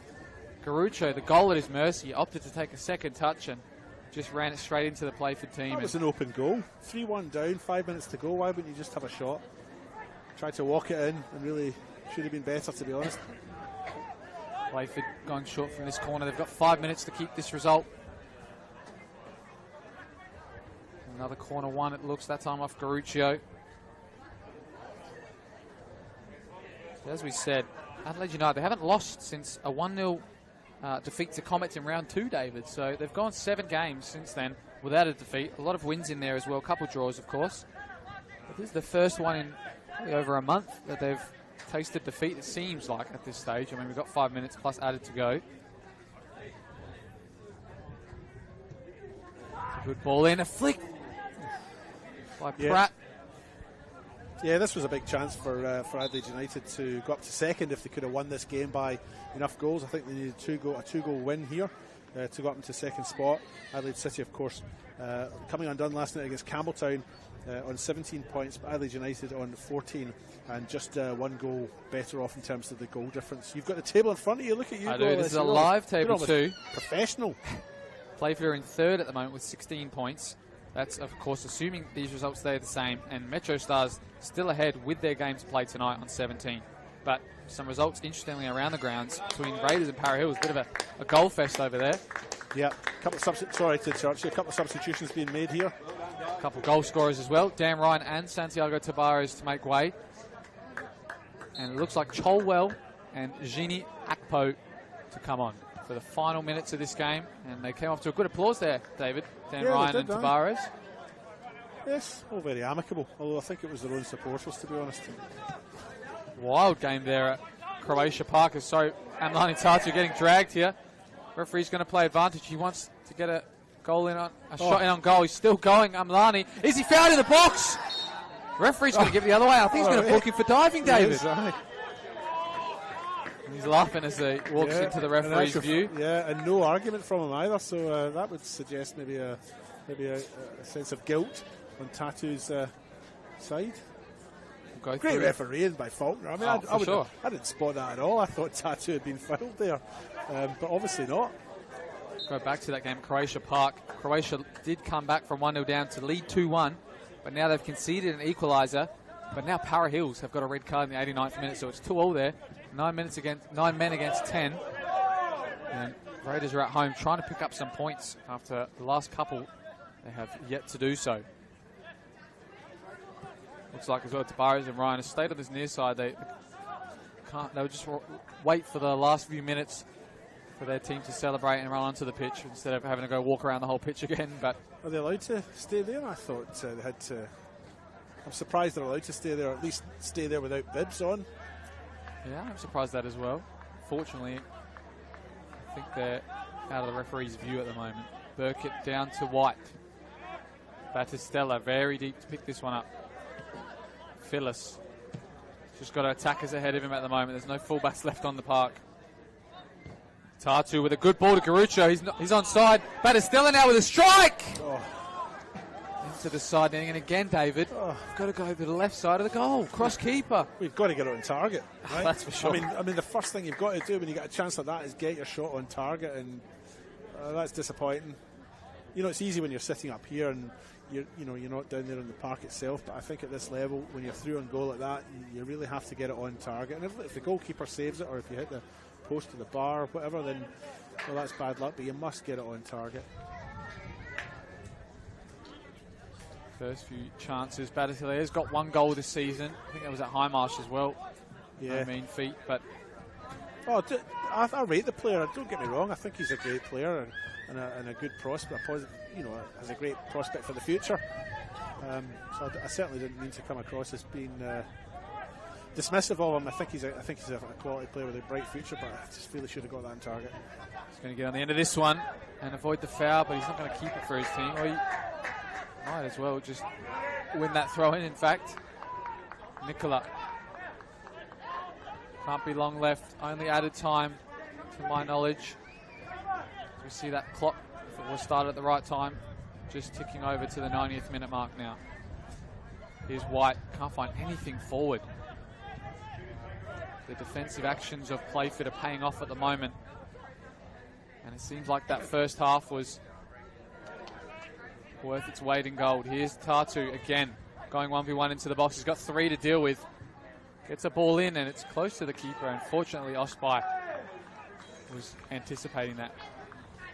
Garuccio. The goal at his mercy. He opted to take a second touch and just ran it straight into the Playford team. That was an open goal. 3-1 down, 5 minutes to go. Why wouldn't you just have a shot? Tried to walk it in and really should have been better, to be honest. Playford gone short from this corner. They've got 5 minutes to keep this result. Another corner one, it looks, that time off Garuccio. As we said, Adelaide United, they haven't lost since a 1-0 defeat to Comets in round 2, David. So they've gone 7 games since then without a defeat. A lot of wins in there as well, a couple draws, of course. But this is the first one in probably over a month that they've tasted defeat, it seems like, at this stage. I mean, we've got 5 minutes plus added to go. Good ball in, a flick by Pratt. Yeah, this was a big chance for Adelaide United to go up to second if they could have won this game by enough goals. I think they needed a two-goal win here to go up into second spot. Adelaide City, of course, coming undone last night against Campbelltown on 17 points, but Adelaide United on 14 and just 1 goal better off in terms of the goal difference. You've got the table in front of you. Look at you. I do. This is a live table too. Professional. Playford are in third at the moment with 16 points. That's, of course, assuming these results stay the same. And Metro Stars still ahead with their game to play tonight on 17. But some results, interestingly, around the grounds between Raiders and Para Hills. A bit of a goal fest over there. Yeah, sorry to interrupt you. A couple of substitutions being made here. A couple goal scorers as well. Dan Ryan and Santiago Tavares to make way. And it looks like Cholwell and Gini Akpo to come on for the final minutes of this game. And they came off to a good applause there, David. Dan Ryan and Tavares. Yes, all very amicable, although I think it was their own supporters, to be honest. Wild game there at Croatia Park. So Amlani Tatu getting dragged here. Referee's going to play advantage. He wants to get a goal in on shot in on goal. He's still going. Amlani. Is he fouled in the box? Referee's going to give it the other way. I think he's going to book him for diving, David. He's laughing as he walks into the referee's view. Yeah, and no argument from him either. So that would suggest maybe a sense of guilt on Tatu's side. Great refereeing by Faulkner. I mean, I didn't spot that at all. I thought Tatu had been fouled there, but obviously not. Go back to that game, Croatia Park. Croatia did come back from 1-0 down to lead 2-1, but now they've conceded an equaliser. But now Para Hills have got a red card in the 89th minute, so it's 2-2 there. 9 men against 10. And Raiders are at home trying to pick up some points after the last couple. They have yet to do so. Looks like as well Tavares and Ryan have stayed on this near side. They would just wait for the last few minutes for their team to celebrate and run onto the pitch instead of having to go walk around the whole pitch again. But are they allowed to stay there? I thought they had to. I'm surprised they're allowed to stay there, or at least stay there without bibs on. Yeah, I'm surprised that as well. Fortunately, I think they're out of the referee's view at the moment. Burkett down to White. Battistella very deep to pick this one up. Phyllis just got attackers ahead of him at the moment. There's no fullbacks left on the park. Tatu with a good ball to Garucho. He's onside. Battistella now with a strike. Into the side netting, and again, David, we've got to go over to the left side of the goal. Cross keeper. We've got to get it on target. Right? That's for sure. I mean, the first thing you've got to do when you get a chance like that is get your shot on target, and that's disappointing. You know, it's easy when you're sitting up here and you're not down there in the park itself, but I think at this level, when you're through on goal like that, you really have to get it on target. And if the goalkeeper saves it, or if you hit the post of the bar or whatever, then well, that's bad luck, but you must get it on target. First few chances. Battistella has got one goal this season. I think that was at Highmarsh as well. Yeah. No mean feat, but I rate the player. Don't get me wrong. I think he's a great player and a good prospect. Has a great prospect for the future. So I certainly didn't mean to come across as being dismissive of him. I think he's a quality player with a bright future, but I just feel he should have got that on target. He's going to get on the end of this one and avoid the foul, but he's not going to keep it for his team. Or he might as well just win that throw in fact. Nicola. Can't be long left. Only added time, to my knowledge. We see that clock, if it was started at the right time, just ticking over to the 90th minute mark now. Here's White. Can't find anything forward. The defensive actions of Playford are paying off at the moment. And it seems like that first half was worth its weight in gold. Here's Tatu again, going 1v1 into the box. He's got 3 to deal with. Gets a ball in and it's close to the keeper. Unfortunately, Osby was anticipating that.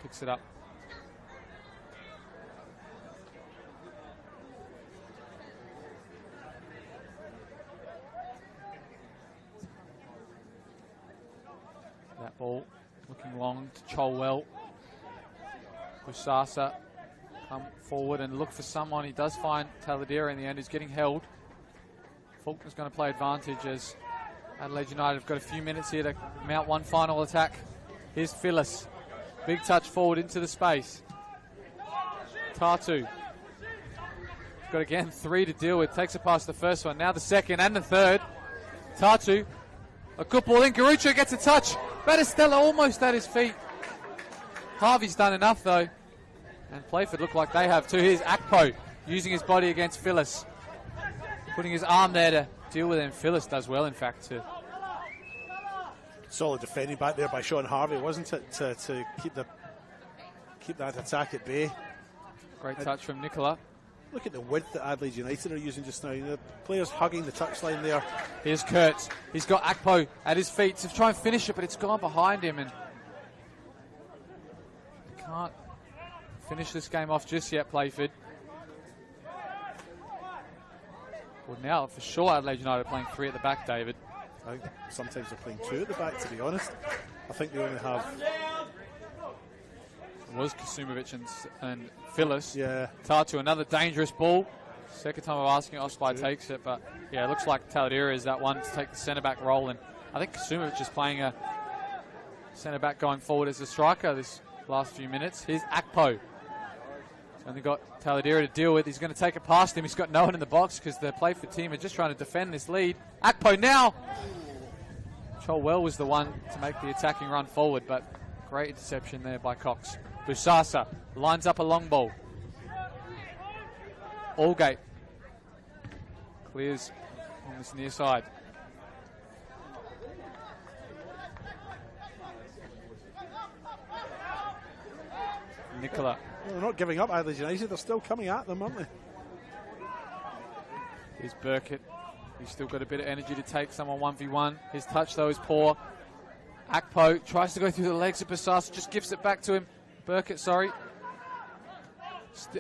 Picks it up. That ball looking long to Cholwell. Kusasa come forward and look for someone. He does find Taladera in the end. He's getting held. Faulkner's going to play advantage as Adelaide United have got a few minutes here to mount one final attack. Here's Phyllis. Big touch forward into the space. Tatu. He's got again 3 to deal with. Takes it past the first one. Now the second and the third. Tatu. A good ball in. Garucho gets a touch. Battistella almost at his feet. Harvey's done enough though. And Playford look like they have too. Here's Akpo using his body against Phyllis. Putting his arm there to deal with him. Phyllis does well, in fact, too. Solid defending back there by Sean Harvey, wasn't it, to keep that attack at bay. Great touch from Nicola. Look at the width that Adelaide United are using just now. The players hugging the touchline there. Here's Kurtz. He's got Akpo at his feet to try and finish it, but it's gone behind him, and can't finish this game off just yet, Playford. Well, now for sure Adelaide United are playing 3 at the back, David. I think sometimes they're playing 2 at the back, to be honest. I think they only have... It was Kasumovic and Phyllis. Yeah. Tatu, another dangerous ball. Second time of asking, Osby takes it, but yeah, it looks like Taladera is that one to take the centre-back role, and I think Kasumovic is playing a centre-back going forward as a striker this last few minutes. Here's Akpo. He's only got Taladera to deal with. He's going to take it past him. He's got no one in the box because the Playford team are just trying to defend this lead. Akpo now! Cholwell was the one to make the attacking run forward, but great interception there by Cox. Busasa lines up a long ball. Allgate clears on this near side. Nicola. Well, they're not giving up, Adelaide United. They're still coming at them, aren't they? Here's Burkett. He's still got a bit of energy to take someone 1v1. His touch, though, is poor. Akpo tries to go through the legs of Busasa, just gives it back to him. Burkett, sorry.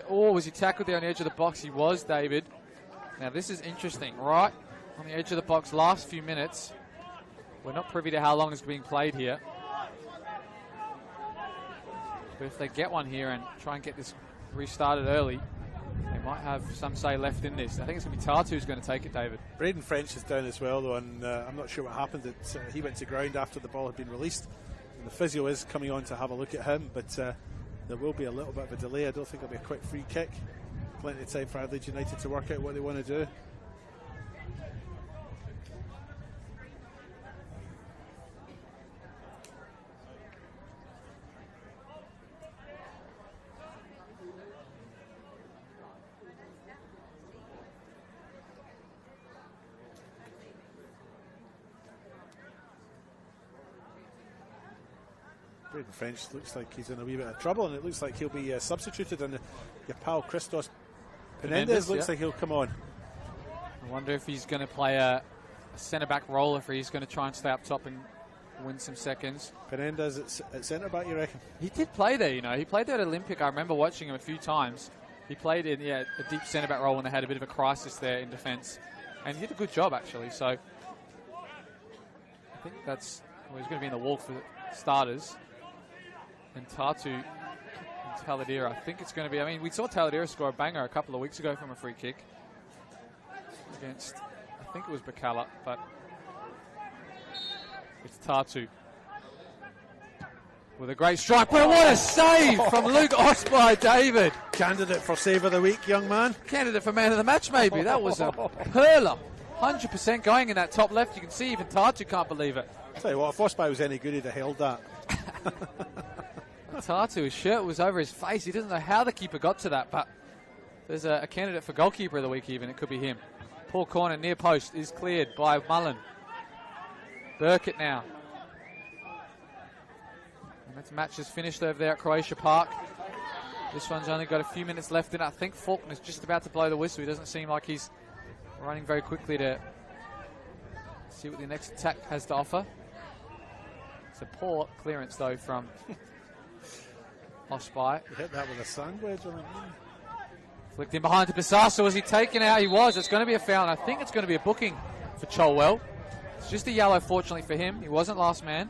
Was he tackled there on the edge of the box? He was, David. Now, this is interesting. Right on the edge of the box, last few minutes. We're not privy to how long is being played here. But if they get one here and try and get this restarted early, they might have some say left in this. I think it's going to be Tatu who's going to take it, David. Braden French is down as well, though, and I'm not sure what happened. He went to ground after the ball had been released. And the physio is coming on to have a look at him, but there will be a little bit of a delay. I don't think it'll be a quick free kick. Plenty of time for Adelaide United to work out what they want to do. Braden French looks like he's in a wee bit of trouble, and it looks like he'll be substituted, and your pal Christos Penendez looks like he'll come on. I wonder if he's going to play a centre-back role, if he's going to try and stay up top and win some seconds. Penendez at centre-back, you reckon? He did play there, you know. He played there at Olympic. I remember watching him a few times. He played in a deep centre-back role when they had a bit of a crisis there in defence. And he did a good job, actually. So I think he's going to be in the walk for the starters. And Tatu and Taladera, I think it's going to be... I mean, we saw Taladera score a banger a couple of weeks ago from a free kick against, I think it was Bacala, but it's Tatu with a great strike. But what a save from Luke Osby, David. Candidate for save of the week, young man. Candidate for man of the match, maybe. That was a hurler. 100% going in that top left. You can see even Tatu can't believe it. I'll tell you what, if Osby was any good, he'd have held that. Tatu, his shirt was over his face. He doesn't know how the keeper got to that, but there's a candidate for goalkeeper of the week even. It could be him. Poor corner, near post is cleared by Mullen. Burkett now. And that match is finished over there at Croatia Park. This one's only got a few minutes left in it. I think Faulkner's just about to blow the whistle. He doesn't seem like he's running very quickly to see what the next attack has to offer. It's a poor clearance, though, from Osby. He hit that with a sandwich. Flicked in behind to Bisasa. Was he taken out? He was. It's going to be a foul, and I think it's going to be a booking for Cholwell. It's just a yellow, fortunately for him. He wasn't last man.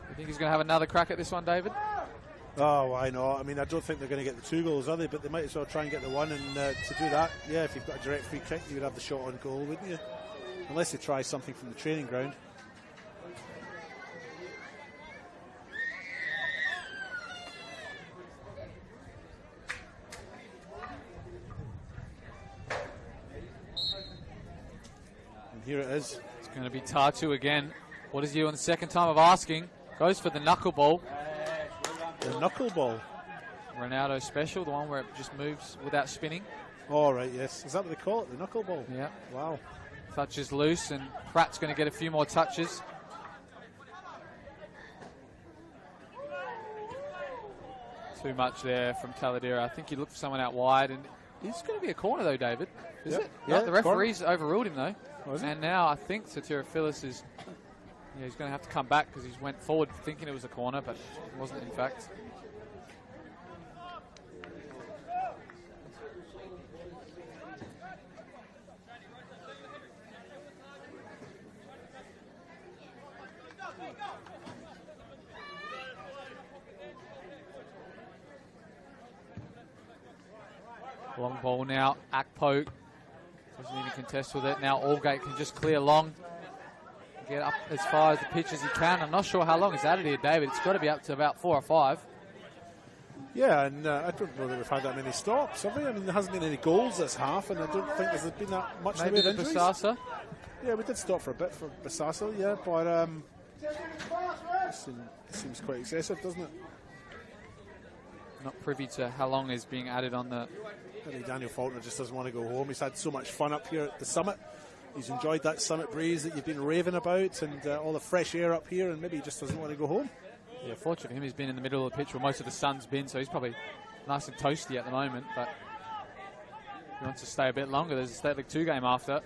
You think he's going to have another crack at this one, David? Oh, why not? I mean, I don't think they're going to get the 2 goals, are they? But they might as well try and get the 1. And to do that, yeah, if you've got a direct free kick, you would have the shot on goal, wouldn't you? Unless they try something from the training ground. And here it is. It's going to be Tatu again. What is he on the second time of asking? Goes for the knuckleball. The knuckleball. Ronaldo special, the one where it just moves without spinning. All right, yes. Is that what they call it? The knuckleball? Yeah. Wow. Touch is loose, and Pratt's going to get a few more touches. Too much there from Taladera. I think he looked for someone out wide, and it's going to be a corner, though, David. Is it? Yeah, the referee's overruled him, though. Was and now I think Satira Phyllis is... Yeah, he's going to have to come back because he's went forward thinking it was a corner, but it wasn't, in fact. Long ball now. Akpo doesn't even contest with it. Now Allgate can just clear long. Get up as far as the pitch as he can. I'm not sure how long it's added here, David. It's got to be up to about 4 or 5. Yeah, and I don't know that we've had that many stops, have we? I mean, there hasn't been any goals this half, and I don't think there's been that much in the way of injuries. Basasa. Yeah, we did stop for a bit for Basasa, yeah, but it seems quite excessive, doesn't it? Not privy to how long is being added on the... I think Daniel Faulkner just doesn't want to go home. He's had so much fun up here at the summit. He's enjoyed that summit breeze that you've been raving about, and all the fresh air up here, and maybe he just doesn't want to go home. Yeah, fortunately for him, he's been in the middle of the pitch where most of the sun's been, so he's probably nice and toasty at the moment, but he wants to stay a bit longer. There's a State League 2 game after.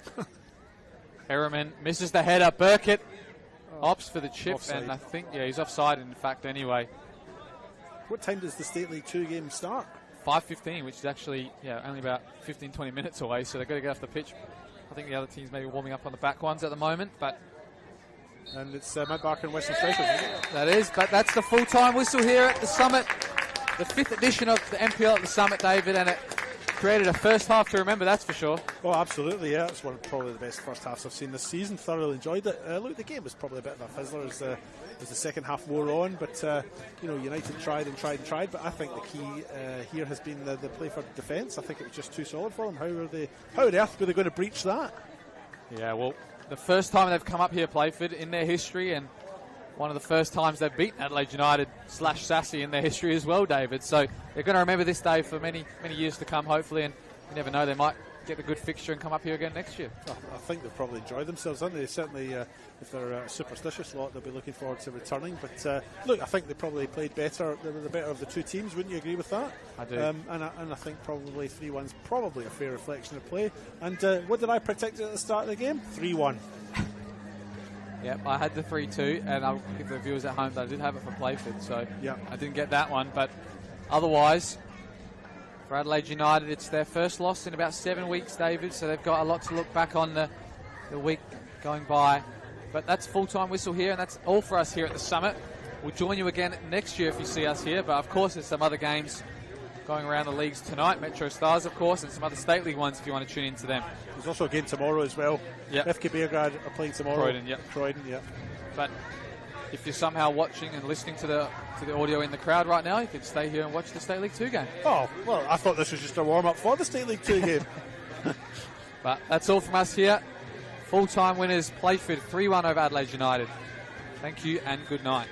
Harriman misses the header. Burkett opts for the chip, Offside. and I think, yeah, he's offside in fact anyway. What time does the State League 2 game start? 5:15, which is actually only about 15-20 minutes away, so they've got to get off the pitch. I think the other teams may be warming up on the back ones at the moment, but... And it's Mount Barker and Western Strikers, isn't it? That is, but that's the full-time whistle here at the Summit. The 5th edition of the NPL at the Summit, David, and it created a first half to remember, that's for sure. Oh, absolutely, yeah. It's one of probably the best first halves I've seen this season. Thoroughly enjoyed it. Look, the game was probably a bit of a fizzler as the second half wore on, but United tried and tried and tried. But I think the key here has been the Playford defence. I think it was just too solid for them. How on earth were they going to breach that? Yeah, well, the first time they've come up here, Playford, in their history, and one of the first times they've beaten Adelaide United / Sassy in their history as well, David. So they're going to remember this day for many, many years to come, hopefully, and you never know, they might get a good fixture and come up here again next year. I think they've probably enjoyed themselves, haven't they? Certainly, if they're a superstitious lot, they'll be looking forward to returning. But look, I think they probably played better. They were the better of the two teams. Wouldn't you agree with that? I do. And I think probably 3-1's probably a fair reflection of play. And what did I predict at the start of the game? 3-1. Yep, I had the 3-2, and I'll give the viewers at home that I did have it for Playford, so I didn't get that one. But otherwise, for Adelaide United, it's their first loss in about 7 weeks, David, so they've got a lot to look back on the week going by. But that's full-time whistle here, and that's all for us here at the Summit. We'll join you again next year if you see us here, but of course there's some other games going around the leagues tonight, Metro Stars, of course, and some other State League ones if you want to tune into them. There's also a game tomorrow as well. Yep. FK Beargrad are playing tomorrow. Croydon, yep. But if you're somehow watching and listening to the audio in the crowd right now, you can stay here and watch the State League 2 game. Oh, well, I thought this was just a warm-up for the State League 2 game. But that's all from us here. Full-time winners, Playford 3-1 over Adelaide United. Thank you and good night.